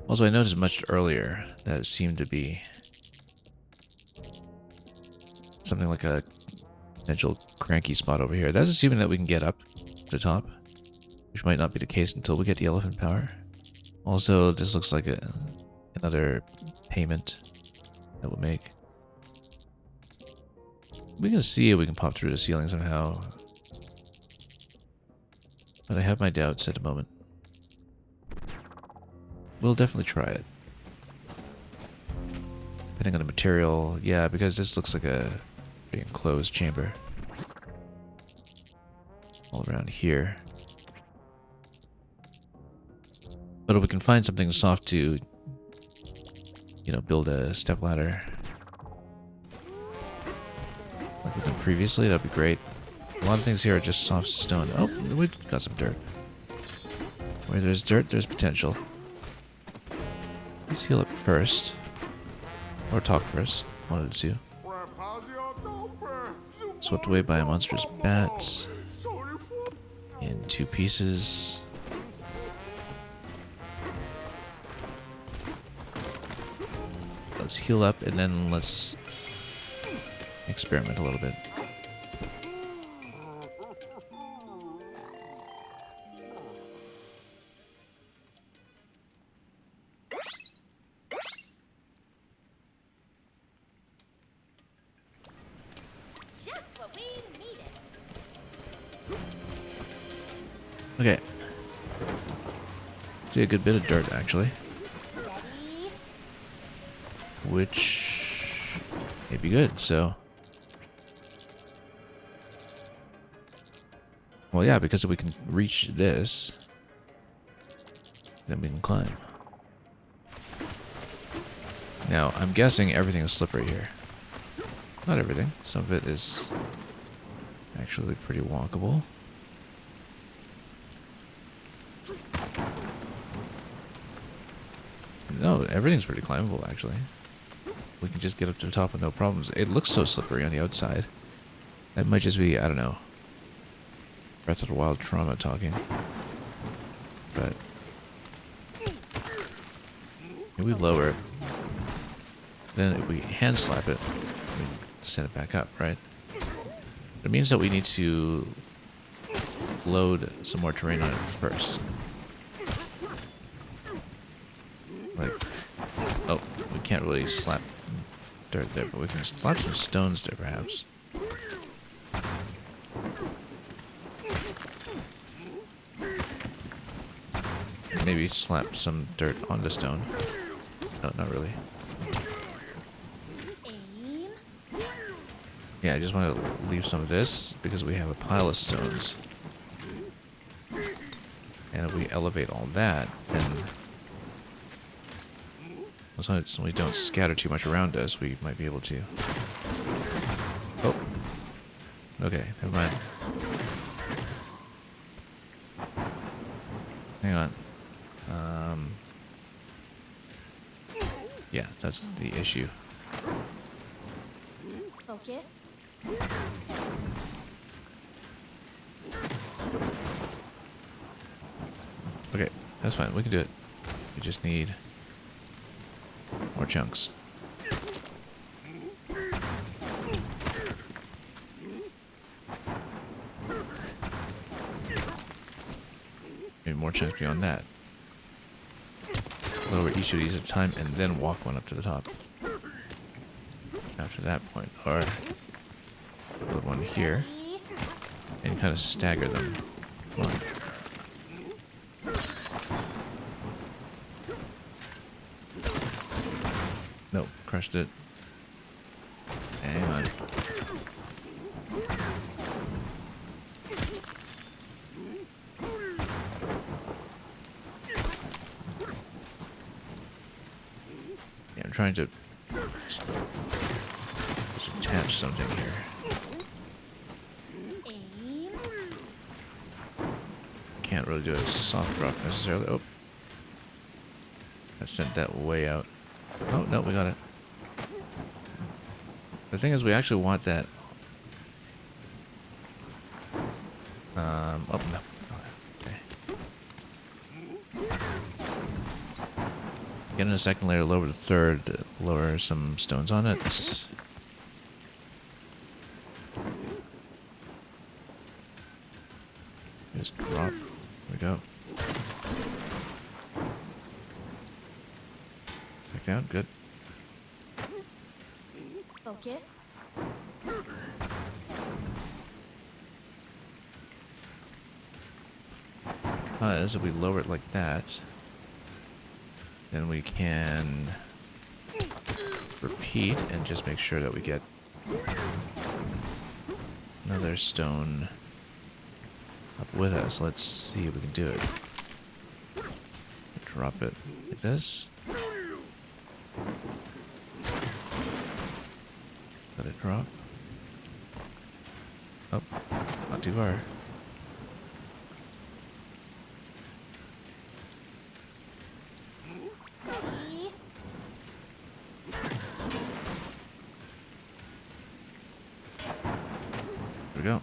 Also, I noticed much earlier that it seemed to be something like a potential cranky spot over here. That's assuming that we can get up to the top, which might not be the case until we get the elephant power. Also, this looks like another payment that we'll make. We can see if we can pop through the ceiling somehow, but I have my doubts at the moment. We'll definitely try it. Depending on the material, yeah, because this looks like a pretty enclosed chamber. All around here. But if we can find something soft to, you know, build a step ladder like we did previously, that'd be great. A lot of things here are just soft stone. Oh, we've got some dirt. Where there's dirt, there's potential. Let's heal up first. Or talk first. One of the two. Swept away by a monstrous bat. In 2 pieces. Let's heal up and then let's experiment a little bit. Just what we needed. Okay. See a good bit of dirt actually. Steady. Which may be good, so. Well, yeah, because if we can reach this, then we can climb. Now, I'm guessing everything is slippery here. Not everything. Some of it is actually pretty walkable. No, everything's pretty climbable, actually. We can just get up to the top with no problems. It looks so slippery on the outside. That might just be, I don't know, Breath of the Wild trauma talking. But if we lower it, then if we hand slap it, we send it back up, right? It means that we need to load some more terrain on it first. Like, oh, we can't really slap dirt there, but we can slap some stones there, perhaps. Maybe slap some dirt on the stone. No, not really. Aim. Yeah, I just want to leave some of this because we have a pile of stones. And if we elevate all that, then as long as we don't scatter too much around us, we might be able to. Oh. Okay, never mind. Hang on. Yeah, that's the issue. Focus. Okay, that's fine. We can do it. We just need more chunks. Maybe more chunks beyond that. Lower each of these at a time and then walk one up to the top. After that point. Or build one here and kind of stagger them. Come on. Nope, crushed it. Hang on. trying to just attach something here. Aim. Can't really do a soft drop necessarily. Oh. I sent that way out. Oh, no, we got it. The thing is, we actually want that. Oh, no. Okay. Get in a second layer, lower the third, lower some stones on it. Just drop. There we go. Back down, good. Focus. Because if we lower it like that, then we can repeat and just make sure that we get another stone up with us. Let's see if we can do it. Drop it like this. Let it drop. Oh, not too far. Steady. There we go.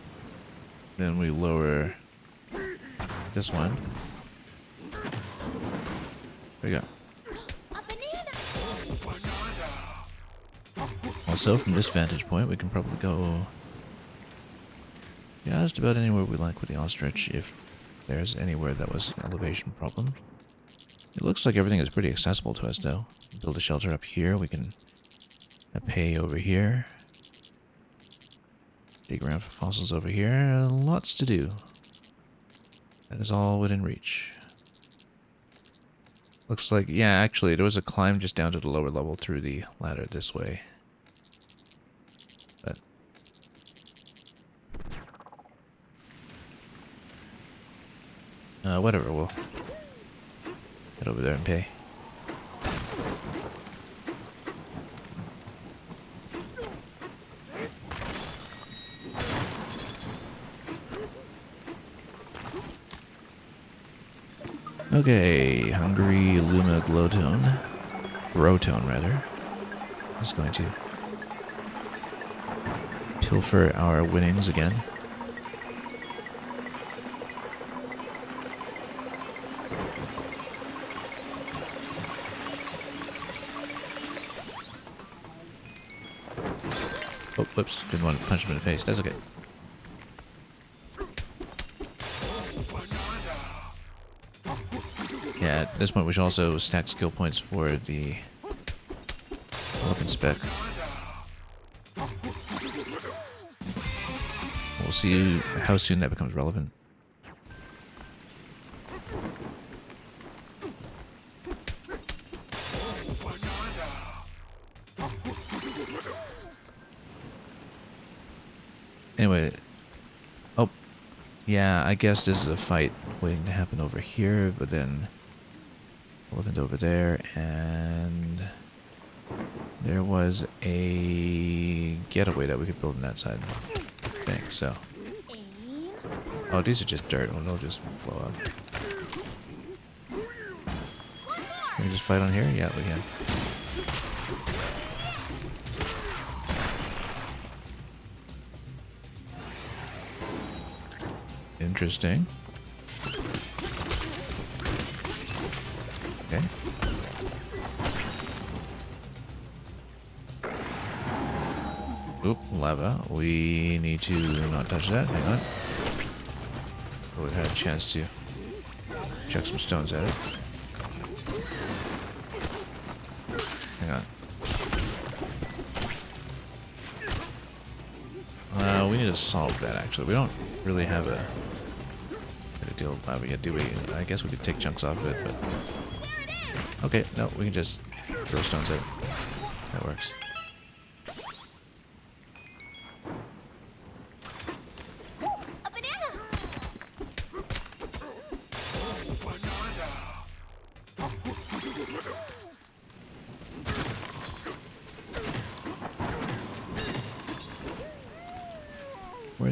Then we lower this one. There we go. A banana. Also, from this vantage point, we can probably go just about anywhere we like with the ostrich, if there's anywhere that was an elevation problem. It looks like everything is pretty accessible to us, though. Build a shelter up here. We can pay over here. Dig around for fossils over here. Lots to do. That is all within reach. Looks like, yeah, actually, there was a climb just down to the lower level through the ladder this way. But whatever, we'll head over there and pay. Okay, Hungry Luma Glowtone, Growtone rather, is going to pilfer our winnings again. Oh, whoops, didn't want to punch him in the face, that's okay. Yeah, at this point we should also stack skill points for the elephant spec. We'll see how soon that becomes relevant. Anyway, oh, yeah, I guess this is a fight waiting to happen over here, but then elephant over there, and there was a getaway that we could build on that side, I think, so. Aim. Oh, these are just dirt, well, they'll just blow up. Can we just fight on here? Yeah, we can. Interesting. Okay. Oop, lava. We need to not touch that. Hang on. We've had a chance to chuck some stones at it. Hang on. We need to solve that, actually. We don't really have a deal with lava yet, do we? I guess we could take chunks off of it, but... Okay, no, we can just throw stones at it. That works. A banana.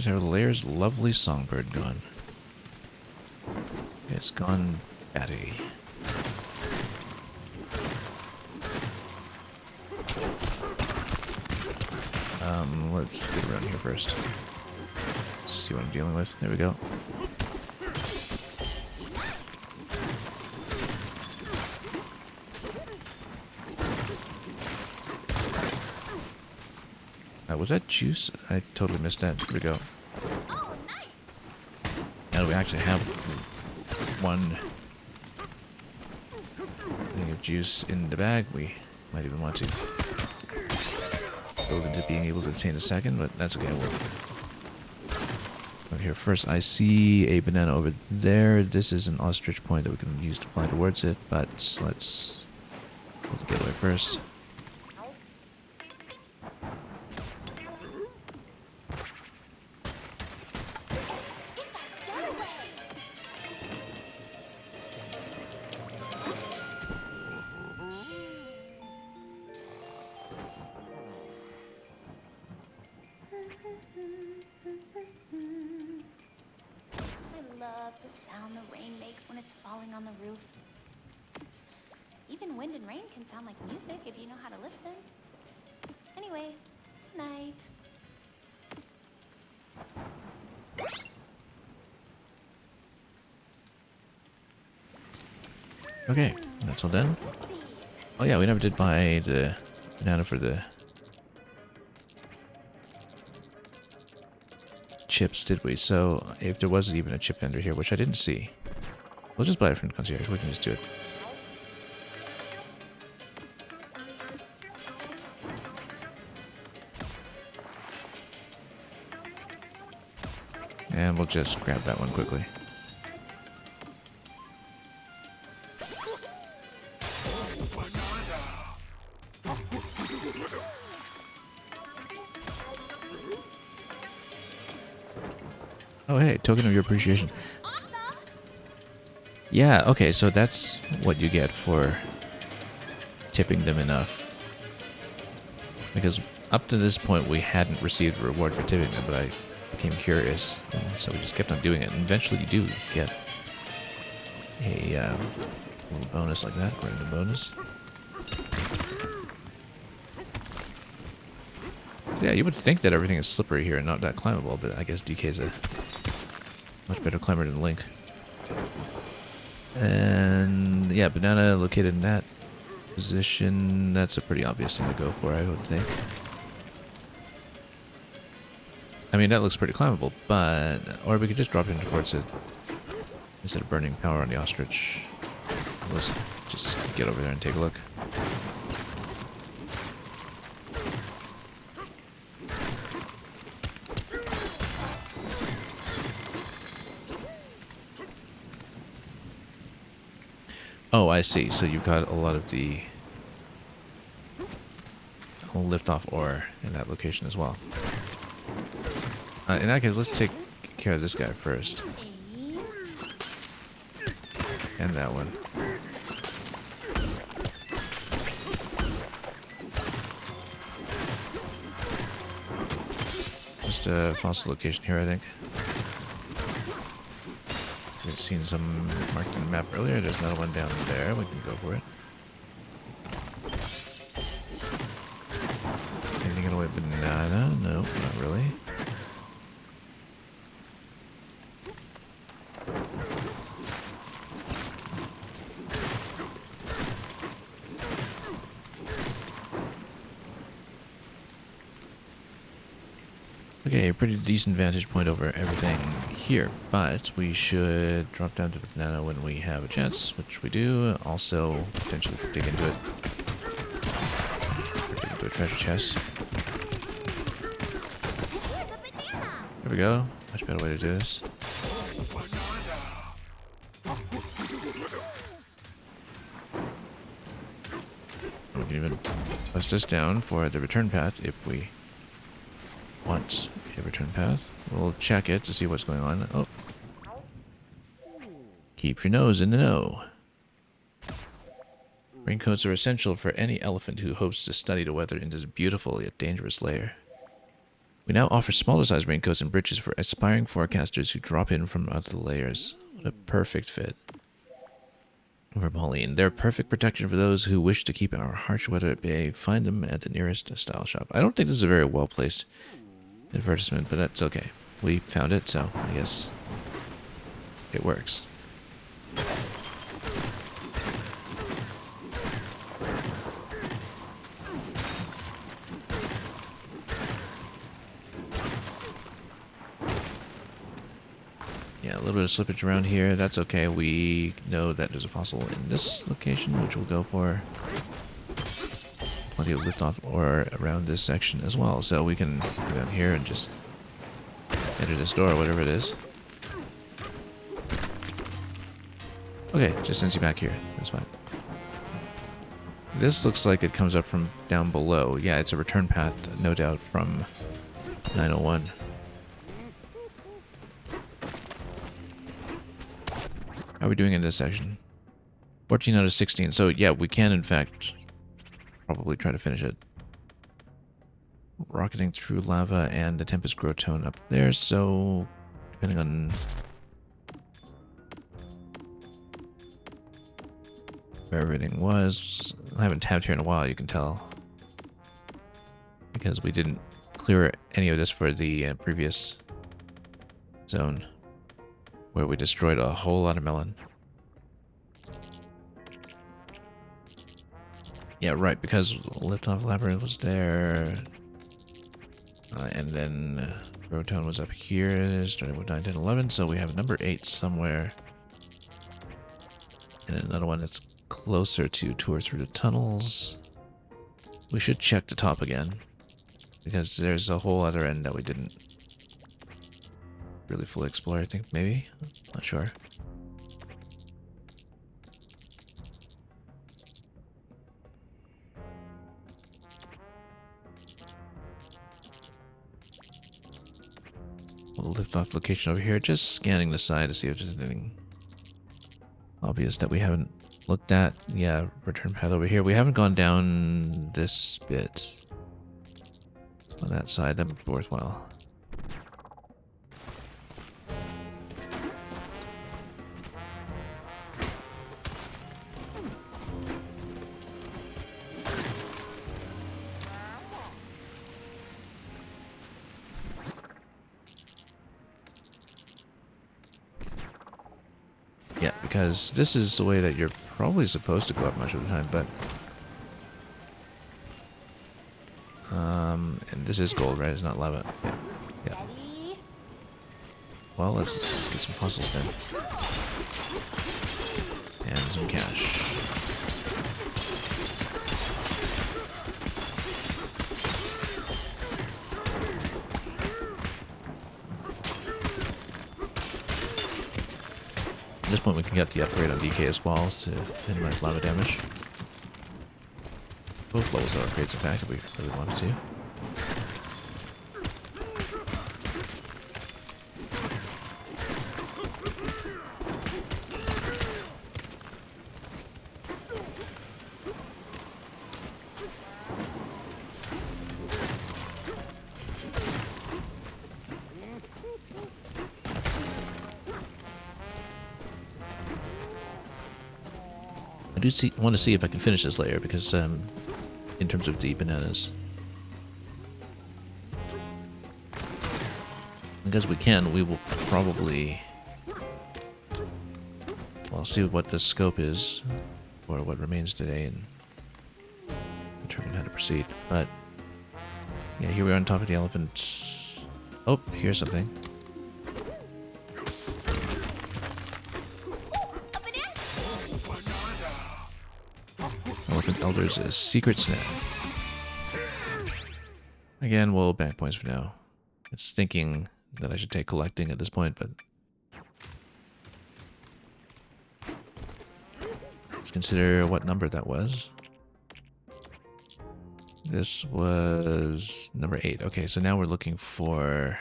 Where's our lair's lovely songbird gone? It's gone batty. Let's get around here first. Let's see what I'm dealing with. There we go. Was that juice? I totally missed that. Here we go. Oh, nice. Now we actually have one thing of juice in the bag. We might even want to build into being able to obtain a second, but that's okay. We'll over here first. I see a banana over there. This is an ostrich point that we can use to fly towards it, but let's pull the getaway first. The sound the rain makes when it's falling on the roof. Even wind and rain can sound like music if you know how to listen. Anyway, good night. Okay, that's all done. Oh yeah, we never did buy the banana for the chips, did we? So, if there was even a chip vendor here, which I didn't see, we'll just buy it from the concierge. We can just do it. And we'll just grab that one quickly. Oh hey, token of your appreciation. Awesome. Yeah, okay, so that's what you get for tipping them enough. Because up to this point we hadn't received a reward for tipping them, but I became curious, so we just kept on doing it. And eventually you do get a little bonus like that, random bonus. Yeah, you would think that everything is slippery here and not that climbable, but I guess DK is a much better climber than Link. And yeah, banana located in that position. That's a pretty obvious thing to go for, I would think. I mean, that looks pretty climbable, but... Or we could just drop in towards it instead of burning power on the ostrich. Let's just get over there and take a look. Oh, I see. So you've got a lot of the lift-off ore in that location as well. In that case, let's take care of this guy first. And that one. Just a fossil location here, I think. We've seen some marked in the map earlier. There's another one down there. We can go for it. Anything in the way of banana? No, not really. Okay, a pretty decent vantage point over everything here, but we should drop down to the banana when we have a chance, which we do. Also, potentially dig into it. Or dig into a treasure chest. There we go. Much better way to do this. We can even bust us down for the return path if we want a return path. We'll check it to see what's going on. Oh. Keep your nose in the know. Raincoats are essential for any elephant who hopes to study the weather in this beautiful yet dangerous lair. We now offer smaller size raincoats and bridges for aspiring forecasters who drop in from other layers. What a perfect fit. For Pauline, they're perfect protection for those who wish to keep our harsh weather at bay. Find them at the nearest style shop. I don't think this is a very well-placed advertisement, but that's okay. We found it, so I guess it works. Yeah, a little bit of slippage around here. That's okay. We know that there's a fossil in this location, which we'll go for. Plenty of liftoff ore around this section as well, so we can go down here and just enter this door, whatever it is. Okay, just sends you back here. That's fine. This looks like it comes up from down below. Yeah, it's a return path, no doubt, from 901. How are we doing in this section? 14 out of 16. So, yeah, we can, in fact, probably try to finish it. Rocketing through lava and the Tempest Growth Tone up there, so depending on where everything was. I haven't tabbed here in a while, you can tell. Because we didn't clear any of this for the previous zone, where we destroyed a whole lot of melon. Yeah, right, because Liftoff Labyrinth was there. And then Grotone was up here, starting with 9, 10, 11, so we have number 8 somewhere. And another one that's closer to tour through the tunnels. We should check the top again, because there's a whole other end that we didn't really fully explore, I think, maybe? Not sure. We'll lift off location over here, just scanning the side to see if there's anything obvious that we haven't looked at. Yeah, return path over here. We haven't gone down this bit on that side. That would be worthwhile. Yeah, because this is the way that you're probably supposed to go up much of the time, but... and this is gold, right? It's not lava. Yeah. Yeah. Well, let's just get some fossils then. And some cash. At this point we can get the upgrade on DK as well to minimize lava damage. Both levels are upgrades in fact if we really wanted to. I do want to see if I can finish this layer because in terms of the bananas. Because we can, we will probably... well, see what the scope is, or what remains today, and determine how to proceed. But, yeah, here we are on top of the elephant. Oh, here's something. Elephant Elder's a secret snap. Again, we'll bank points for now. It's thinking that I should take collecting at this point, but... let's consider what number that was. This was number 8. Okay, so now we're looking for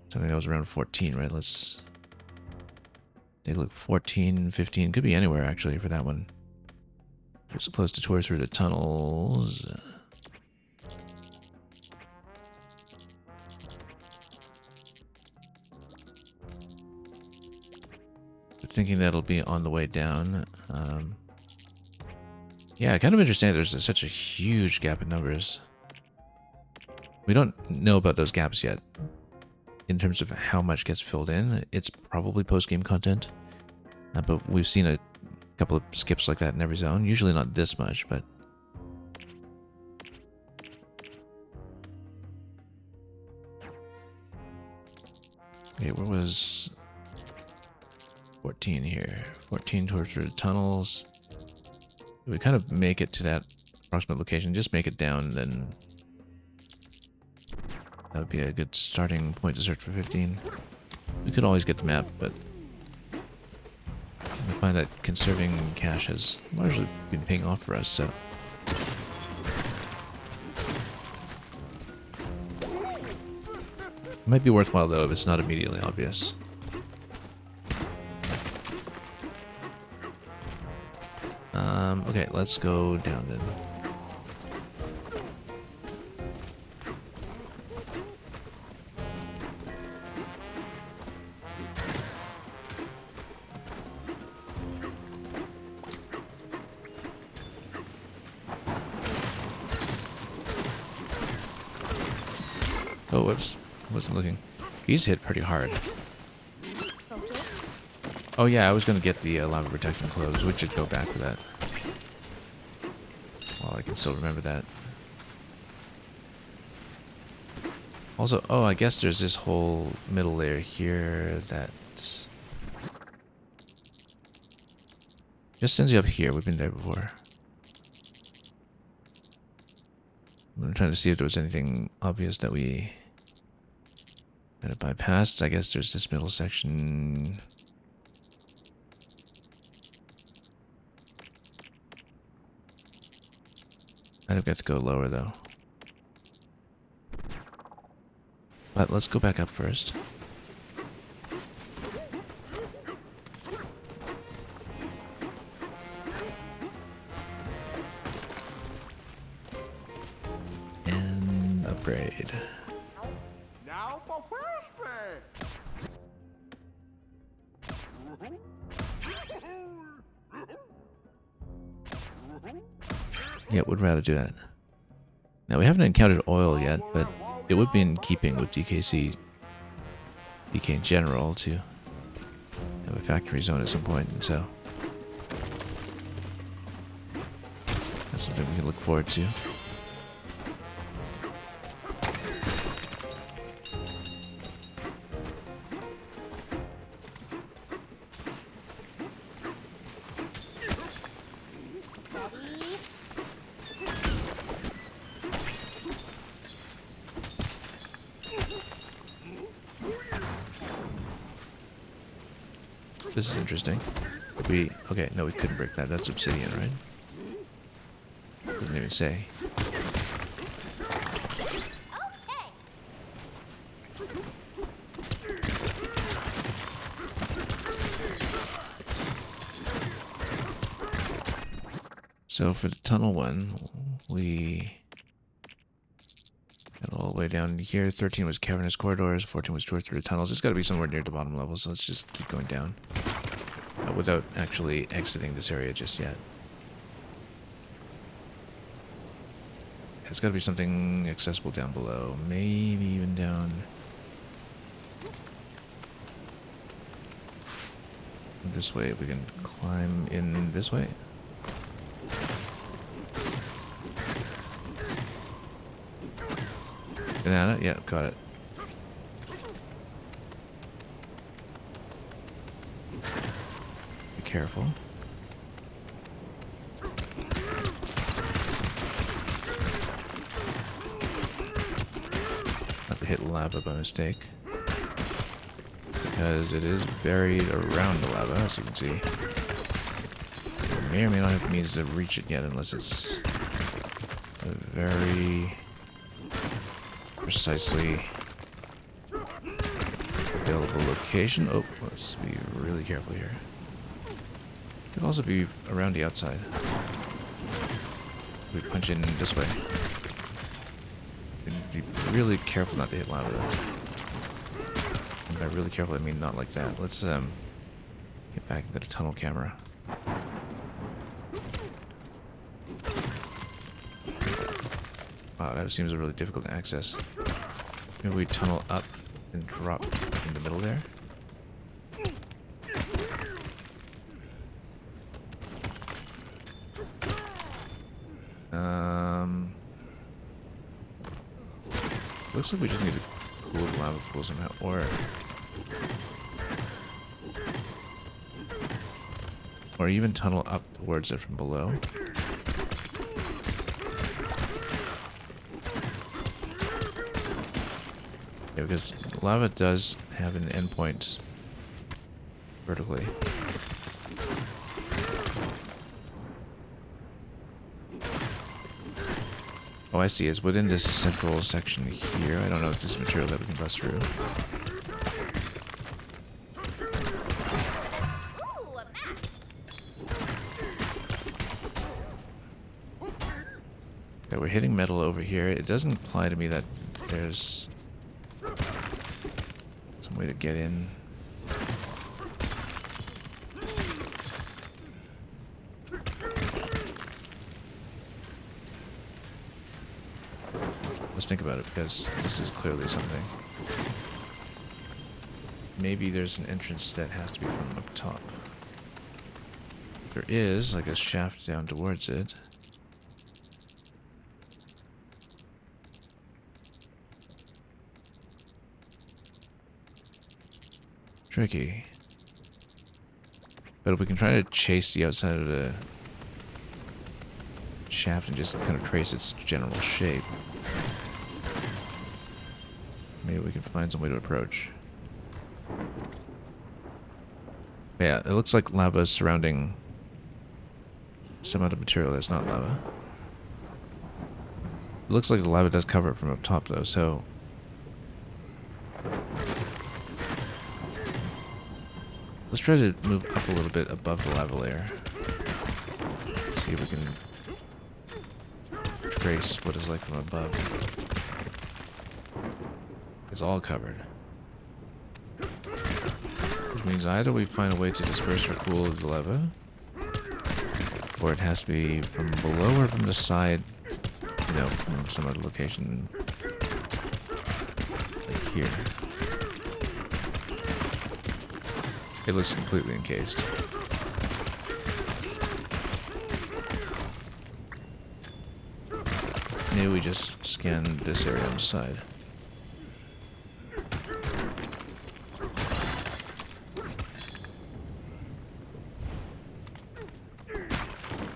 something that was around 14, right? Let's take a look. 14, 15, could be anywhere actually for that one. It's close to tour through the tunnels. thinking that'll be on the way down. Yeah, kind of interesting. There's such a huge gap in numbers. We don't know about those gaps yet. In terms of how much gets filled in, it's probably post-game content. But we've seen a couple of skips like that in every zone. Usually not this much, but... Okay, where was 14 here? 14 towards the tunnels. We kind of make it to that approximate location. Just make it down, then that would be a good starting point to search for 15. We could always get the map, but I find that conserving cash has largely been paying off for us, so... It might be worthwhile, though, if it's not immediately obvious. Okay, let's go down then. Oh, whoops. Wasn't looking. He's hit pretty hard. Oh yeah, I was going to get the lava protection clothes. We should go back for that. Well, I can still remember that. Also, oh, I guess there's this whole middle layer here that just sends you up here. We've been there before. I'm trying to see if there was anything obvious that we had to bypass. I guess there's this middle section. I'd have got to go lower though. But let's go back up first. And upgrade. Now for flashback. Yeah, would rather do that. Now, we haven't encountered oil yet, but it would be in keeping with DK in general to have a factory zone at some point, and so that's something we can look forward to. This is interesting. Okay, no, we couldn't break that. That's obsidian, right? Doesn't even say. So for the tunnel one, we got all the way down here. 13 was cavernous corridors, 14 was tours through the tunnels. It's got to be somewhere near the bottom level, so let's just keep going down. Without actually exiting this area just yet. It's got to be something accessible down below. Maybe even down this way. We can climb in this way. Banana? Yeah, got it. Be careful. Not to hit lava by mistake. Because it is buried around the lava, as you can see. You may or may not have means to reach it yet unless it's a very precisely available location. Oh, let's be really careful here. Could also be around the outside. We punch in this way. Be really careful not to hit lava though. And by really careful I mean not like that. Let's Get back into the tunnel camera. Wow, that seems really difficult to access. Maybe we tunnel up and drop in the middle there. Looks like we just need to cool the lava pool somehow, or even tunnel up towards it from below. Yeah, because lava does have an endpoint vertically. Oh, I see. It's within this central section here. I don't know if this material that we can bust through. Ooh, a map. Yeah, we're hitting metal over here. It doesn't imply to me that there's some way to get in. Let's think about it, because this is clearly something. Maybe there's an entrance that has to be from up top. There is, like a shaft down towards it. Tricky. But if we can try to chase the outside of the shaft and just kind of trace its general shape, maybe we can find some way to approach. Yeah, it looks like lava is surrounding some other material that's not lava. It looks like the lava does cover it from up top though, so... let's try to move up a little bit above the lava layer. See if we can trace what it's like from above. It's all covered. Which means either we find a way to disperse or cool the lava, or it has to be from below or from the side, you know, from some other location. Like here. It looks completely encased. Maybe we just scan this area on the side.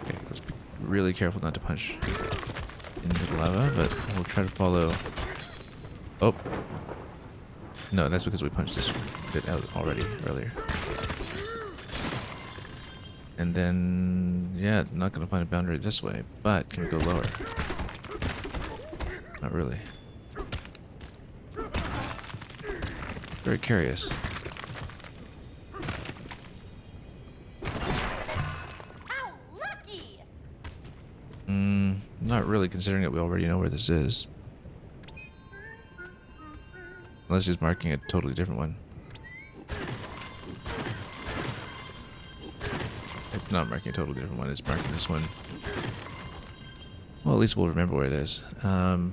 Okay, let's be really careful not to punch into the lava, but we'll try to follow... Oh! No, that's because we punched this bit out already, earlier. And then, yeah, not gonna find a boundary this way, but can we go lower? Not really. Very curious. How lucky! Not really, considering that we already know where this is. Unless he's marking a totally different one. It's not marking a totally different one, it's marking this one. Well, at least we'll remember where it is. I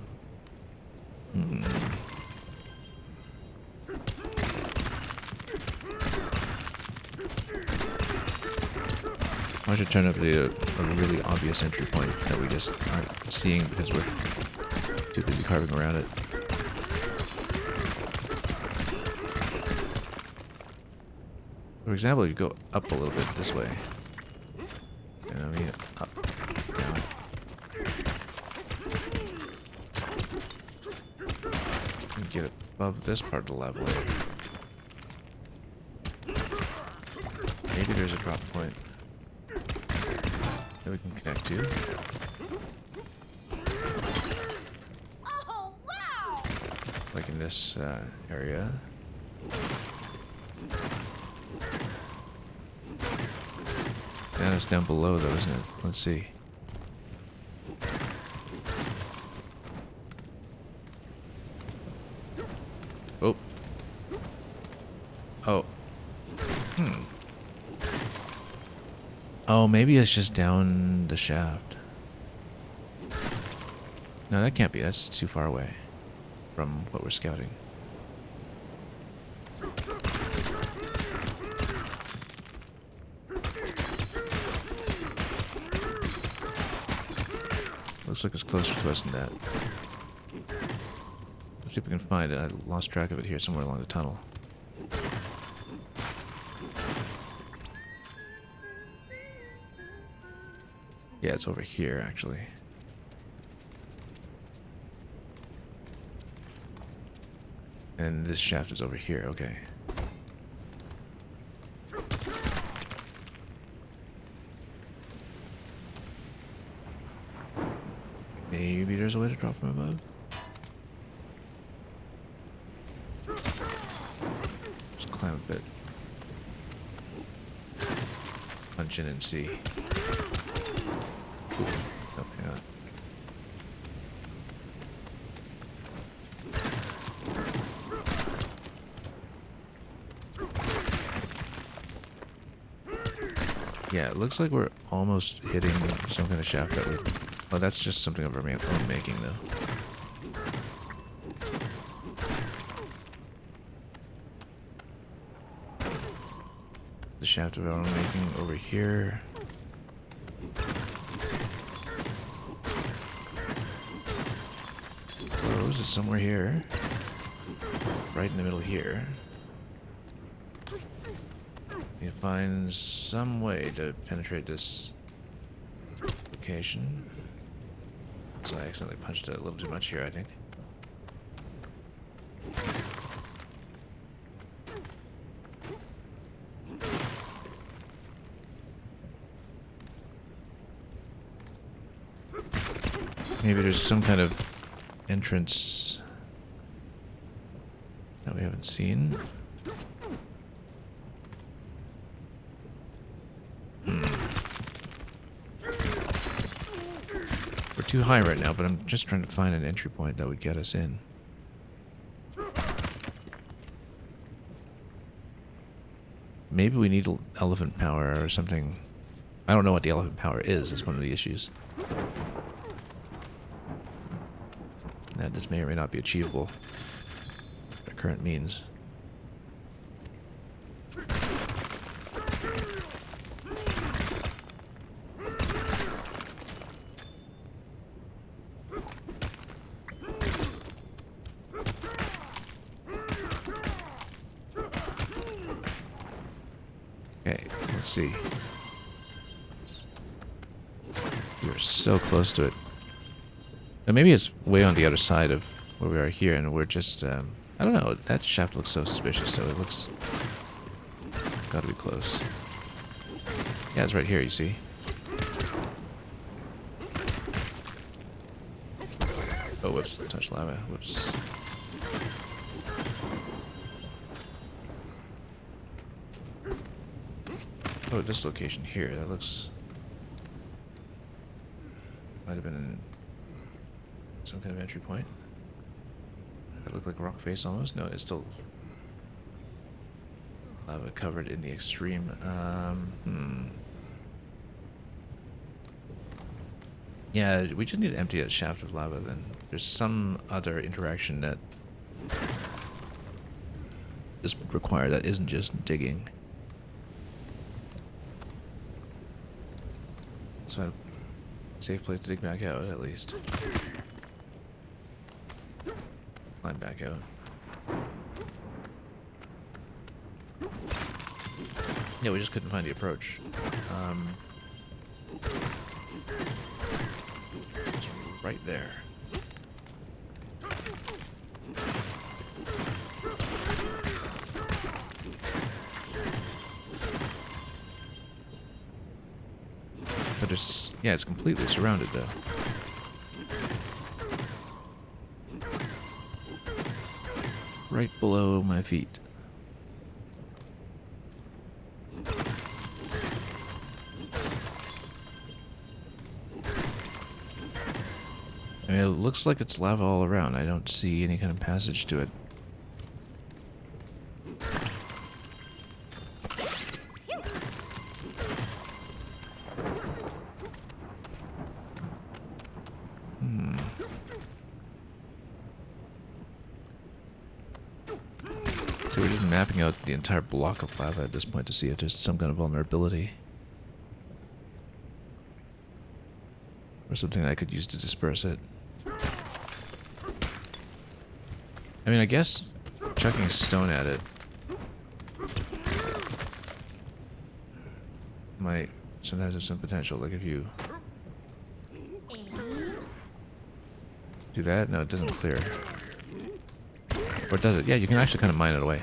should turn up a really obvious entry point that we just aren't seeing because we're too busy carving around it. For example, you go up a little bit this way. You know what I mean? Up, down. And get above this part of the lava layer. Maybe there's a drop point that we can connect to. Oh, wow! Like in this area. Yeah, it's down below though, isn't it? Let's see. Oh. Oh. Oh, maybe it's just down the shaft. No, that can't be. That's too far away from what we're scouting. Looks like it's closer to us than that. Let's see if we can find it. I lost track of it here somewhere along the tunnel. Yeah, it's over here, actually. And this shaft is over here, okay. Maybe there's a way to drop from above? Let's climb a bit. Punch in and see. Ooh, oh, hang on. Yeah, it looks like we're almost hitting some kind of shaft that would... Oh, that's just something of our own making, though. The shaft of our own making over here. Oh, is it somewhere here? Right in the middle here. Need to find some way to penetrate this location. So I accidentally punched it a little too much here, I think. Maybe there's some kind of entrance that we haven't seen. We're too high right now, but I'm just trying to find an entry point that would get us in. Maybe we need elephant power or something. I don't know what the elephant power is. That's one of the issues. That this may or may not be achievable with our current means. Okay, let's see. We're so close to it. Now maybe it's way on the other side of where we are here, and we're just, I don't know, that shaft looks so suspicious, though. It looks... Gotta be close. Yeah, it's right here, you see. Oh, whoops, touch lava, whoops. Oh, this location here, that looks... Might have been some kind of entry point. That looked like a rock face almost. No, it's still lava covered in the extreme. Yeah, we just need to empty that shaft of lava then. There's some other interaction that this would require that isn't just digging. So a safe place to dig back out, at least. Climb back out. Yeah, we just couldn't find the approach. It's right there. But it's, yeah, it's completely surrounded though. Right below my feet. I mean, it looks like it's lava all around. I don't see any kind of passage to it. we're just mapping out the entire block of lava at this point to see if there's some kind of vulnerability. Or something I could use to disperse it. I mean, I guess chucking stone at it might sometimes have some potential. Like if you do that, no, it doesn't clear. Or does it? Yeah, you can actually kind of mine it away.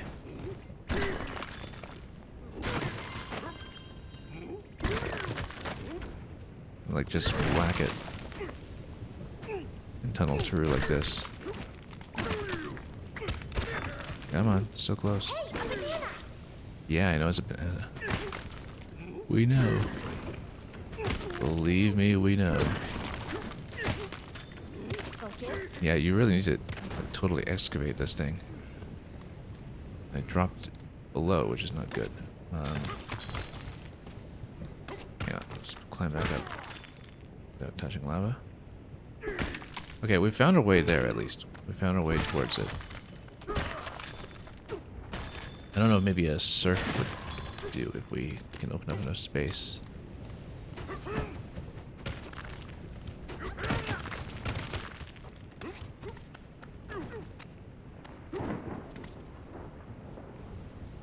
Like just whack it and tunnel through like this. Come on, so close. Yeah, I know it's a banana. We know. Believe me, we know. Yeah, you really need to like, totally excavate this thing. I dropped below, which is not good. Yeah, let's climb back up without touching lava. Okay, we found our way there at least. We found our way towards it. I don't know if maybe a surf would do if we can open up enough space.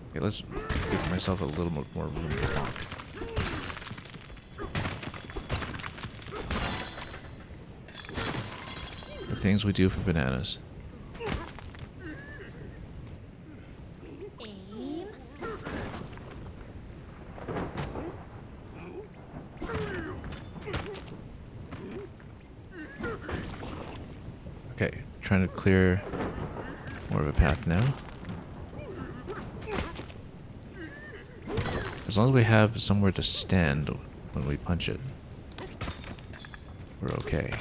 Okay, let's give myself a little more room to walk. The things we do for bananas. Okay, trying to clear more of a path now. As long as we have somewhere to stand when we punch it, we're okay.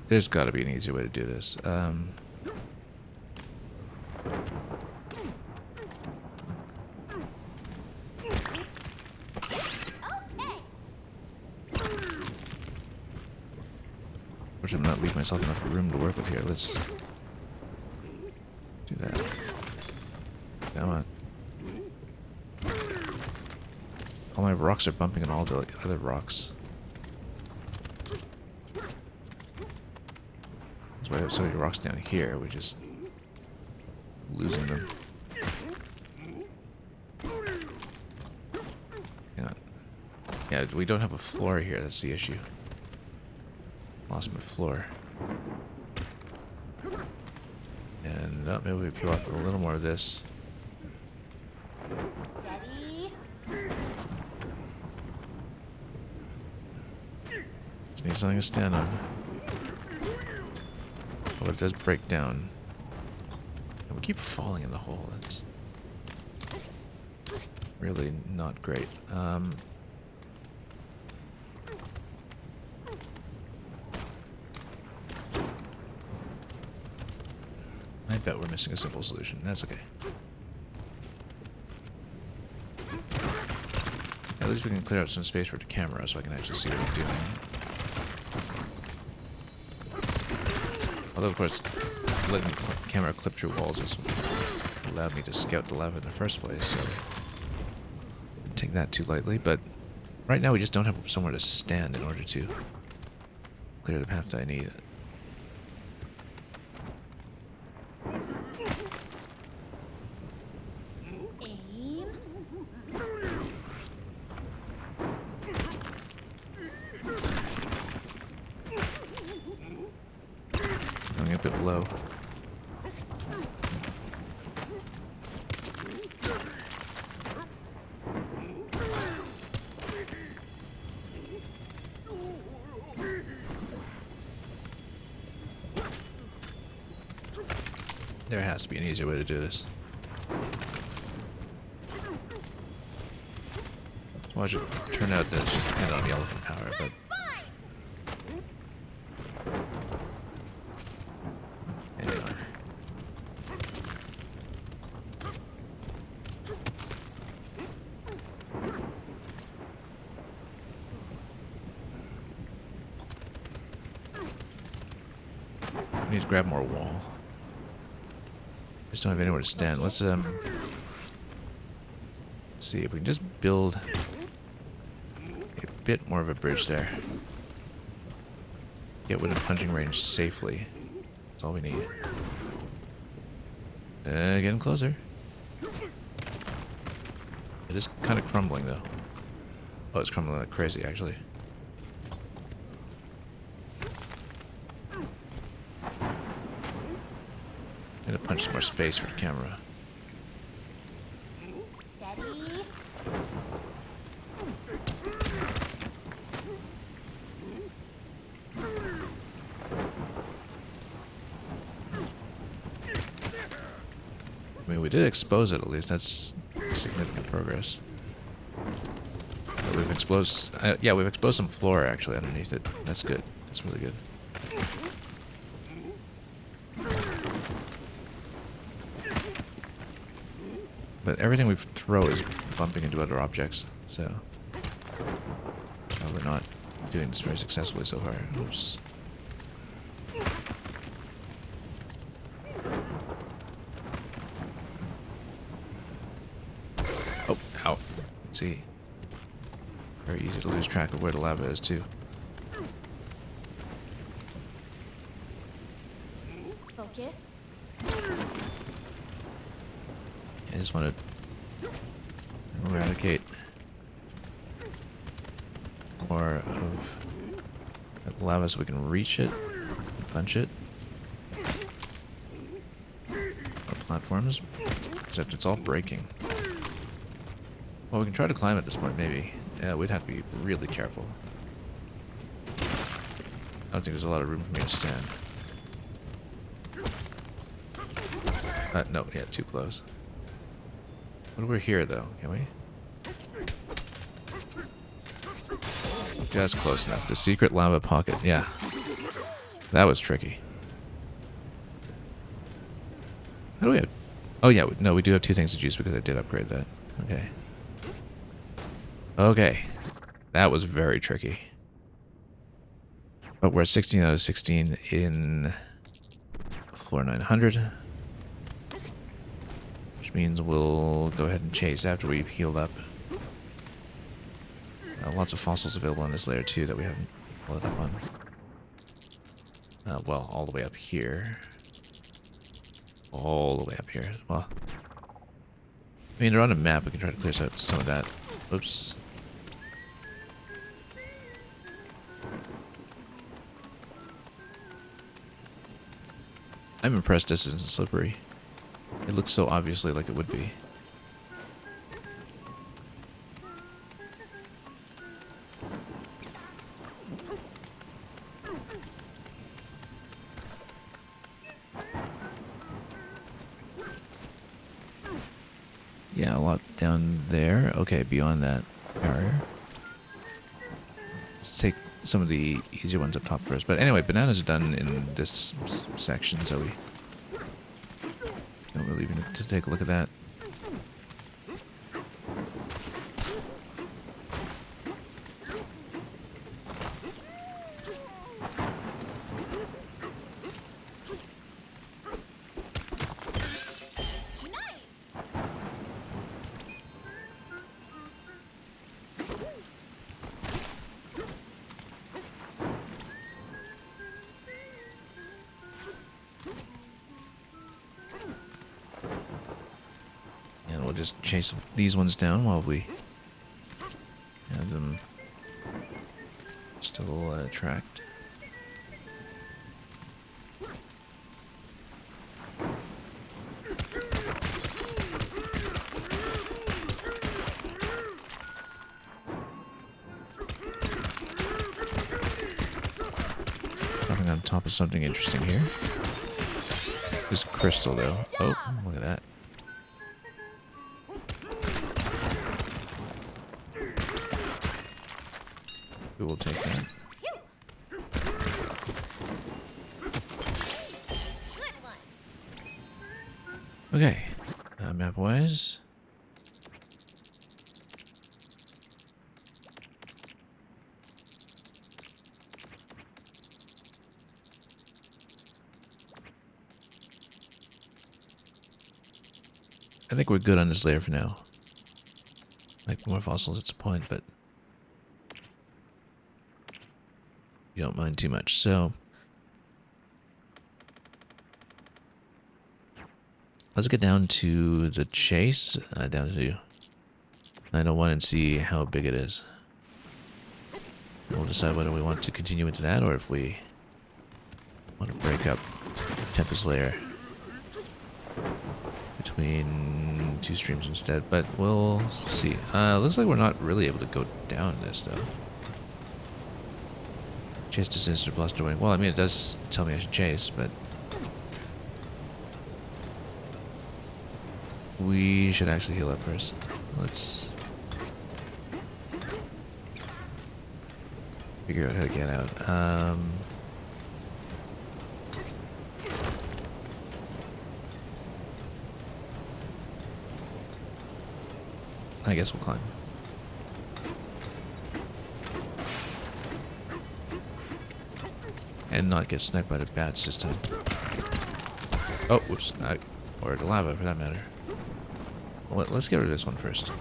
There's got to be an easier way to do this. Which I'm not leaving myself enough room to work with here. Let's do that. Come on. All my rocks are bumping into all the other rocks. That's why I have so many rocks down here. We're just losing them. Hang on. Yeah, we don't have a floor here. That's the issue. Lost my floor. And maybe we peel off a little more of this. Steady. Just need something to stand on. Oh, it does break down. And we keep falling in the hole. That's really not great. I bet we're missing a simple solution. That's okay. At least we can clear out some space for the camera so I can actually see what I'm doing. Although, of course, letting the camera clip through walls is what allowed me to scout the lava in the first place, so don't take that too lightly. But right now we just don't have somewhere to stand in order to clear the path that I need. Going a bit low. There has to be an easier way to do this. Watch it turn out that it's just dependent on the elephant power, but anyway. I need to grab more wall. Just don't have anywhere to stand. Let's see if we can just build a bit more of a bridge there. Get within punching range safely. That's all we need. Getting closer. It is kind of crumbling though. Oh, it's crumbling like crazy actually. Need to punch some more space for the camera. Steady. I mean, we did expose it at least. That's significant progress. But we've exposed, yeah, we've exposed some floor actually underneath it. That's good. That's really good. But everything we throw is bumping into other objects, so we're not doing this very successfully so far. Oops. Oh, ow. See. Very easy to lose track of where the lava is, too. Focus. I just want to eradicate more of that lava so we can reach it, punch it. Our platforms, except it's all breaking. Well, we can try to climb at this point, maybe. Yeah, we'd have to be really careful. I don't think there's a lot of room for me to stand. No, yeah, too close. What do we here, though? Can we? Just close enough. The secret lava pocket. Yeah. That was tricky. How do we have... Oh, yeah. No, we do have 2 things to juice because I did upgrade that. Okay. Okay. That was very tricky. But we're at 16 out of 16 in floor 900. Which means we'll go ahead and chase after we've healed up. Lots of fossils available on this layer too that we haven't followed up on. Well, all the way up here. All the way up here. Well, I mean, they're on a map. We can try to clear out some of that. Oops. I'm impressed this isn't slippery. It looks so obviously like it would be. Yeah, a lot down there. Okay, beyond that barrier. Let's take some of the easier ones up top first. But anyway, bananas are done in this section, so we don't really even need to take a look at that. And we'll just chase these ones down while we have them still tracked. Dropping on top of something interesting here. This crystal, though. Oh, look at that. We will take that. Okay, map-wise. I think we're good on this layer for now. Like more fossils, it's a point, but you don't mind too much. So let's get down to the chase, down to 901 and see how big it is. We'll decide whether we want to continue into that or if we want to break up Tempest layer between two streams instead, but we'll see. Looks like we're not really able to go down this though. Chase to Sinister Bluster Wing. Well, I mean, it does tell me I should chase, but we should actually heal up first. Let's figure out how to get out. I guess we'll climb. And not get sniped by the bats this time. Oh, whoops. Or the lava, for that matter. Well, let's get rid of this one first.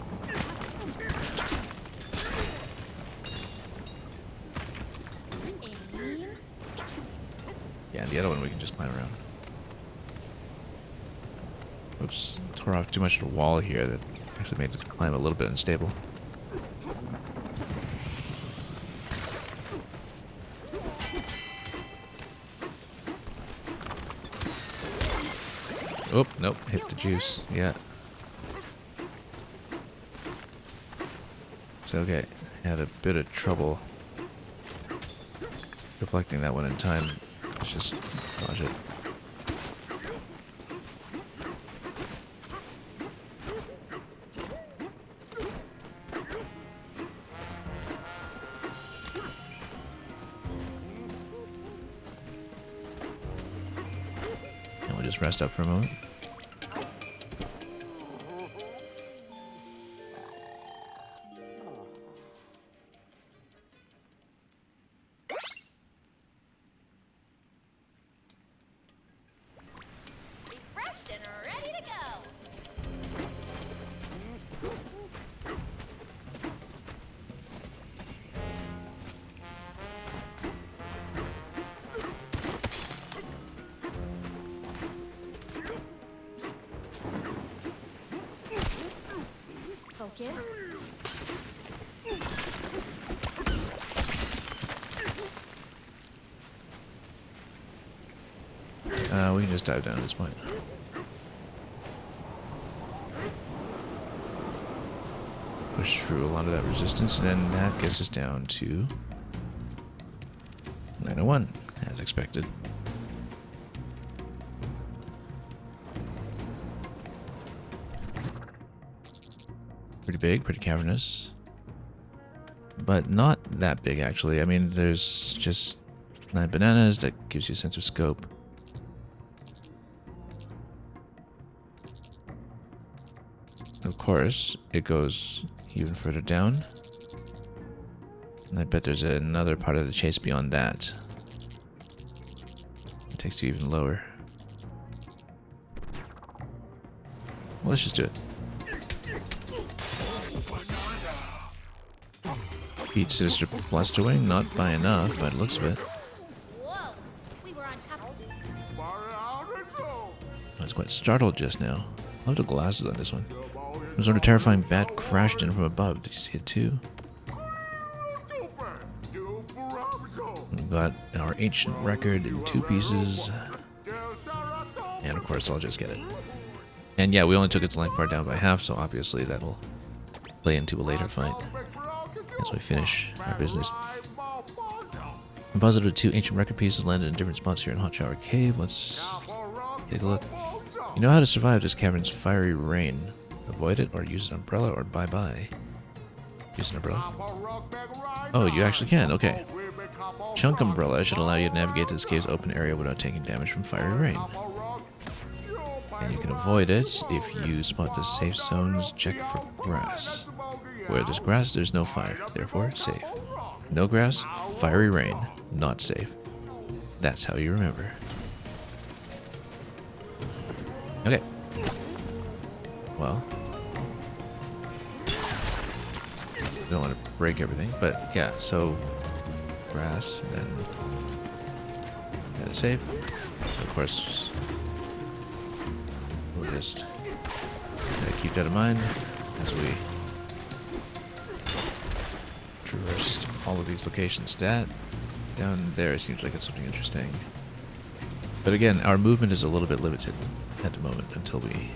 Yeah, and the other one we can just climb around. Oops, tore off too much of the wall here that actually made the climb a little bit unstable. Oh, nope, hit the juice. Yeah. It's okay. Had a bit of trouble deflecting that one in time. Let's just dodge it. And we'll just rest up for a moment. Refreshed and ready to go. Focus. We can just dive down at this point. Push through a lot of that resistance, and then that gets us down to 901, as expected. Pretty big, pretty cavernous. But not that big, actually. I mean, there's just 9 bananas. That gives you a sense of scope. Of course, it goes even further down. And I bet there's another part of the chase beyond that. It takes you even lower. Well, let's just do it. Beat Sinister Bluster Wing, not by enough, but it looks of it. Whoa! We were on top of I was quite startled just now. I love the glasses on this one. Some sort of terrifying bat crashed in from above. Did you see it too? We've got our ancient record in 2 pieces. And of course, I'll just get it. And yeah, we only took its length bar down by half, so obviously that'll play into a later fight as we finish our business. I'm positive 2 ancient record pieces landed in different spots here in Hot Shower Cave. Let's take a look. You know how to survive this cavern's fiery rain. Avoid it, or use an umbrella, or bye-bye. Use an umbrella? Oh, you actually can, okay. Chunk umbrella should allow you to navigate to this cave's open area without taking damage from fiery rain. And you can avoid it if you spot the safe zones. Check for grass. Where there's grass, there's no fire, therefore safe. No grass, fiery rain, not safe. That's how you remember. Okay. well. Don't want to break everything, but yeah, so grass, and then gotta save. Of course, we'll just keep that in mind as we traverse all of these locations. That down there seems like it's something interesting. But again, our movement is a little bit limited at the moment until we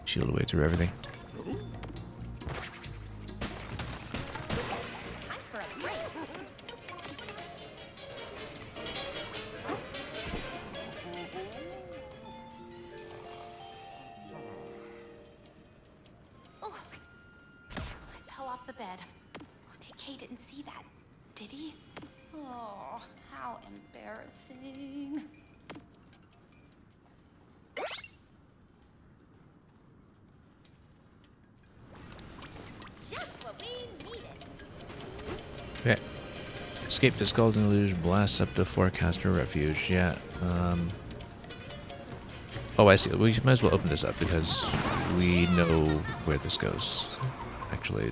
shield away through everything. Time for a break. Oh, I fell off the bed. DK didn't see that, did he? Oh, how embarrassing. Just what we needed. Okay. Escape this golden illusion, blast up the forecaster refuge. Yeah. Oh, I see. We might as well open this up because we know where this goes, actually,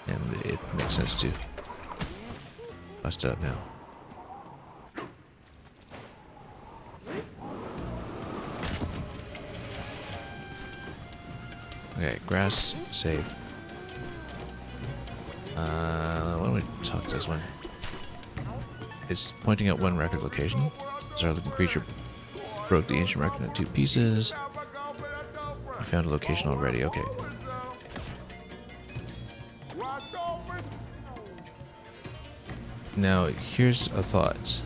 and it makes sense to bust it up now. Okay, grass, save. Why don't we talk to this one? It's pointing at one record location. Starlooking creature broke the ancient record into 2 pieces. We found a location already. Okay. Now, here's a thought.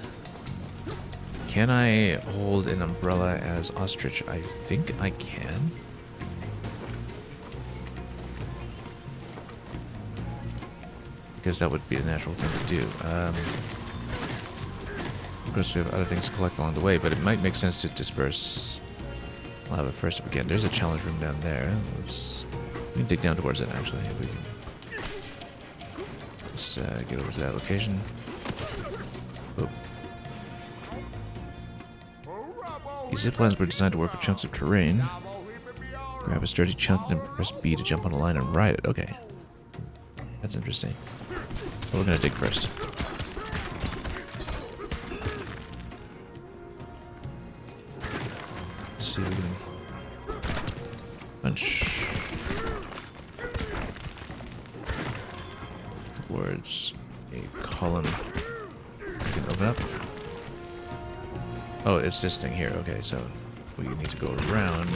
Can I hold an umbrella as ostrich? I think I can. Because that would be a natural thing to do. Of course, we have other things to collect along the way, but it might make sense to disperse lava first if we can. There's a challenge room down there. We can dig down towards it, actually. If we can just get over to that location. Oh. These zip lines were designed to work with chunks of terrain. Grab a sturdy chunk and press B to jump on a line and ride it. Okay. That's interesting. But we're gonna dig first. Let's see if we can punch towards a column. We can open up. Oh, it's this thing here. Okay, so we need to go around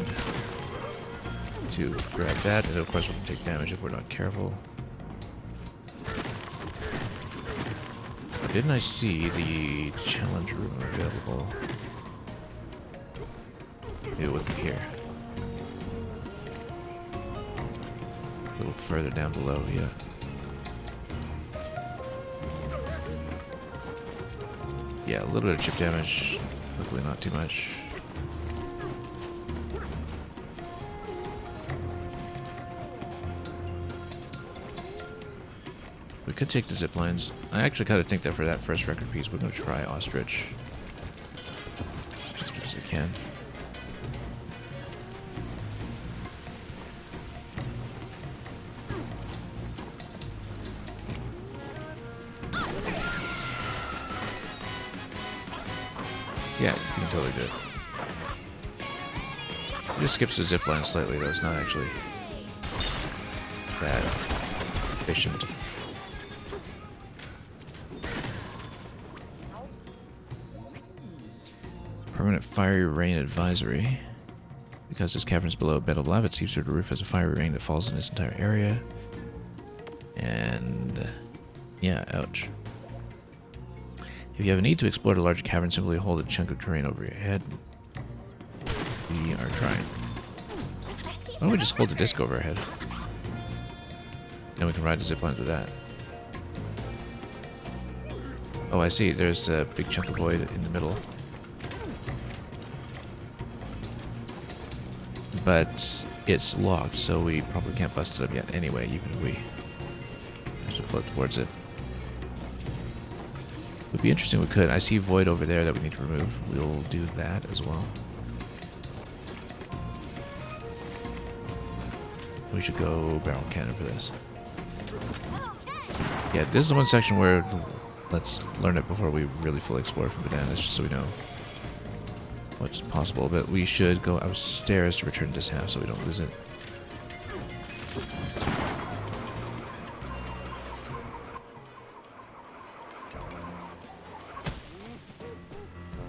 to grab that, and of course we can take damage if we're not careful. Didn't I see the challenge room available? It wasn't here. A little further down below, yeah. Yeah, a little bit of chip damage. Hopefully not too much. We could take the zip lines. I actually kind of think that for that first record piece, we're going to try ostrich. As much as we can. Yeah, you can totally do it. It just skips the zip line slightly, though. It's not actually that efficient. Permanent fiery rain advisory. Because this cavern is below a bed of lava, it seeps through the roof as a fiery rain that falls in this entire area. And yeah, ouch. If you have a need to explore the larger cavern, simply hold a chunk of terrain over your head. We are trying. Why don't we just hold the disc over our head? Then we can ride the zip lines with that. Oh, I see. There's a big chunk of void in the middle. But it's locked, so we probably can't bust it up yet anyway, even if we have to float towards it. It would be interesting if we could. I see void over there that we need to remove. We'll do that as well. We should go barrel cannon for this. Okay. Yeah, this is one section where let's learn it before we really fully explore from Bananza, just so we know what's possible. But we should go upstairs to return this half so we don't lose it.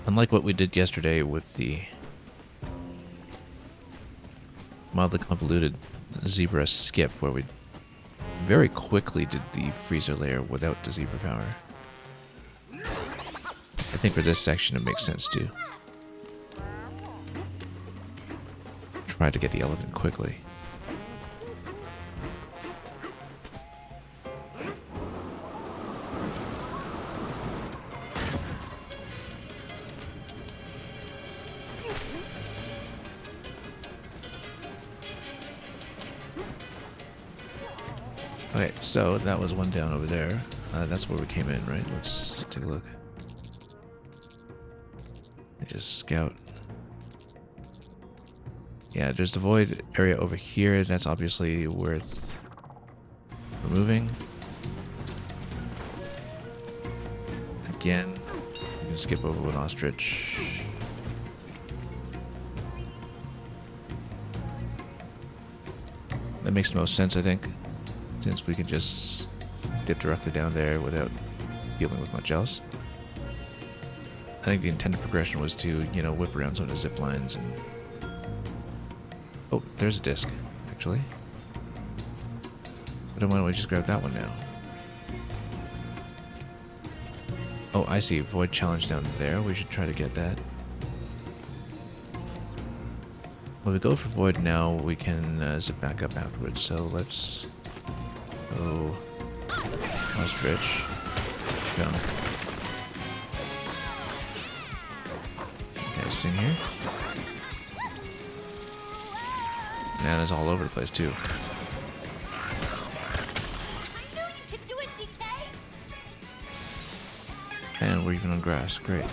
Unlike what we did yesterday with the mildly convoluted zebra skip, where we very quickly did the freezer layer without the zebra power. I think for this section it makes sense to try to get the elephant quickly. Okay, so that was one down over there. That's where we came in, right? Let's take a look. Just scout. Yeah, there's the void area over here. That's obviously worth removing. Again, we can skip over an ostrich. That makes the most sense, I think, since we can just dip directly down there without dealing with much else. I think the intended progression was to, you know, whip around some of the zip lines and... Oh, there's a disc, actually. But why don't we just grab that one now? Oh, I see. Void challenge down there. We should try to get that. When we go for void now, we can zip back up afterwards. So let's go ostrich. Jump. Okay, this thing here. Bananas all over the place too. I knew you could do it, DK. And we're even on grass. Great.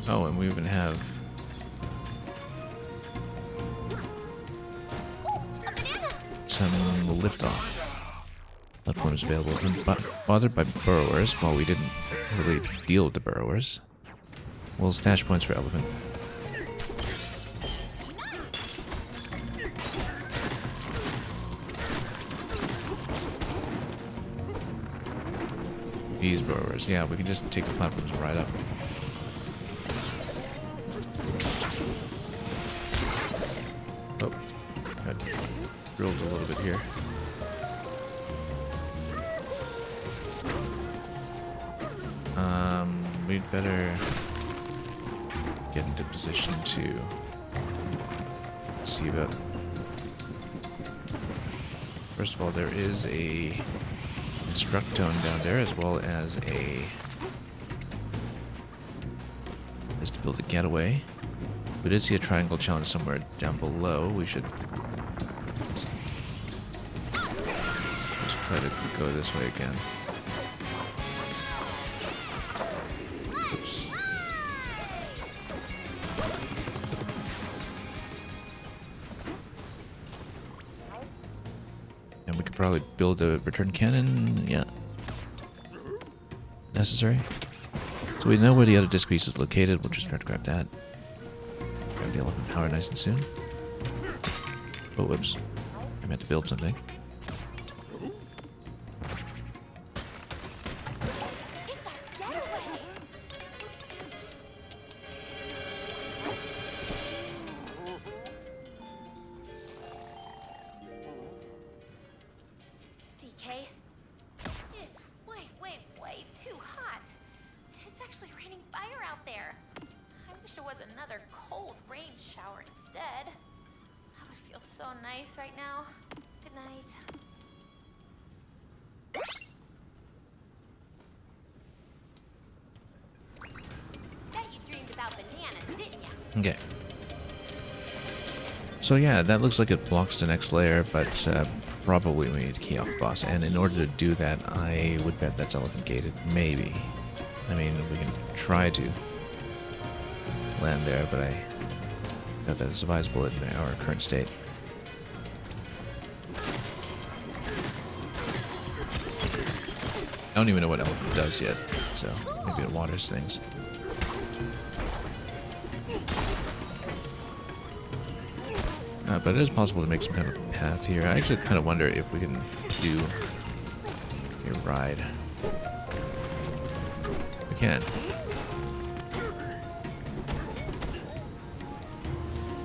Oh, and we even have some liftoff platforms available. When bothered by burrowers, while we didn't really deal with the burrowers, we'll stash points for elephant. These burrowers, yeah, we can just take the platforms and ride up. Oh, got drilled a little bit here. We'd better get into position to see about... First of all, there is a instruct tone down there, as well as a... is to build a getaway. We did see a triangle challenge somewhere down below. We should just try to go this way again. Oops. And we could probably build a return cannon. Yeah. Necessary. So we know where the other disc piece is located. We'll just try to grab that. Grab the elephant power nice and soon. Oh, whoops. I meant to build something. It's our getaway. DK, it's way too hot. It's actually raining fire out there. I wish it was another cold rain shower instead. That would feel so nice right now. Good night. Bet you dreamed about bananas, didn't ya? Okay. So yeah, that looks like it blocks the next layer, but probably we need to key off the boss. And in order to do that, I would bet that's elephant gated. Maybe. I mean, we can try to land there, but I doubt that it's advisable in our current state. I don't even know what elephant does yet, so maybe it waters things. But it is possible to make some kind of path here. I actually kind of wonder if we can do a ride. We can.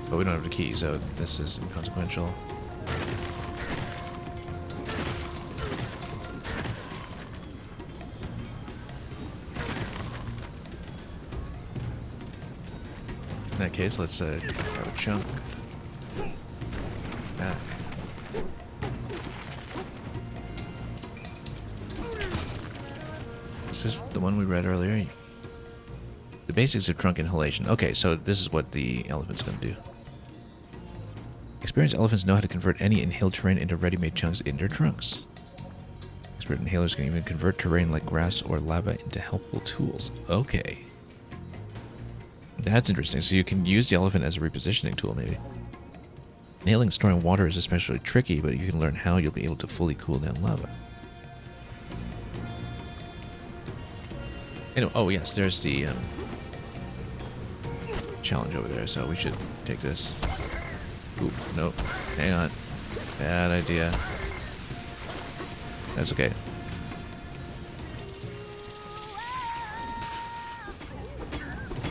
But we don't have the key, so this is inconsequential. In that case, let's grab a chunk. Back. Is this the one we read earlier? The basics of trunk inhalation. Okay, so this is what the elephant's going to do. Experienced elephants know how to convert any inhaled terrain into ready-made chunks in their trunks. Expert inhalers can even convert terrain like grass or lava into helpful tools. Okay. That's interesting. So you can use the elephant as a repositioning tool, maybe. Inhaling and storing water is especially tricky, but you can learn how you'll be able to fully cool down lava. Anyway, oh yes, there's the challenge over there, so we should take this. Oop, nope. Hang on. Bad idea. That's okay.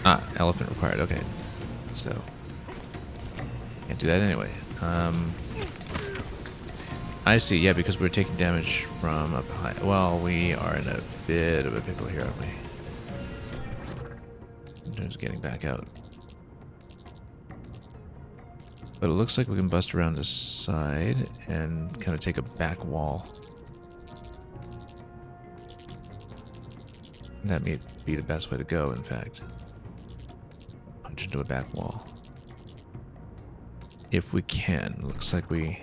Ah, elephant required. Okay. So, can't do that anyway. I see. Yeah, because we're taking damage from up high. Well, we are in a bit of a pickle here, aren't we? In terms of getting back out. But it looks like we can bust around the side and kind of take a back wall. That may be the best way to go, in fact. Punch into a back wall. If we can. Looks like we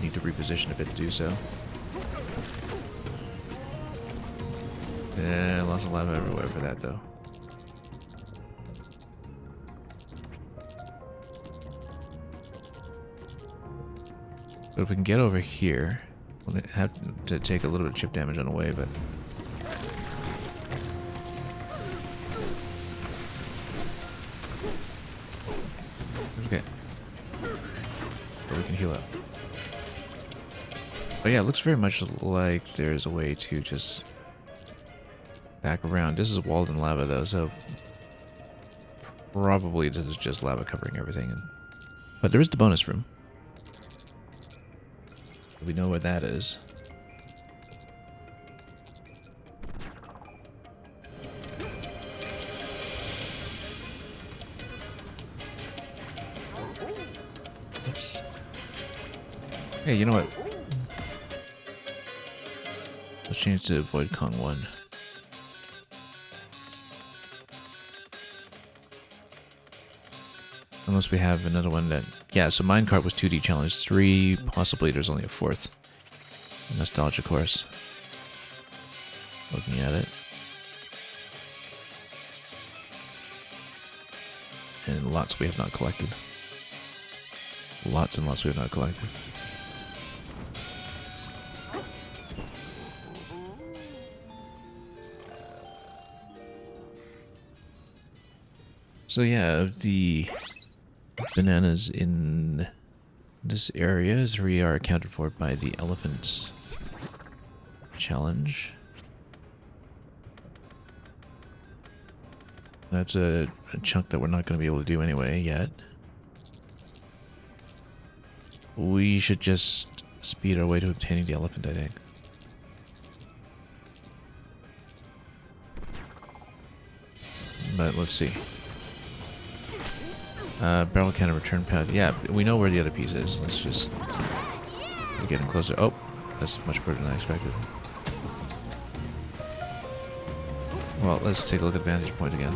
need to reposition a bit to do so. Lots of lava everywhere for that, though. But if we can get over here, we'll have to take a little bit of chip damage on the way, but... It's okay. But we can heal up. But yeah, it looks very much like there's a way to just back around. This is walled in lava, though, so... Probably this is just lava covering everything. But there is the bonus room. We know where that is. Oops. Hey, you know what? Let's change to avoid Kong 1. Unless we have another one that... Yeah, so minecart was 2D challenge 3. Possibly there's only a 4th. Nostalgia course. Looking at it. And lots we have not collected. Lots and lots we have not collected. So yeah, of the bananas in this area, 3 are accounted for by the elephant challenge. That's a chunk that we're not going to be able to do anyway yet. We should just speed our way to obtaining the elephant, I think. But let's see. Barrel cannon return pad. Yeah, we know where the other piece is. Let's just get getting closer. Oh, that's much further than I expected. Well, let's take a look at vantage point again.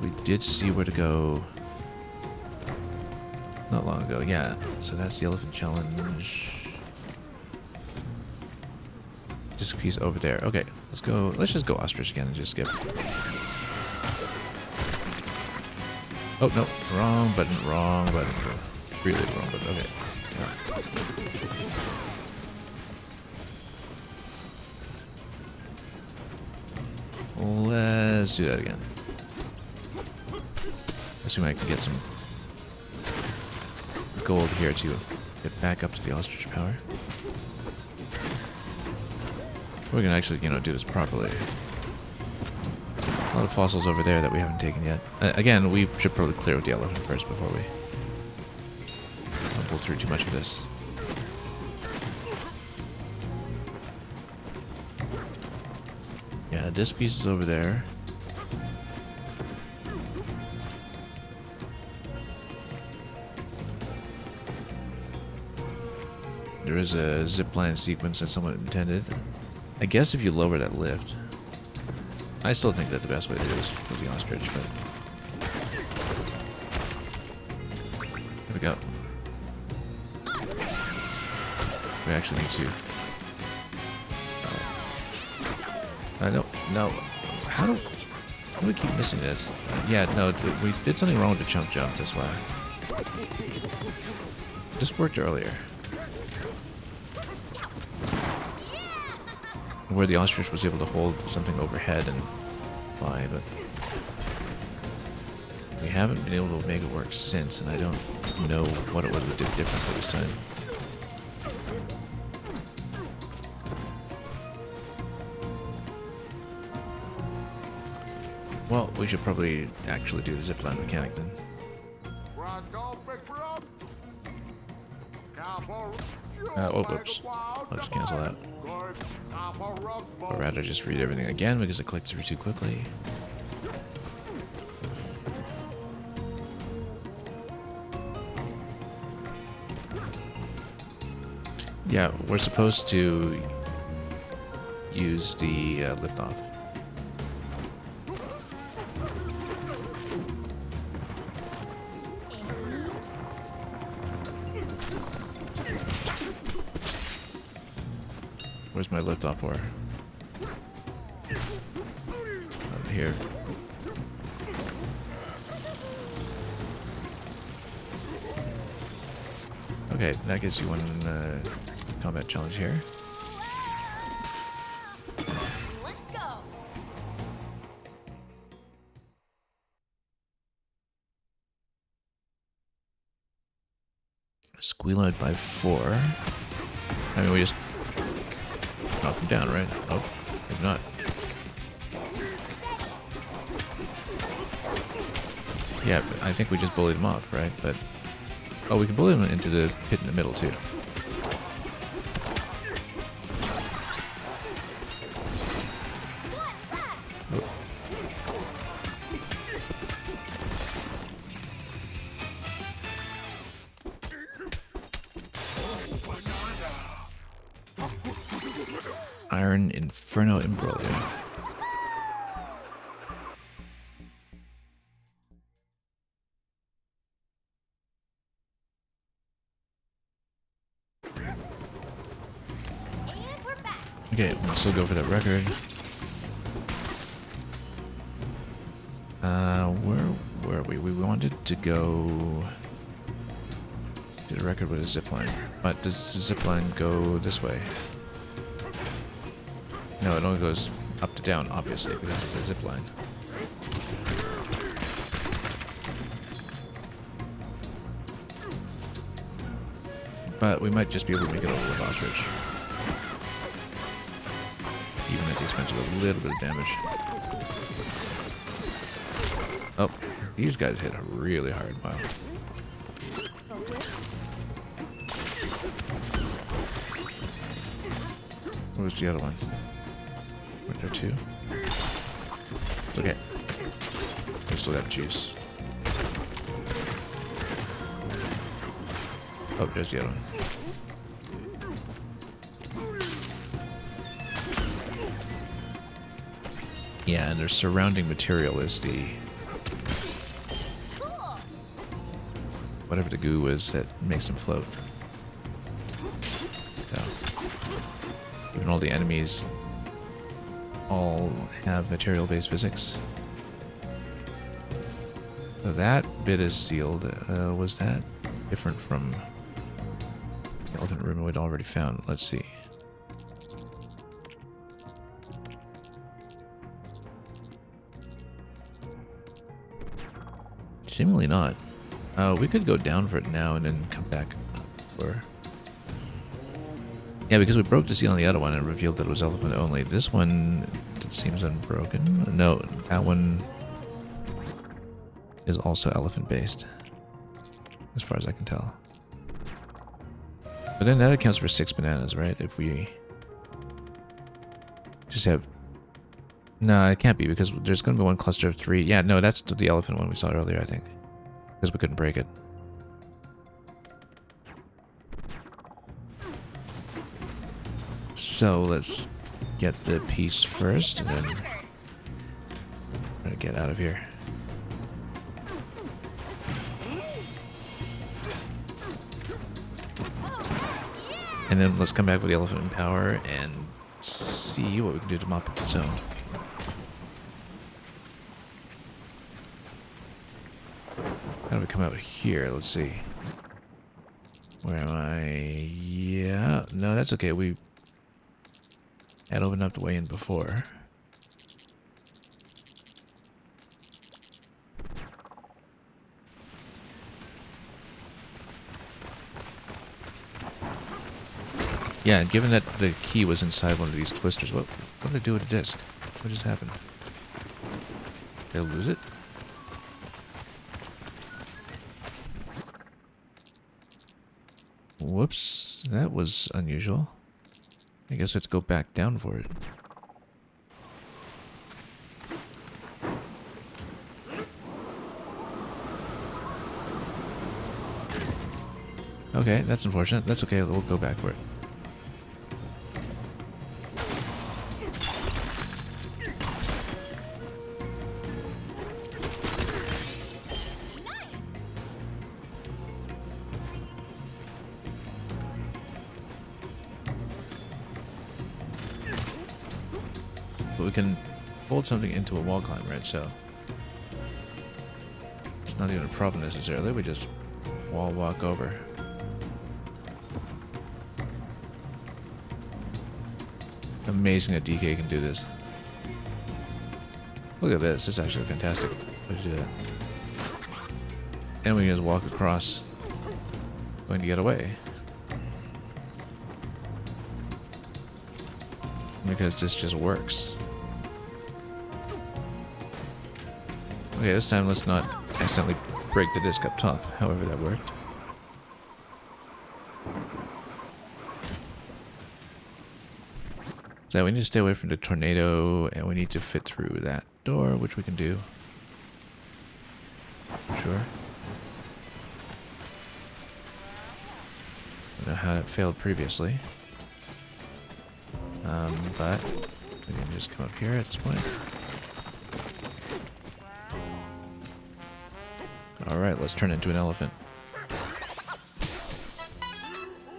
we did see where to go not long ago. Yeah, so that's the elephant challenge. Disc piece over there. Okay, let's go. Let's just go ostrich again and just skip. Oh, no. Wrong button. Wrong button. Really wrong button. Okay. Let's do that again. Assume I can get some gold here to get back up to the ostrich power. We're gonna actually, do this properly. A lot of fossils over there that we haven't taken yet. Again, we should probably clear with the elephant first before we pull through too much of this. Yeah, this piece is over there. There is a zipline sequence that someone intended. I guess if you lower that lift. I still think that the best way to do it is with the ostrich, but... Here we go. We actually need to... I don't... No. How do we keep missing this? Yeah, no, we did something wrong with the chunk jump, that's why. This worked earlier. Where the ostrich was able to hold something overhead and fly, but we haven't been able to make it work since, and I don't know what it would have did differently this time. Well, we should probably actually do the zipline mechanic then. Oh, whoops. Let's cancel that. Or rather, just read everything again because I clicked through too quickly. Yeah, we're supposed to use the liftoff. Where's my liftoff for? Over here. Okay, that gives you one combat challenge here. Let's go. Squealoid by 4. I mean, we just knock him down, right? Oh, maybe not. Yeah, I think we just bullied him off, right? But oh, we can bully him into the pit in the middle too. Oh. Iron Inferno Imbroglio. Okay, we'll still go for that record. Where are we? We wanted to go... Did a record with a zipline. But does the zipline go this way? No, it only goes up to down, obviously, because it's a zipline. But we might just be able to make it over with ostrich. Even at the expense of a little bit of damage. Oh, these guys hit really hard. Wow. What was the other one? Were there two? It's okay. We still got juice. Oh, there's the other one. Yeah, and their surrounding material is the whatever the goo is that makes them float. So, even all the enemies all have material-based physics. So that bit is sealed. Was that different from the elephant room we'd already found? Let's see. Seemingly not. We could go down for it now and then come back for... Yeah, because we broke the seal on the other one and revealed that it was elephant only. This one seems unbroken. No, that one is also elephant based, as far as I can tell. But then that accounts for 6 bananas, right? If we just have... No, it can't be, because there's going to be one cluster of 3. Yeah, no, that's the elephant one we saw earlier, I think. Because we couldn't break it. So let's get the piece first, and then I'm gonna get out of here. And then let's come back with the elephant in power and see what we can do to mop up the zone. How do we come out here? Let's see. Where am I? Yeah, no, that's okay. We had opened up the way in before. Yeah, and given that the key was inside one of these twisters, what did I do with the disc? What just happened? Did I lose it? Whoops, that was unusual. I guess we have to go back down for it. Okay, that's unfortunate. That's okay, we'll go back for it. But we can hold something into a wall climb, right? So it's not even a problem necessarily. We just wall walk over. Amazing that DK can do this. Look at this. It's actually fantastic way to do that. And we can just walk across, going to get away. Because this just works. Okay, this time let's not accidentally break the disc up top, however that worked. So we need to stay away from the tornado, and we need to fit through that door, which we can do. Sure. I don't know how it failed previously. But we can just come up here at this point. Alright, let's turn into an elephant.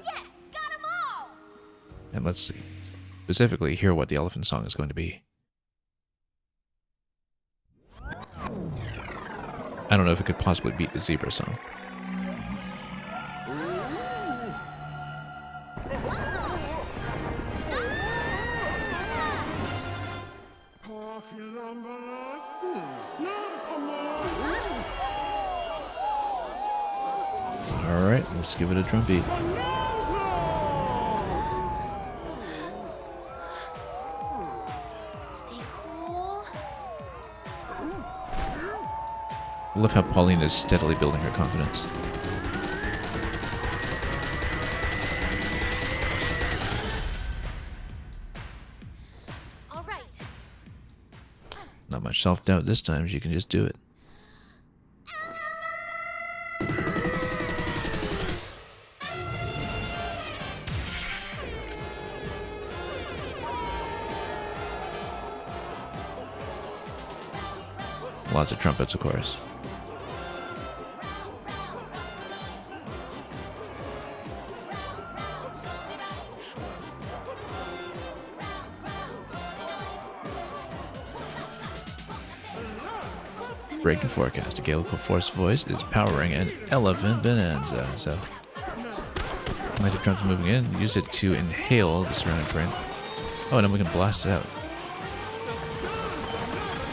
Yes, got 'em all. And let's see. Specifically hear what the elephant song is going to be. I don't know if it could possibly beat the zebra song. Alright, let's give it a drum beat. Stay cool. I love how Pauline is steadily building her confidence. All right. Not much self-doubt this time, she can just do it. Lots of trumpets, of course. breaking forecast. A Galical Force voice is powering an elephant bonanza. So, Magic Trunks moving in. Use it to inhale the surrounding terrain. Oh, and then we can blast it out.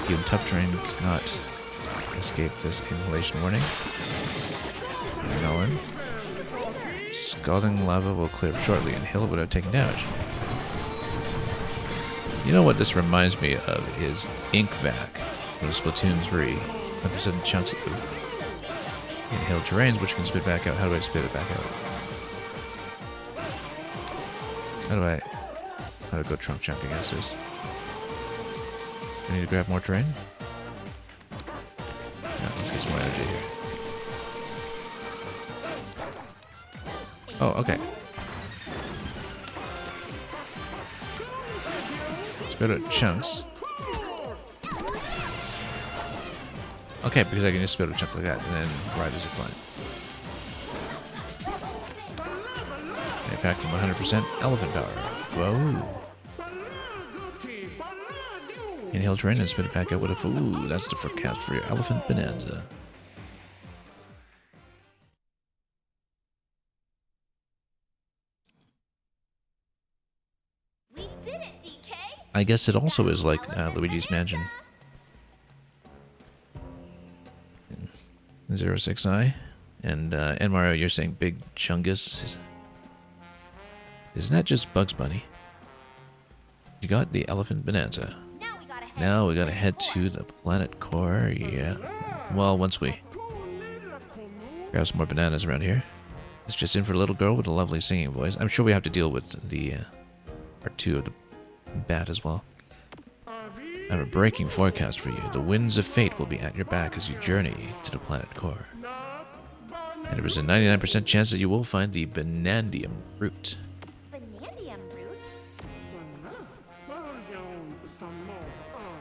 Even tough terrain cannot escape this inhalation warning. Melon. Scalding lava will clear up shortly. Inhale it without taking damage. You know what this reminds me of is Ink Vac from Splatoon 3. 100% chunks of inhaled terrains which can spit back out. How do I spit it back out? How do I go trunk chunk against this? I need to grab more terrain? No, let's get some more energy here. Oh, okay. Spit out chunks. Okay, because I can just spit out a chunk like that and then ride as a climb. Okay, packed in 100% elephant power. Whoa. Inhale terrain and spit it back out with a ooh, that's the forecast for your elephant bonanza. We did it, DK. I guess it also is like Luigi's Mansion. 06i. And Mario, you're saying Big Chungus. Isn't that just Bugs Bunny? You got the elephant bonanza. Now we gotta head to the planet core, yeah. Well, once we grab some more bananas around here. It's just in for a little girl with a lovely singing voice. I'm sure we have to deal with the part 2 of the bat as well. I have a breaking forecast for you. The winds of fate will be at your back as you journey to the planet core. And there is a 99% chance that you will find the Banandium root. Banandium root?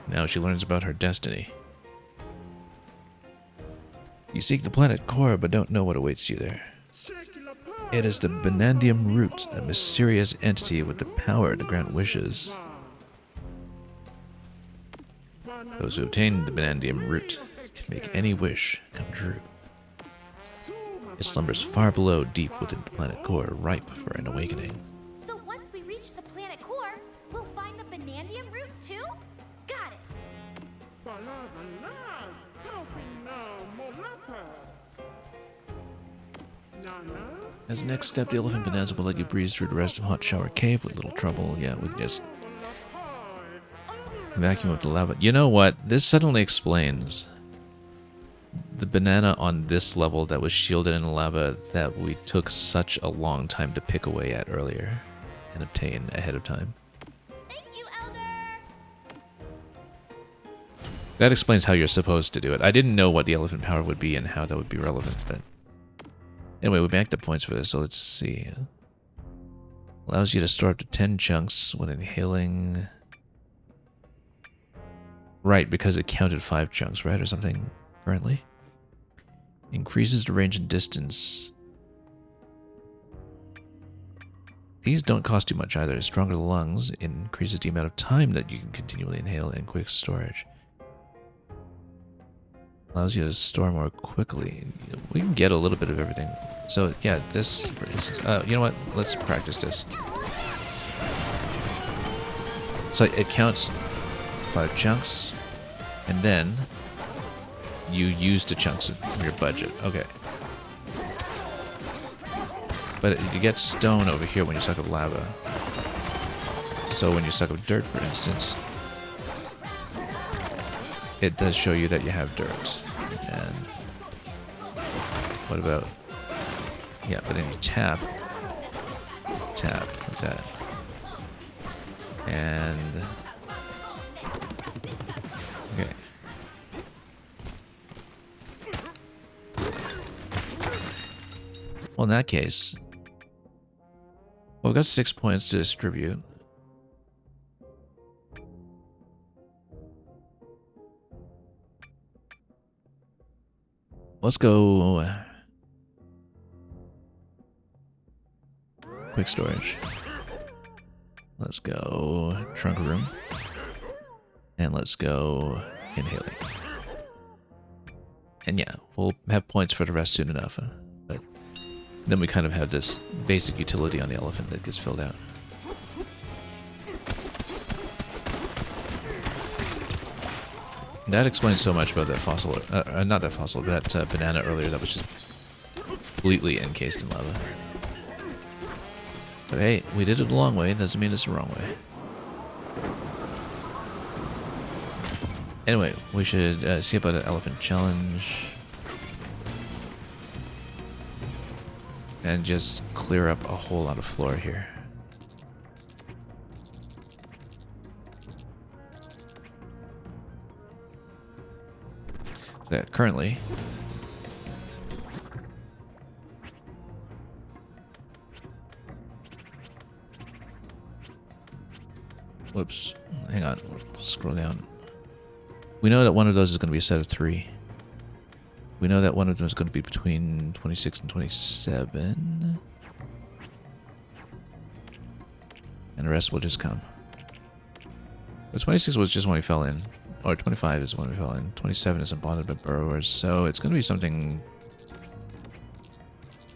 Now she learns about her destiny. You seek the planet core but don't know what awaits you there. It is the Banandium root, a mysterious entity with the power to grant wishes. Those who obtain the Banandium root can make any wish come true. It slumbers far below, deep within the planet core, ripe for an awakening. So once we reach the planet core, we'll find the Banandium root too? Got it! As next step, the Elephant Bananza will let you breeze through the rest of Hot Shower Cave with little trouble. Yeah, we can just vacuum up the lava. You know what? This suddenly explains the banana on this level that was shielded in lava that we took such a long time to pick away at earlier and obtain ahead of time. Thank you, Elder! That explains how you're supposed to do it. I didn't know what the elephant power would be and how that would be relevant, but anyway, we backed up points for this, so let's see. Allows you to store up to 10 chunks when inhaling. Right, because it counted 5 chunks, right, or something currently. Increases the range and distance. These don't cost too much either. Stronger lungs increases the amount of time that you can continually inhale and quick storage. Allows you to store more quickly. We can get a little bit of everything. So yeah, this is, you know what? Let's practice this. So it counts 5 chunks, and then you use the chunks from your budget. Okay. But you get stone over here when you suck up lava. So when you suck up dirt, for instance, it does show you that you have dirt. And what about... Yeah, but then you tap like that. And... Okay. Well, in that case... Well, we've got 6 points to distribute. Let's go... Quick storage. Let's go trunk room. And let's go inhaling. And yeah, we'll have points for the rest soon enough. But then we kind of have this basic utility on the elephant that gets filled out. That explains so much about that fossil, not that fossil, but that banana earlier that was just completely encased in lava. But hey, we did it the long way, doesn't mean it's the wrong way. Anyway, we should see about an elephant challenge. And just clear up a whole lot of floor here. That currently whoops, hang on, scroll down. We know that one of those is going to be a set of 3. We know that one of them is going to be between 26 and 27. And the rest will just come. But 26 was just when we fell in. Or 25 is when we fell in. 27 isn't bothered by burrowers. So it's going to be something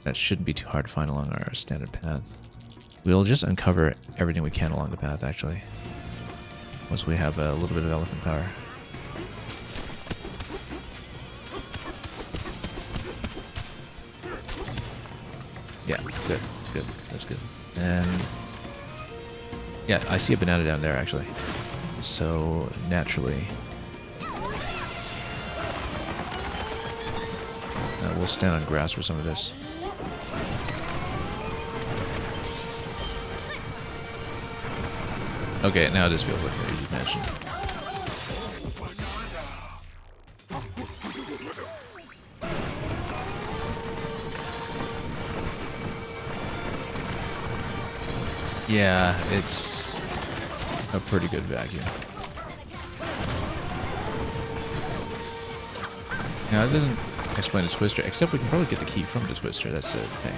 that shouldn't be too hard to find along our standard path. We'll just uncover everything we can along the path, actually. Once we have a little bit of elephant power. Yeah, good, good, that's good. And yeah, I see a banana down there actually. So naturally, we'll stand on grass for some of this. Okay, now this feels like an easy mission. Yeah, it's a pretty good vacuum. Now, it doesn't explain the twister, except we can probably get the key from the twister, that's the thing.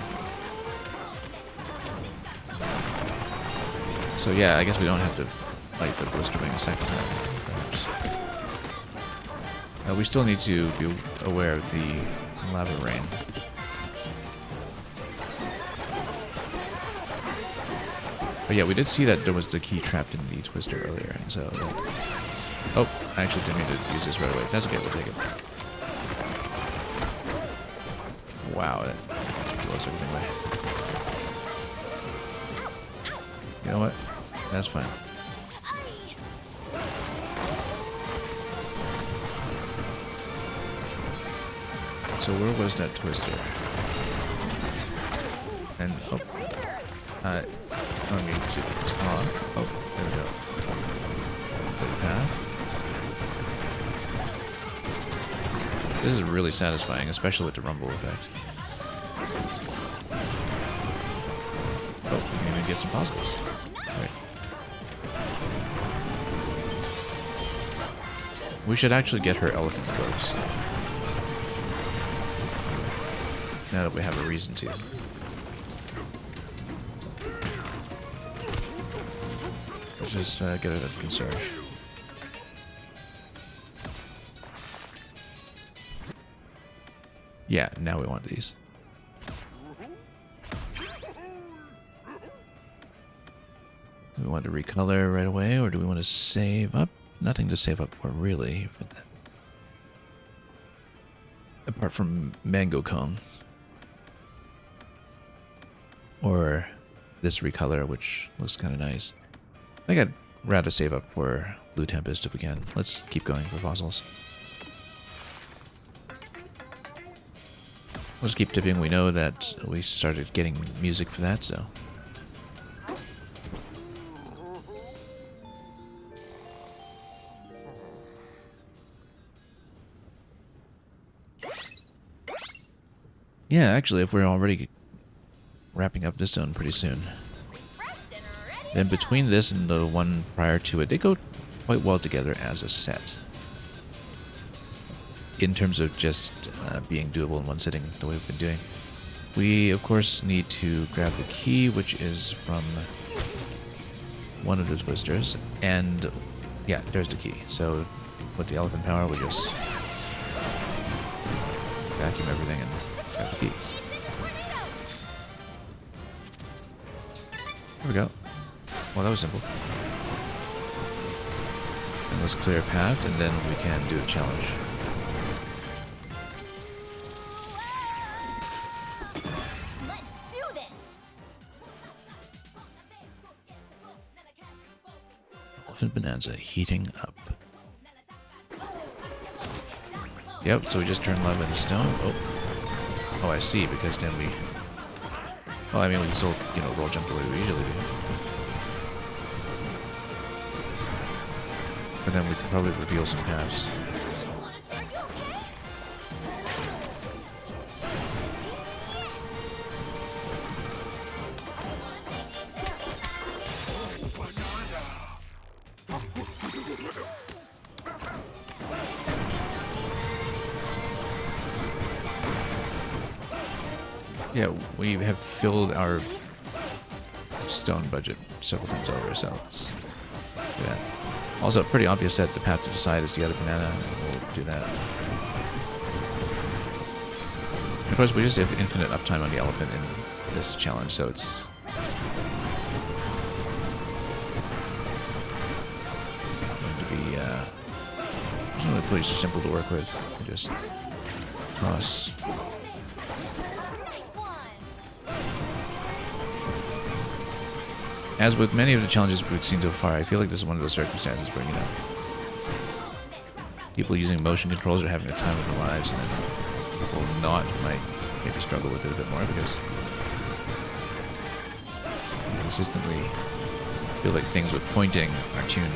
So yeah, I guess we don't have to fight the blisterwing a second time, perhaps. We still need to be aware of the lava rain. But yeah, we did see that there was the key trapped in the twister earlier, and so... oh, I actually didn't mean to use this right away. That's okay, we'll take it. Wow, that blows everything away. You know what? That's fine. So where was that twister? And, oh... I need to talk. Oh, there we go. Good path. This is really satisfying, especially with the rumble effect. Oh, we can even get some puzzles. Right. We should actually get her elephant clothes. Now that we have a reason to. Just get it at the concierge. Yeah, now we want these. Do we want to recolor right away, or do we want to save up? Nothing to save up for, really, for that. Apart from Mango Cone. Or this recolor, which looks kind of nice. I think I'd rather save up for Blue Tempest if we can. Let's keep going for fossils. Let's keep tipping. We know that we started getting music for that, so... yeah, actually, if we're already wrapping up this zone pretty soon... then between this and the one prior to it, they go quite well together as a set. In terms of just being doable in one sitting, the way we've been doing. We, of course, need to grab the key, which is from one of those blisters. And, yeah, there's the key. So, with the elephant power, we just vacuum everything and grab the key. There we go. Well, that was simple. And let's clear a path, and then we can do a challenge. Let's do this. Elephant Bananza heating up. Yep, so we just turned lava into stone. Oh. Oh, I see, because then we... Oh, I mean, we can still, you know, roll jump the way we usually do. But then we can probably reveal some paths. Yeah, we have filled our stone budget several times over, so let's do that. Also, pretty obvious that the path to decide is to get a banana, and we'll do that. Of course, we just have infinite uptime on the elephant in this challenge, so it's... going to be, really pretty simple to work with. You just toss. As with many of the challenges we've seen so far, I feel like this is one of those circumstances where, you know, people using motion controls are having a time of their lives, and then people not might maybe struggle with it a bit more because I consistently feel like things with pointing are tuned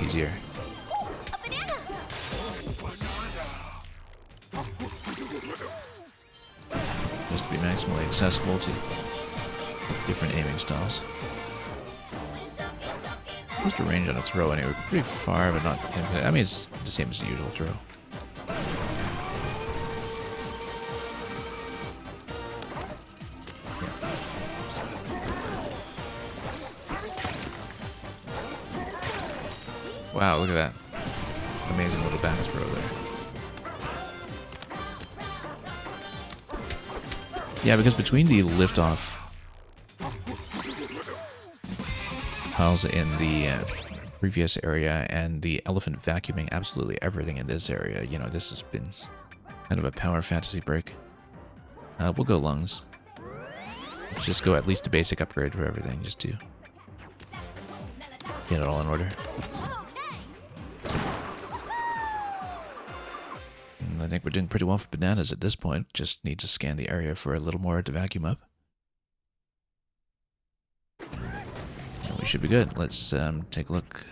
easier. A banana. Just to be maximally accessible to different aiming styles. What's the range on a throw anyway? Pretty far, but not infinite. I mean, it's the same as the usual throw. Yeah. Wow, look at that. Amazing little back throw there. Yeah, because between the liftoff tiles in the previous area and the elephant vacuuming absolutely everything in this area, you know, this has been kind of a power fantasy break. We'll go lungs. Let's just go at least a basic upgrade for everything, just to get it all in order. And I think we're doing pretty well for bananas at this point. Just need to scan the area for a little more to vacuum up. We should be good. Let's take a look.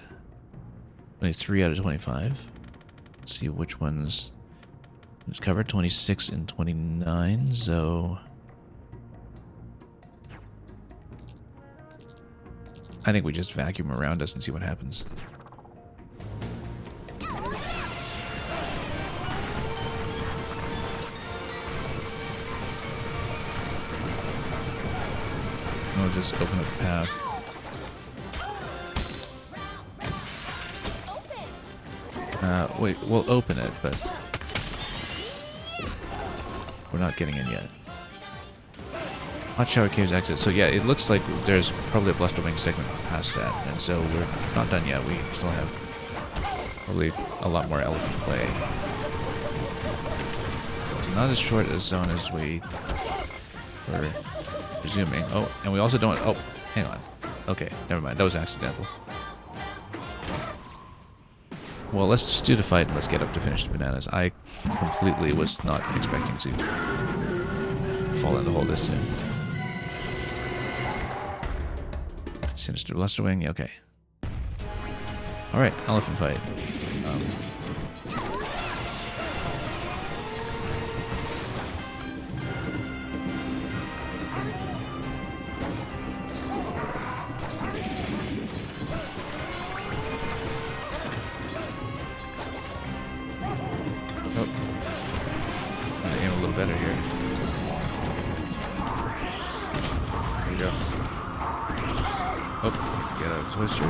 23 out of 25. Let's see which ones it's covered. 26 and 29. So I think we just vacuum around us and see what happens. I'll just open up the path. Wait, we'll open it, but we're not getting in yet. Hot Shower Caves exit. So yeah, it looks like there's probably a Blusterwing segment past that, and so we're not done yet. We still have probably a lot more elephant play. It's not as short a zone as we were presuming. Oh, and we also don't... Oh, hang on. Okay, never mind. That was accidental. Well, let's just do the fight and let's get up to finish the bananas. I completely was not expecting to fall into hole this soon. Sinister Blusterwing, okay. Alright, elephant fight. Better here. There you go. Oh, get a twister.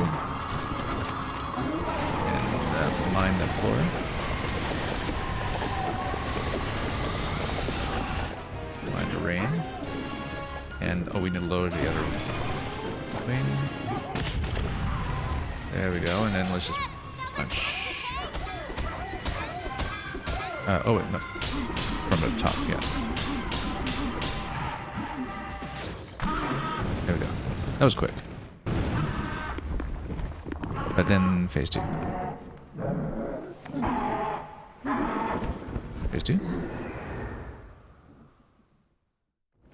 And mine the floor. Find a rain. And, oh, we need to lower the other wing. There we go, and then let's just punch. Oh, wait, no. From the top, yeah. There we go. That was quick. But then phase 2. Phase 2?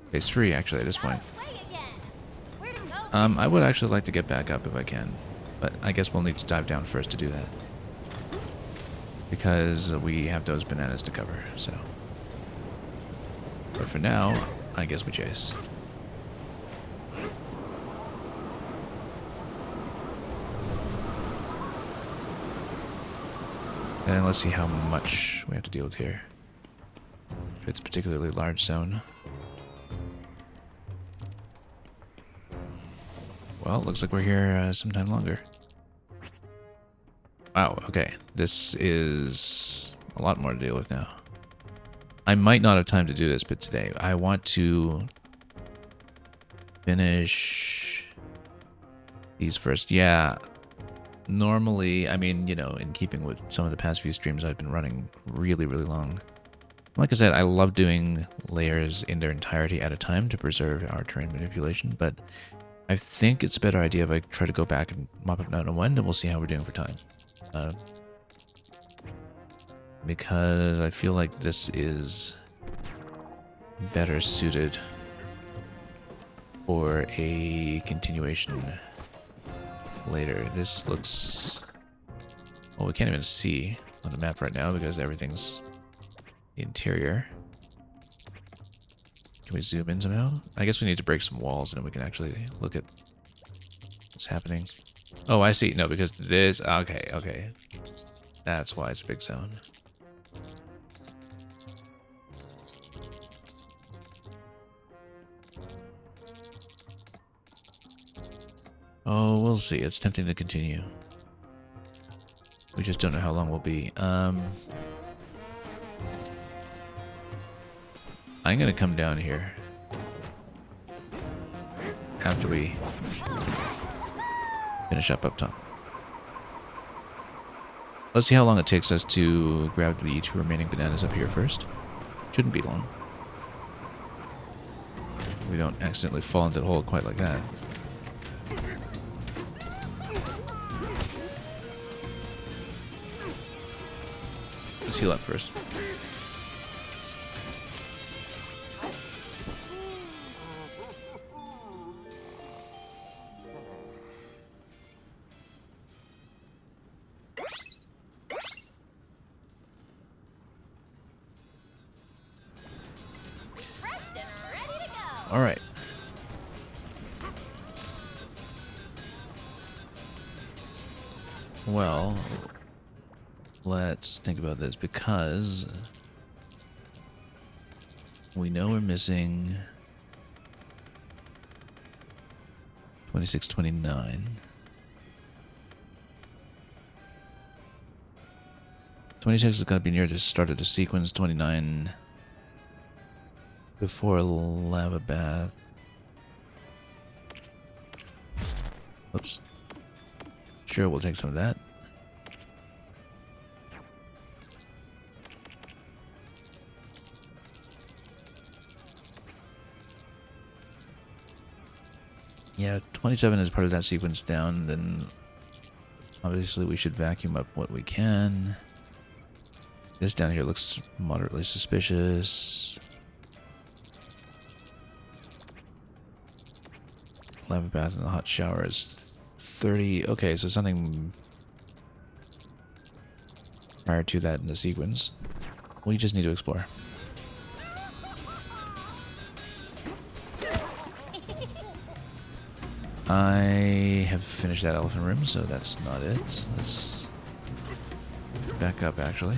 Phase 3, actually, at this point. I would actually like to get back up if I can. But I guess we'll need to dive down first to do that. Because we have those bananas to cover, so. But for now, I guess we chase. And let's see how much we have to deal with here. If it's a particularly large zone. Well, looks like we're here sometime longer. Wow, okay. This is a lot more to deal with now. I might not have time to do this bit today. I want to finish these first. Yeah. Normally, I mean, you know, in keeping with some of the past few streams, I've been running really, really long. Like I said, I love doing layers in their entirety at a time to preserve our terrain manipulation, but I think it's a better idea if I try to go back and mop up now and when, and we'll see how we're doing for time. Because I feel like this is better suited for a continuation later. This looks... well, we can't even see on the map right now because everything's the interior. Can we zoom in somehow? I guess we need to break some walls and then we can actually look at what's happening. Oh, I see. No, because this... okay, okay. That's why it's a big zone. Oh, we'll see. It's tempting to continue. We just don't know how long we'll be. I'm gonna come down here after we finish up top. Let's see how long it takes us to grab the 2 remaining bananas up here first. Shouldn't be long. We don't accidentally fall into the hole quite like that. Let's heal up first. All right. Well, let's think about this because we know we're missing 26, 29. 26 is going to be near the start of the sequence. 29 before lava bath. Oops. Sure, we'll take some of that. Yeah, 27 is part of that sequence down, then obviously we should vacuum up what we can. This down here looks moderately suspicious. Lava bath and the hot shower is 30. Okay, so something prior to that in the sequence. We just need to explore. I have finished that elephant room, so that's not it. Let's back up, actually.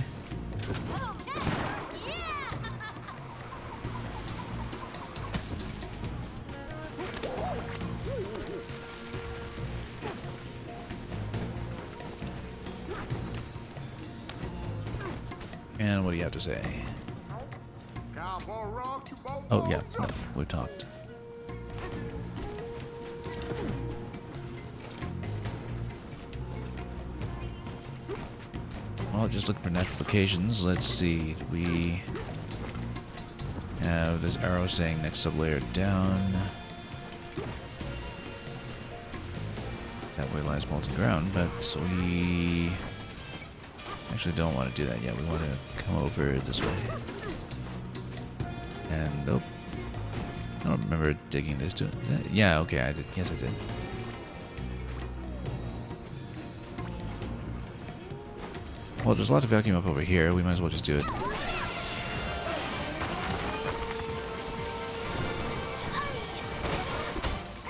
And what do you have to say? Cowboy rock, you both Oh, yeah, no, we talked. Well, just looking for notifications. Let's see. We have this arrow saying next sublayer down. That way lies molten ground, but we actually don't want to do that yet. We want to come over this way. And, oh, I don't remember digging this to it. Yeah, okay, I did. Yes, I did. Well, there's a lot of vacuum up over here. We might as well just do it.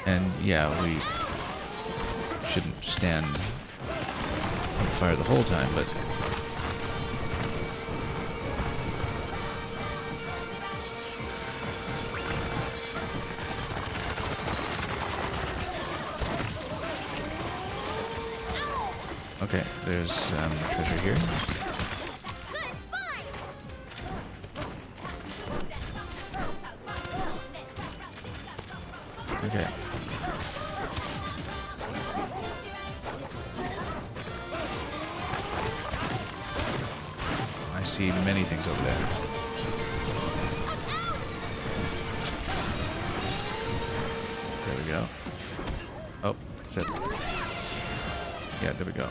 And, yeah, we shouldn't stand on fire the whole time, but... Okay, there's treasure here. Okay. I see many things over there. There we go. Oh, that's it. Yeah, there we go.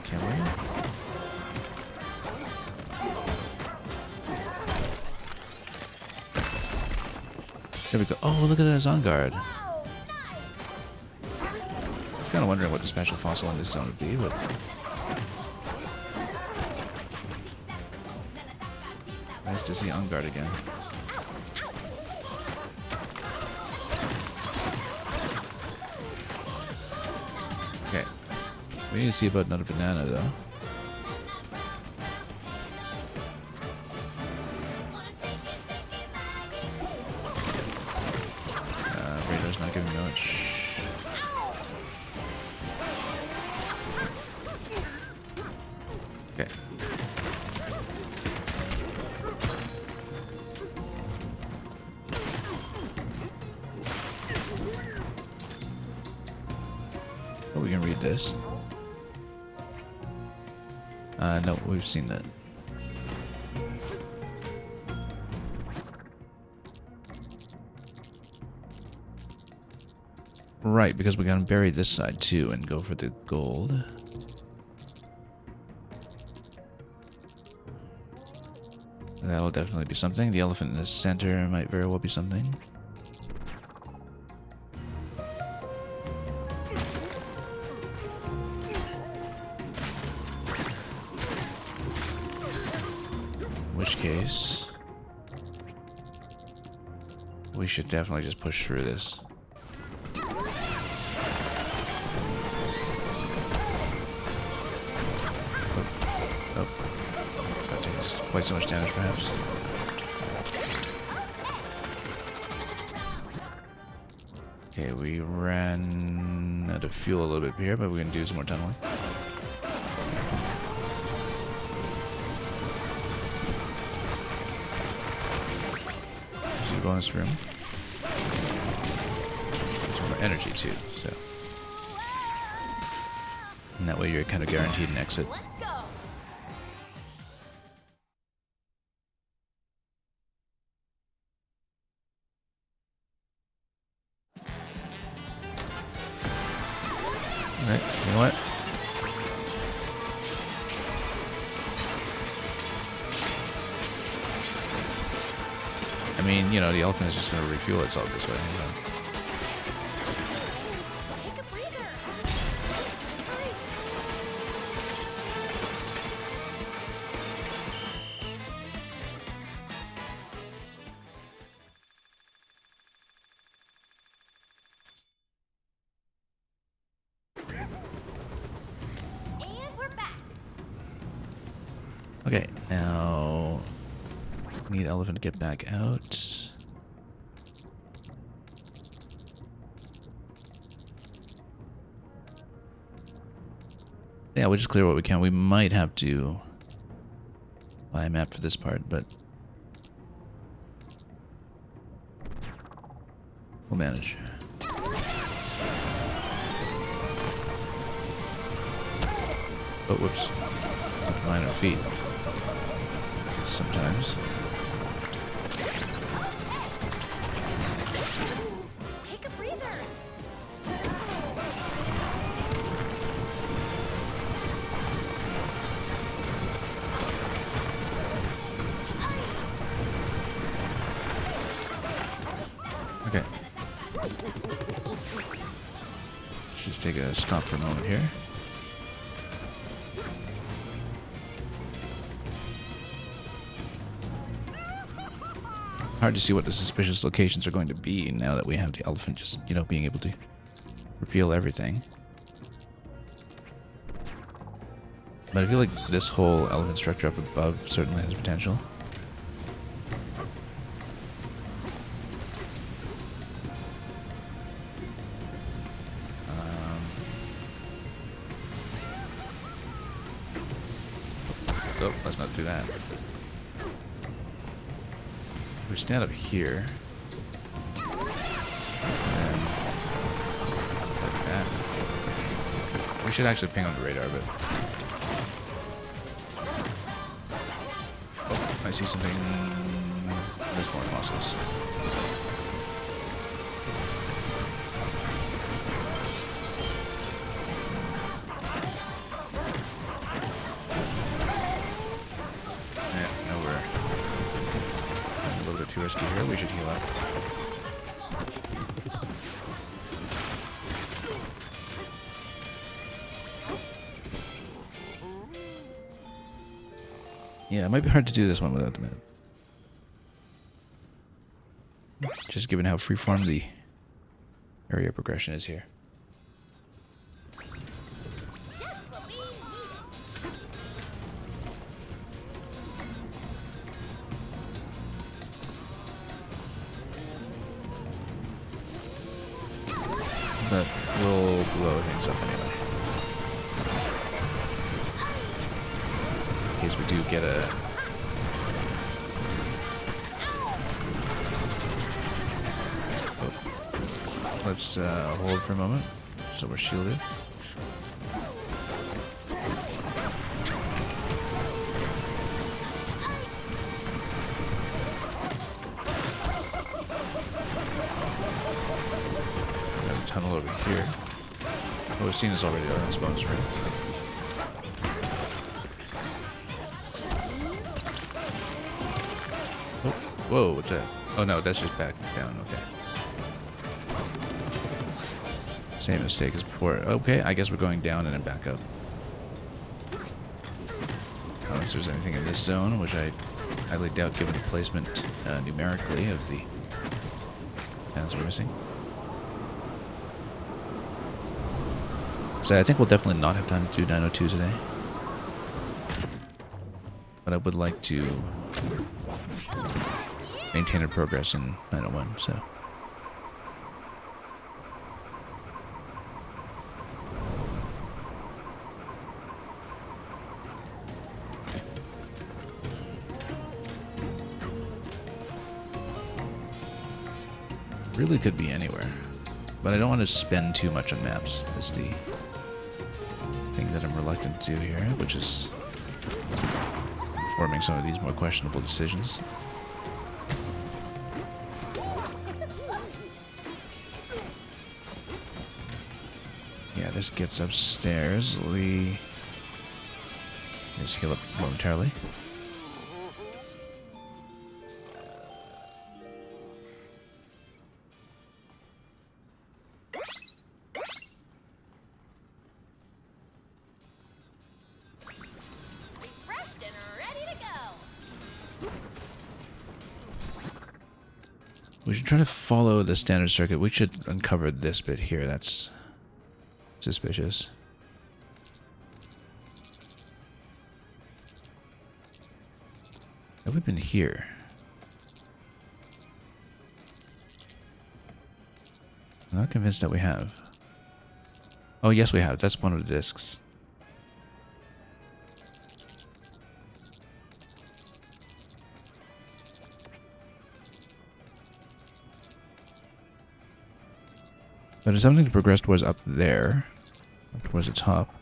Can we? There we go. Oh, look at that on guard. I was kind of wondering what the special fossil in this zone would be, but... Nice to see on guard again. Okay. We need to see about another banana, though. Radar's not giving me much. Okay. Oh, we can read this. No, we've seen that. Right, because we gotta bury this side too and go for the gold. That'll definitely be something. The elephant in the center might very well be something. In which case, we should definitely just push through this. Quite so much damage, perhaps. Okay, we ran out of fuel a little bit here, but we're gonna do some more tunneling. There's a bonus room. There's more energy too, so. And that way you're kind of guaranteed an exit. Alright, you know what? I mean, you know, the elephant is just going to refuel itself this way. So. Take a breather. And we're back. Okay, now need elephant to get back out. Yeah, we'll just clear what we can. We might have to buy a map for this part, but we'll manage. Oh, whoops. Minor feet. Sometimes. Take a breather. Okay. Let's just take a stop for a moment here. Hard to see what the suspicious locations are going to be now that we have the elephant just, you know, being able to reveal everything. But I feel like this whole elephant structure up above certainly has potential. Oh, let's not do that. We stand up here. And like that. We should actually ping on the radar, but oh, I see something. There's more mosses. Yeah, no, we're a little bit too risky here. We should heal up. Yeah, it might be hard to do this one without the map. Just given how freeform the area progression is here. Just what we needed. But we'll blow things up anyway. In case we do get a... Oh. Let's hold for a moment so we're shielded. Got a tunnel over here. Oh, we've seen this already on this bonus room. Oh, whoa, what's that? Oh no, that's just back down, okay. Same mistake as before. Okay, I guess we're going down and then back up. Unless there's anything in this zone, which I highly doubt given the placement numerically of the panels we're missing. So I think we'll definitely not have time to do 902 today. But I would like to maintain our progress in 901, so. Really could be anywhere. But I don't want to spend too much on maps, is the thing that I'm reluctant to do here, which is forming some of these more questionable decisions. Yeah, this gets upstairs. We just heal up momentarily. Refreshed and ready to go. We should try to follow the standard circuit. We should uncover this bit here. That's suspicious. Have we been here? I'm not convinced that we have. Oh, yes, we have. That's one of the discs. But it's something to progress towards up there. Up towards the top.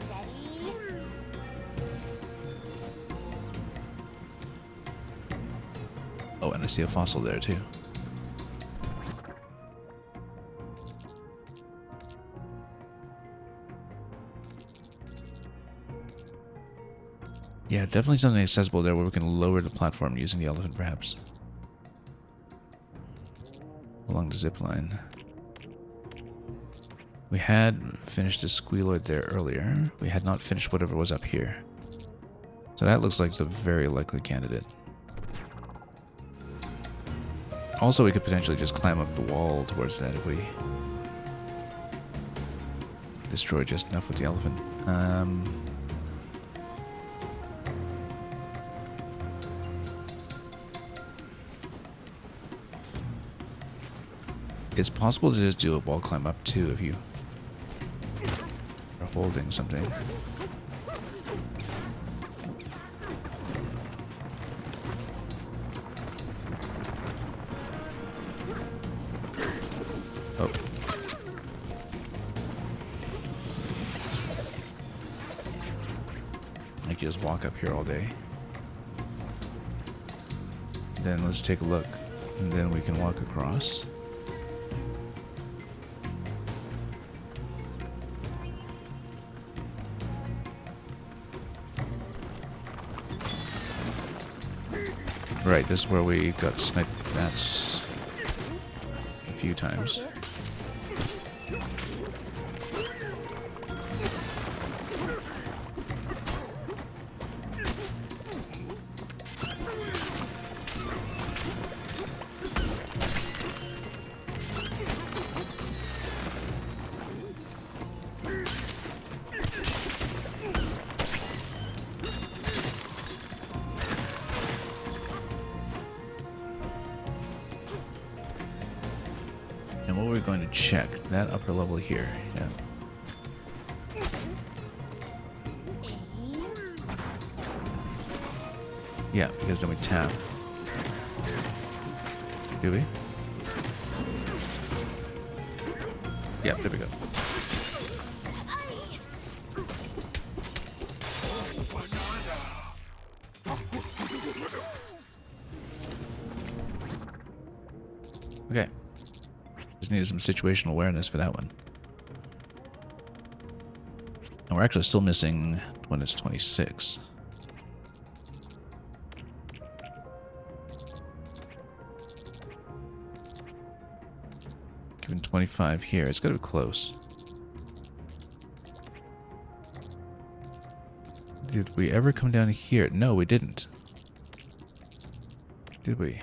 Steady. Oh, and I see a fossil there too. Yeah, definitely something accessible there where we can lower the platform using the elephant, perhaps. Along the zip line. We had finished the squealoid there earlier. We had not finished whatever was up here. So that looks like the very likely candidate. Also, we could potentially just climb up the wall towards that if we destroy just enough with the elephant. It's possible to just do a wall climb up too if you are holding something. Oh. I can just walk up here all day. Then let's take a look. And then we can walk across. Right, this is where we got sniped. That's a few times. And what we're going to check, that upper level here, yeah. Yeah, because then we tap. Do we? Yeah, there we go. Okay. Just needed some situational awareness for that one. And we're actually still missing when it's 26. Given 25 here, it's got to be close. Did we ever come down here? No, we didn't. Did we?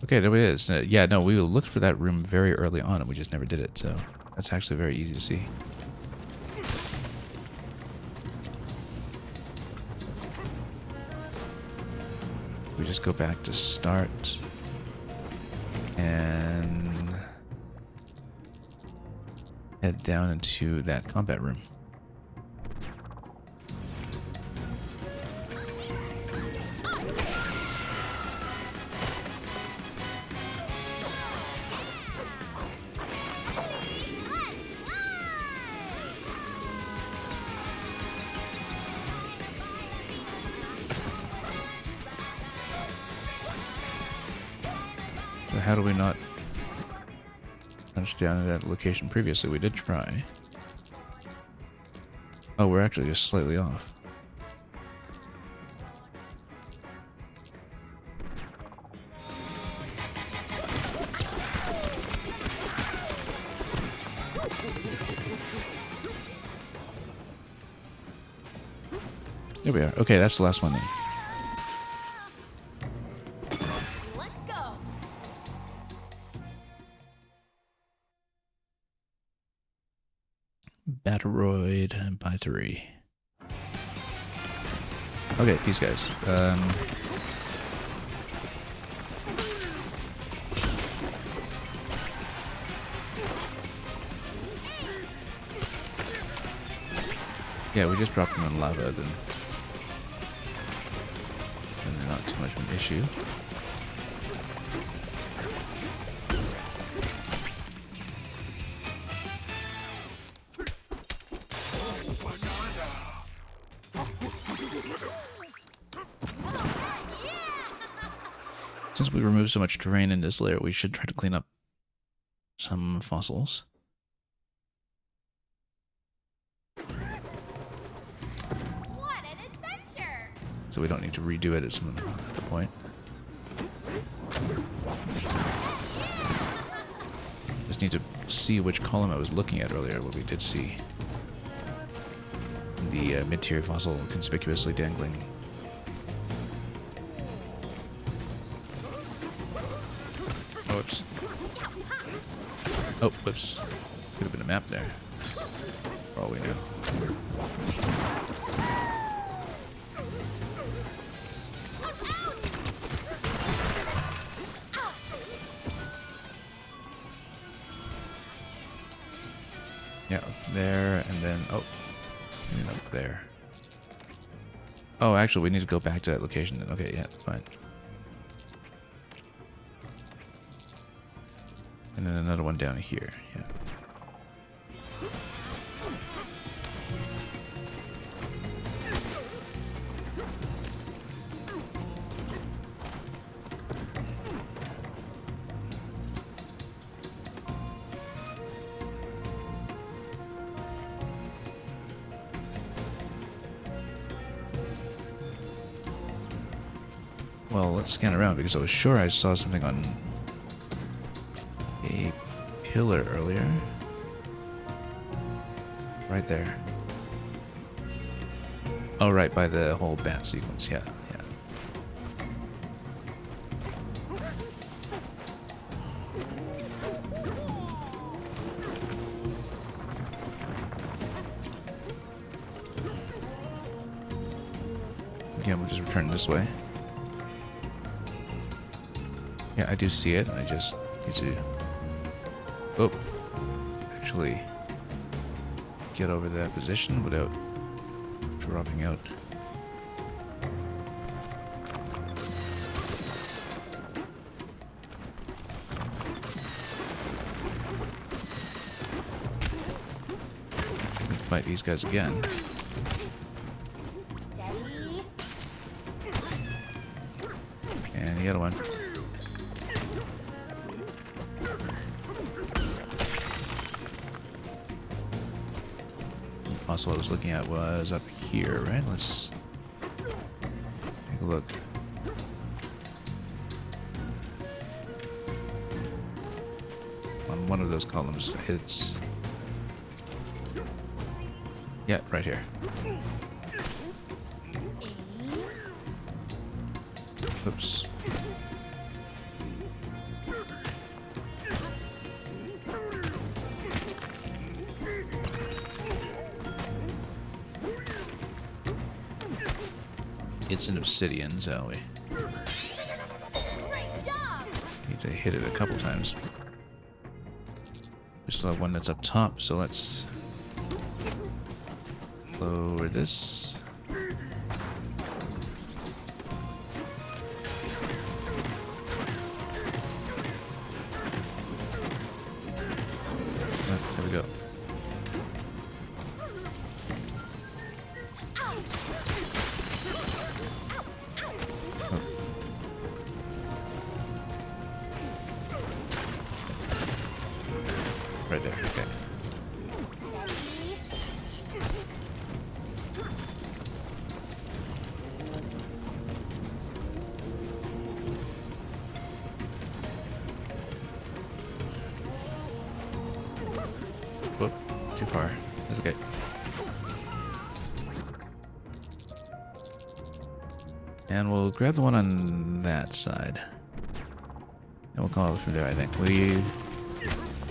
Okay, there it is. Yeah, no, we looked for that room very early on and we just never did it, so that's actually very easy to see. We just go back to start and head down into that combat room. So how do we not punch down at that location previously? We did try. Oh, we're actually just slightly off. There we are. Okay, that's the last one then. Let's go. Battleroid by 3. Okay, peace guys. Yeah, we just dropped them in lava, then they're not too much of an issue. Since we removed so much terrain in this layer, we should try to clean up some fossils. What an adventure! So we don't need to redo it at the point. Just need to see which column I was looking at earlier, what we did see. The mid-tier fossil conspicuously dangling. Oh, whoops. Oh, whoops. Could have been a map there. For all we know. Yeah, up there, and then, oh, and up there. Oh, actually, we need to go back to that location then. Okay, yeah, that's fine. And then another one down here, yeah. Well, let's scan around because I was sure I saw something on a pillar earlier. Right there. Oh, right, by the whole bat sequence. Yeah, yeah. Again, we'll just return this way. Yeah, I do see it. I just need to... Oh. Actually... get over that position without dropping out. Fight these guys again. Steady. And the other one. The fossil I was looking at was up here, right? Let's take a look. On one of those columns, it's... yeah, right here. Oops. It's an obsidian, so we Great job! need to hit it a couple times. We still have one that's up top, so let's lower this. There we go. Right there, okay. Steady. Whoop, too far. That's okay. And we'll grab the one on that side. And we'll call it from there, I think.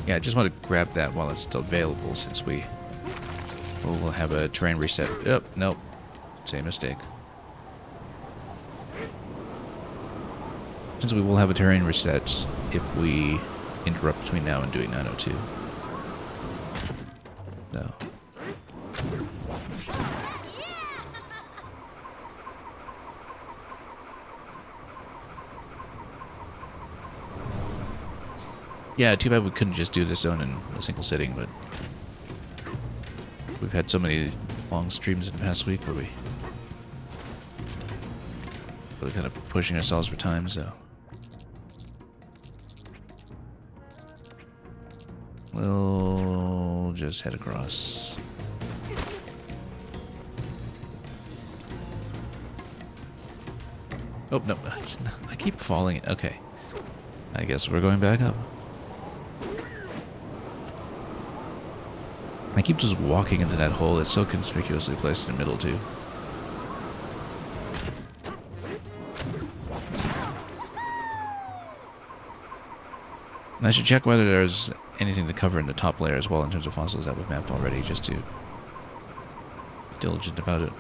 Yeah, I just want to grab that while it's still available, since we'll have a terrain reset. Oh, nope. Same mistake. Since we will have a terrain reset if we interrupt between now and doing 902. So. Yeah, too bad we couldn't just do this zone in a single sitting, but we've had so many long streams in the past week where we really kind of pushing ourselves for time, so we'll just head across. Oh, no, I keep falling. Okay. I guess we're going back up. I keep just walking into that hole. It's so conspicuously placed in the middle, too. And I should check whether there's anything to cover in the top layer as well in terms of fossils that we've mapped already, just to be diligent about it.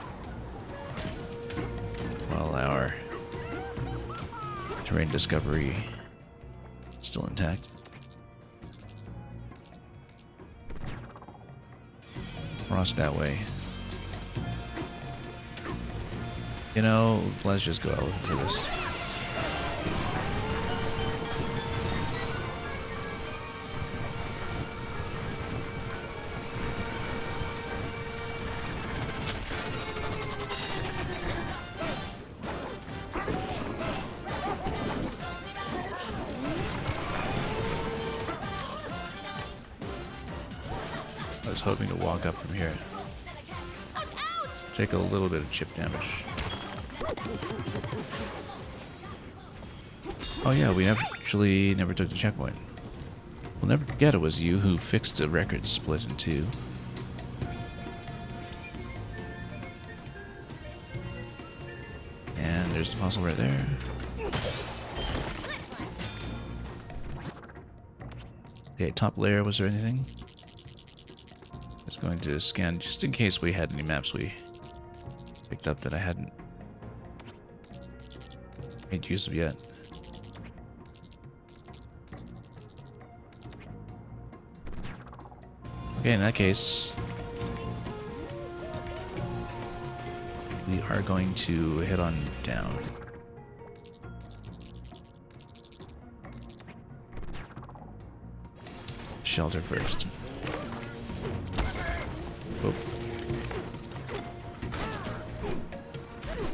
While our terrain discovery is still intact. Cross that way. You know, let's just go out into this. I was hoping to walk up from here. Take a little bit of chip damage. Oh yeah, we actually never took the checkpoint. We'll never forget it was you who fixed the record split in two. And there's the fossil right there. Okay, top layer, was there anything? I was going to scan just in case we had any maps we picked up that I hadn't made use of yet. Okay, in that case, we are going to head on down. Shelter first. Oop.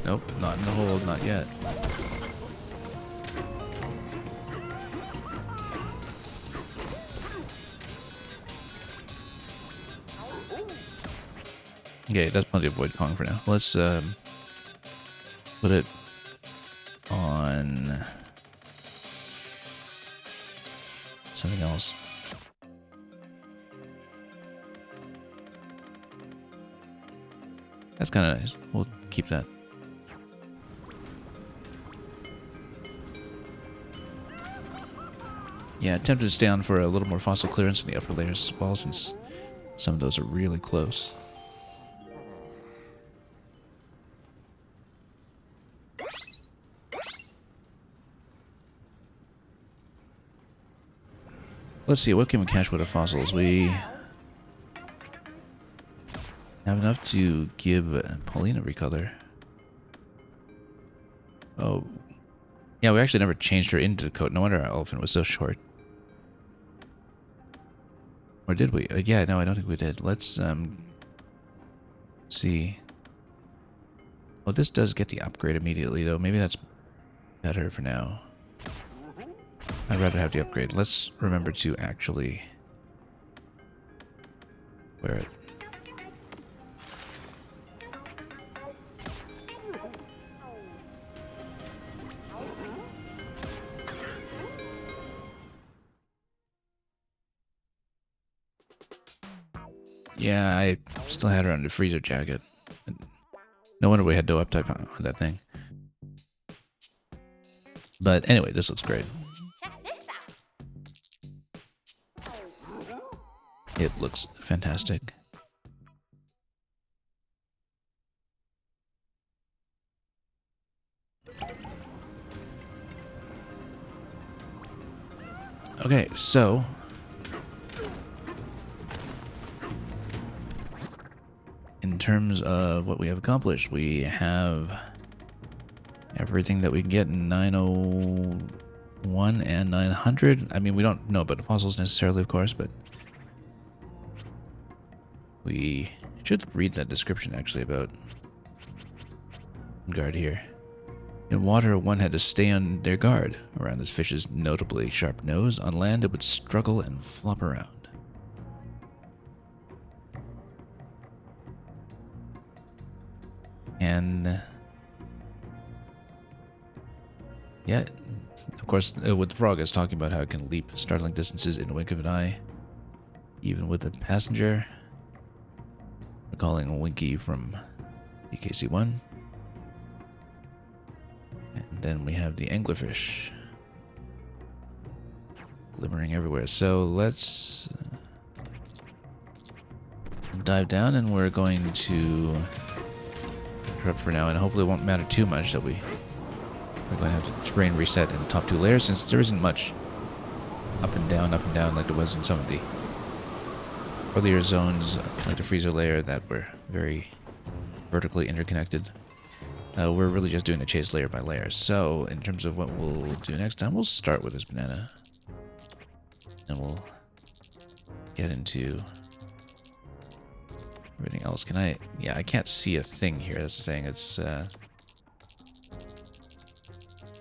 Nope, not in the hole, not yet. Okay, that's plenty of Void Kong for now. Let's put it on something else. That's kind of nice. We'll keep that. Yeah, tempted to stay on for a little more fossil clearance in the upper layers as well, since some of those are really close. Let's see, what can we catch with the fossils? We have enough to give Paulina recolor. Oh. Yeah, we actually never changed her into the coat. No wonder our elephant was so short. Or did we? Yeah, no, I don't think we did. Let's see. Well, this does get the upgrade immediately, though. Maybe that's better for now. I'd rather have the upgrade. Let's remember to actually wear it. Yeah, I still had her on the freezer jacket. No wonder we had no uptime on that thing. But anyway, this looks great. Check this out. It looks fantastic. Okay, so in terms of what we have accomplished, we have everything that we can get in 9.0 1 and 900. I mean, we don't know about the fossils necessarily, of course, but we should read that description actually about guard here. In water, one had to stay on their guard around this fish's notably sharp nose. On land, it would struggle and flop around. And yeah, of course, with the frog, it's talking about how it can leap startling distances in a wink of an eye, even with a passenger. We're calling Winky from EKC1. And then we have the anglerfish glimmering everywhere. So let's dive down, and we're going to interrupt for now, and hopefully it won't matter too much that we're going to have to terrain reset in the top 2 layers, since there isn't much up and down like there was in some of the earlier zones, like the freezer layer, that were very vertically interconnected. We're really just doing a chase layer by layer. So in terms of what we'll do next time, we'll start with this banana, and we'll get into everything else. Can I? Yeah, I can't see a thing here. That's the thing. It's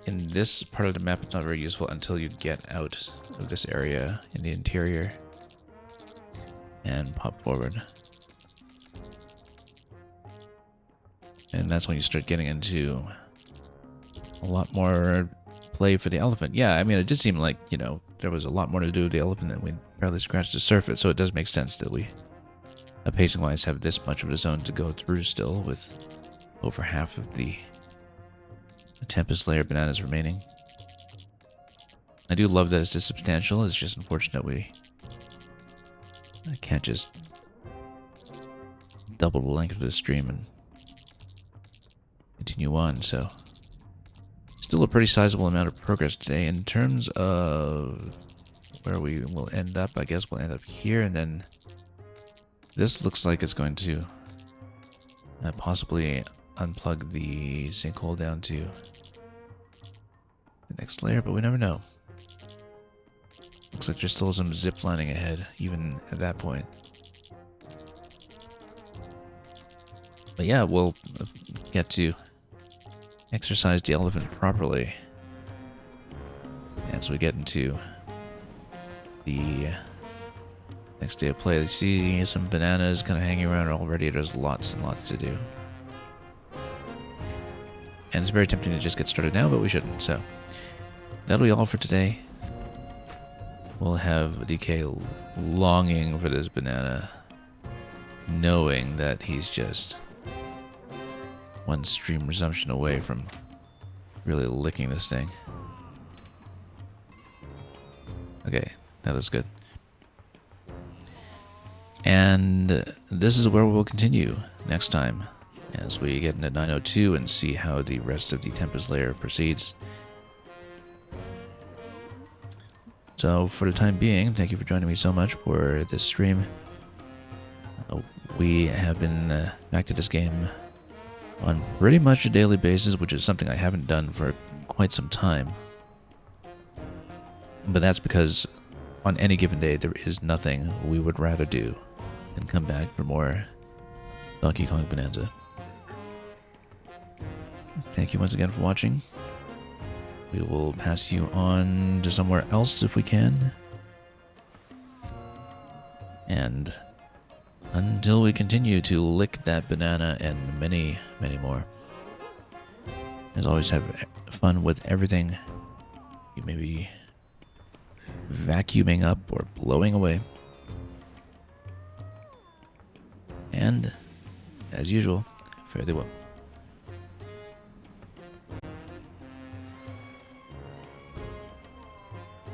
in this part of the map, it's not very useful until you get out of this area in the interior and pop forward. And that's when you start getting into a lot more play for the elephant. Yeah, I mean, it did seem like, you know, there was a lot more to do with the elephant, and we barely scratched the surface, so it does make sense that we, pacing-wise, have this much of a zone to go through still, with over half of the Tempest layer bananas remaining. I do love that it's this substantial. It's just unfortunate I can't just double the length of the stream and continue on, so still a pretty sizable amount of progress today. In terms of where we will end up, I guess we'll end up here, and then this looks like it's going to possibly unplug the sinkhole down to the next layer, but we never know. Looks like there's still some zip lining ahead, even at that point. But yeah, we'll get to exercise the elephant properly as we get into the next day of play. You see some bananas kind of hanging around already. There's lots and lots to do. And it's very tempting to just get started now, but we shouldn't. So that'll be all for today. We'll have DK longing for this banana, knowing that he's just one stream resumption away from really licking this thing. Okay, that was good. And this is where we'll continue next time, as we get into 902 and see how the rest of the Tempest layer proceeds. So for the time being, thank you for joining me so much for this stream. We have been back to this game on pretty much a daily basis, which is something I haven't done for quite some time. But that's because on any given day, there is nothing we would rather do than come back for more Donkey Kong Bonanza. Thank you once again for watching. We will pass you on to somewhere else if we can. And until we continue to lick that banana and many, many more. As always, have fun with everything you may be vacuuming up or blowing away. And, as usual, fare thee well.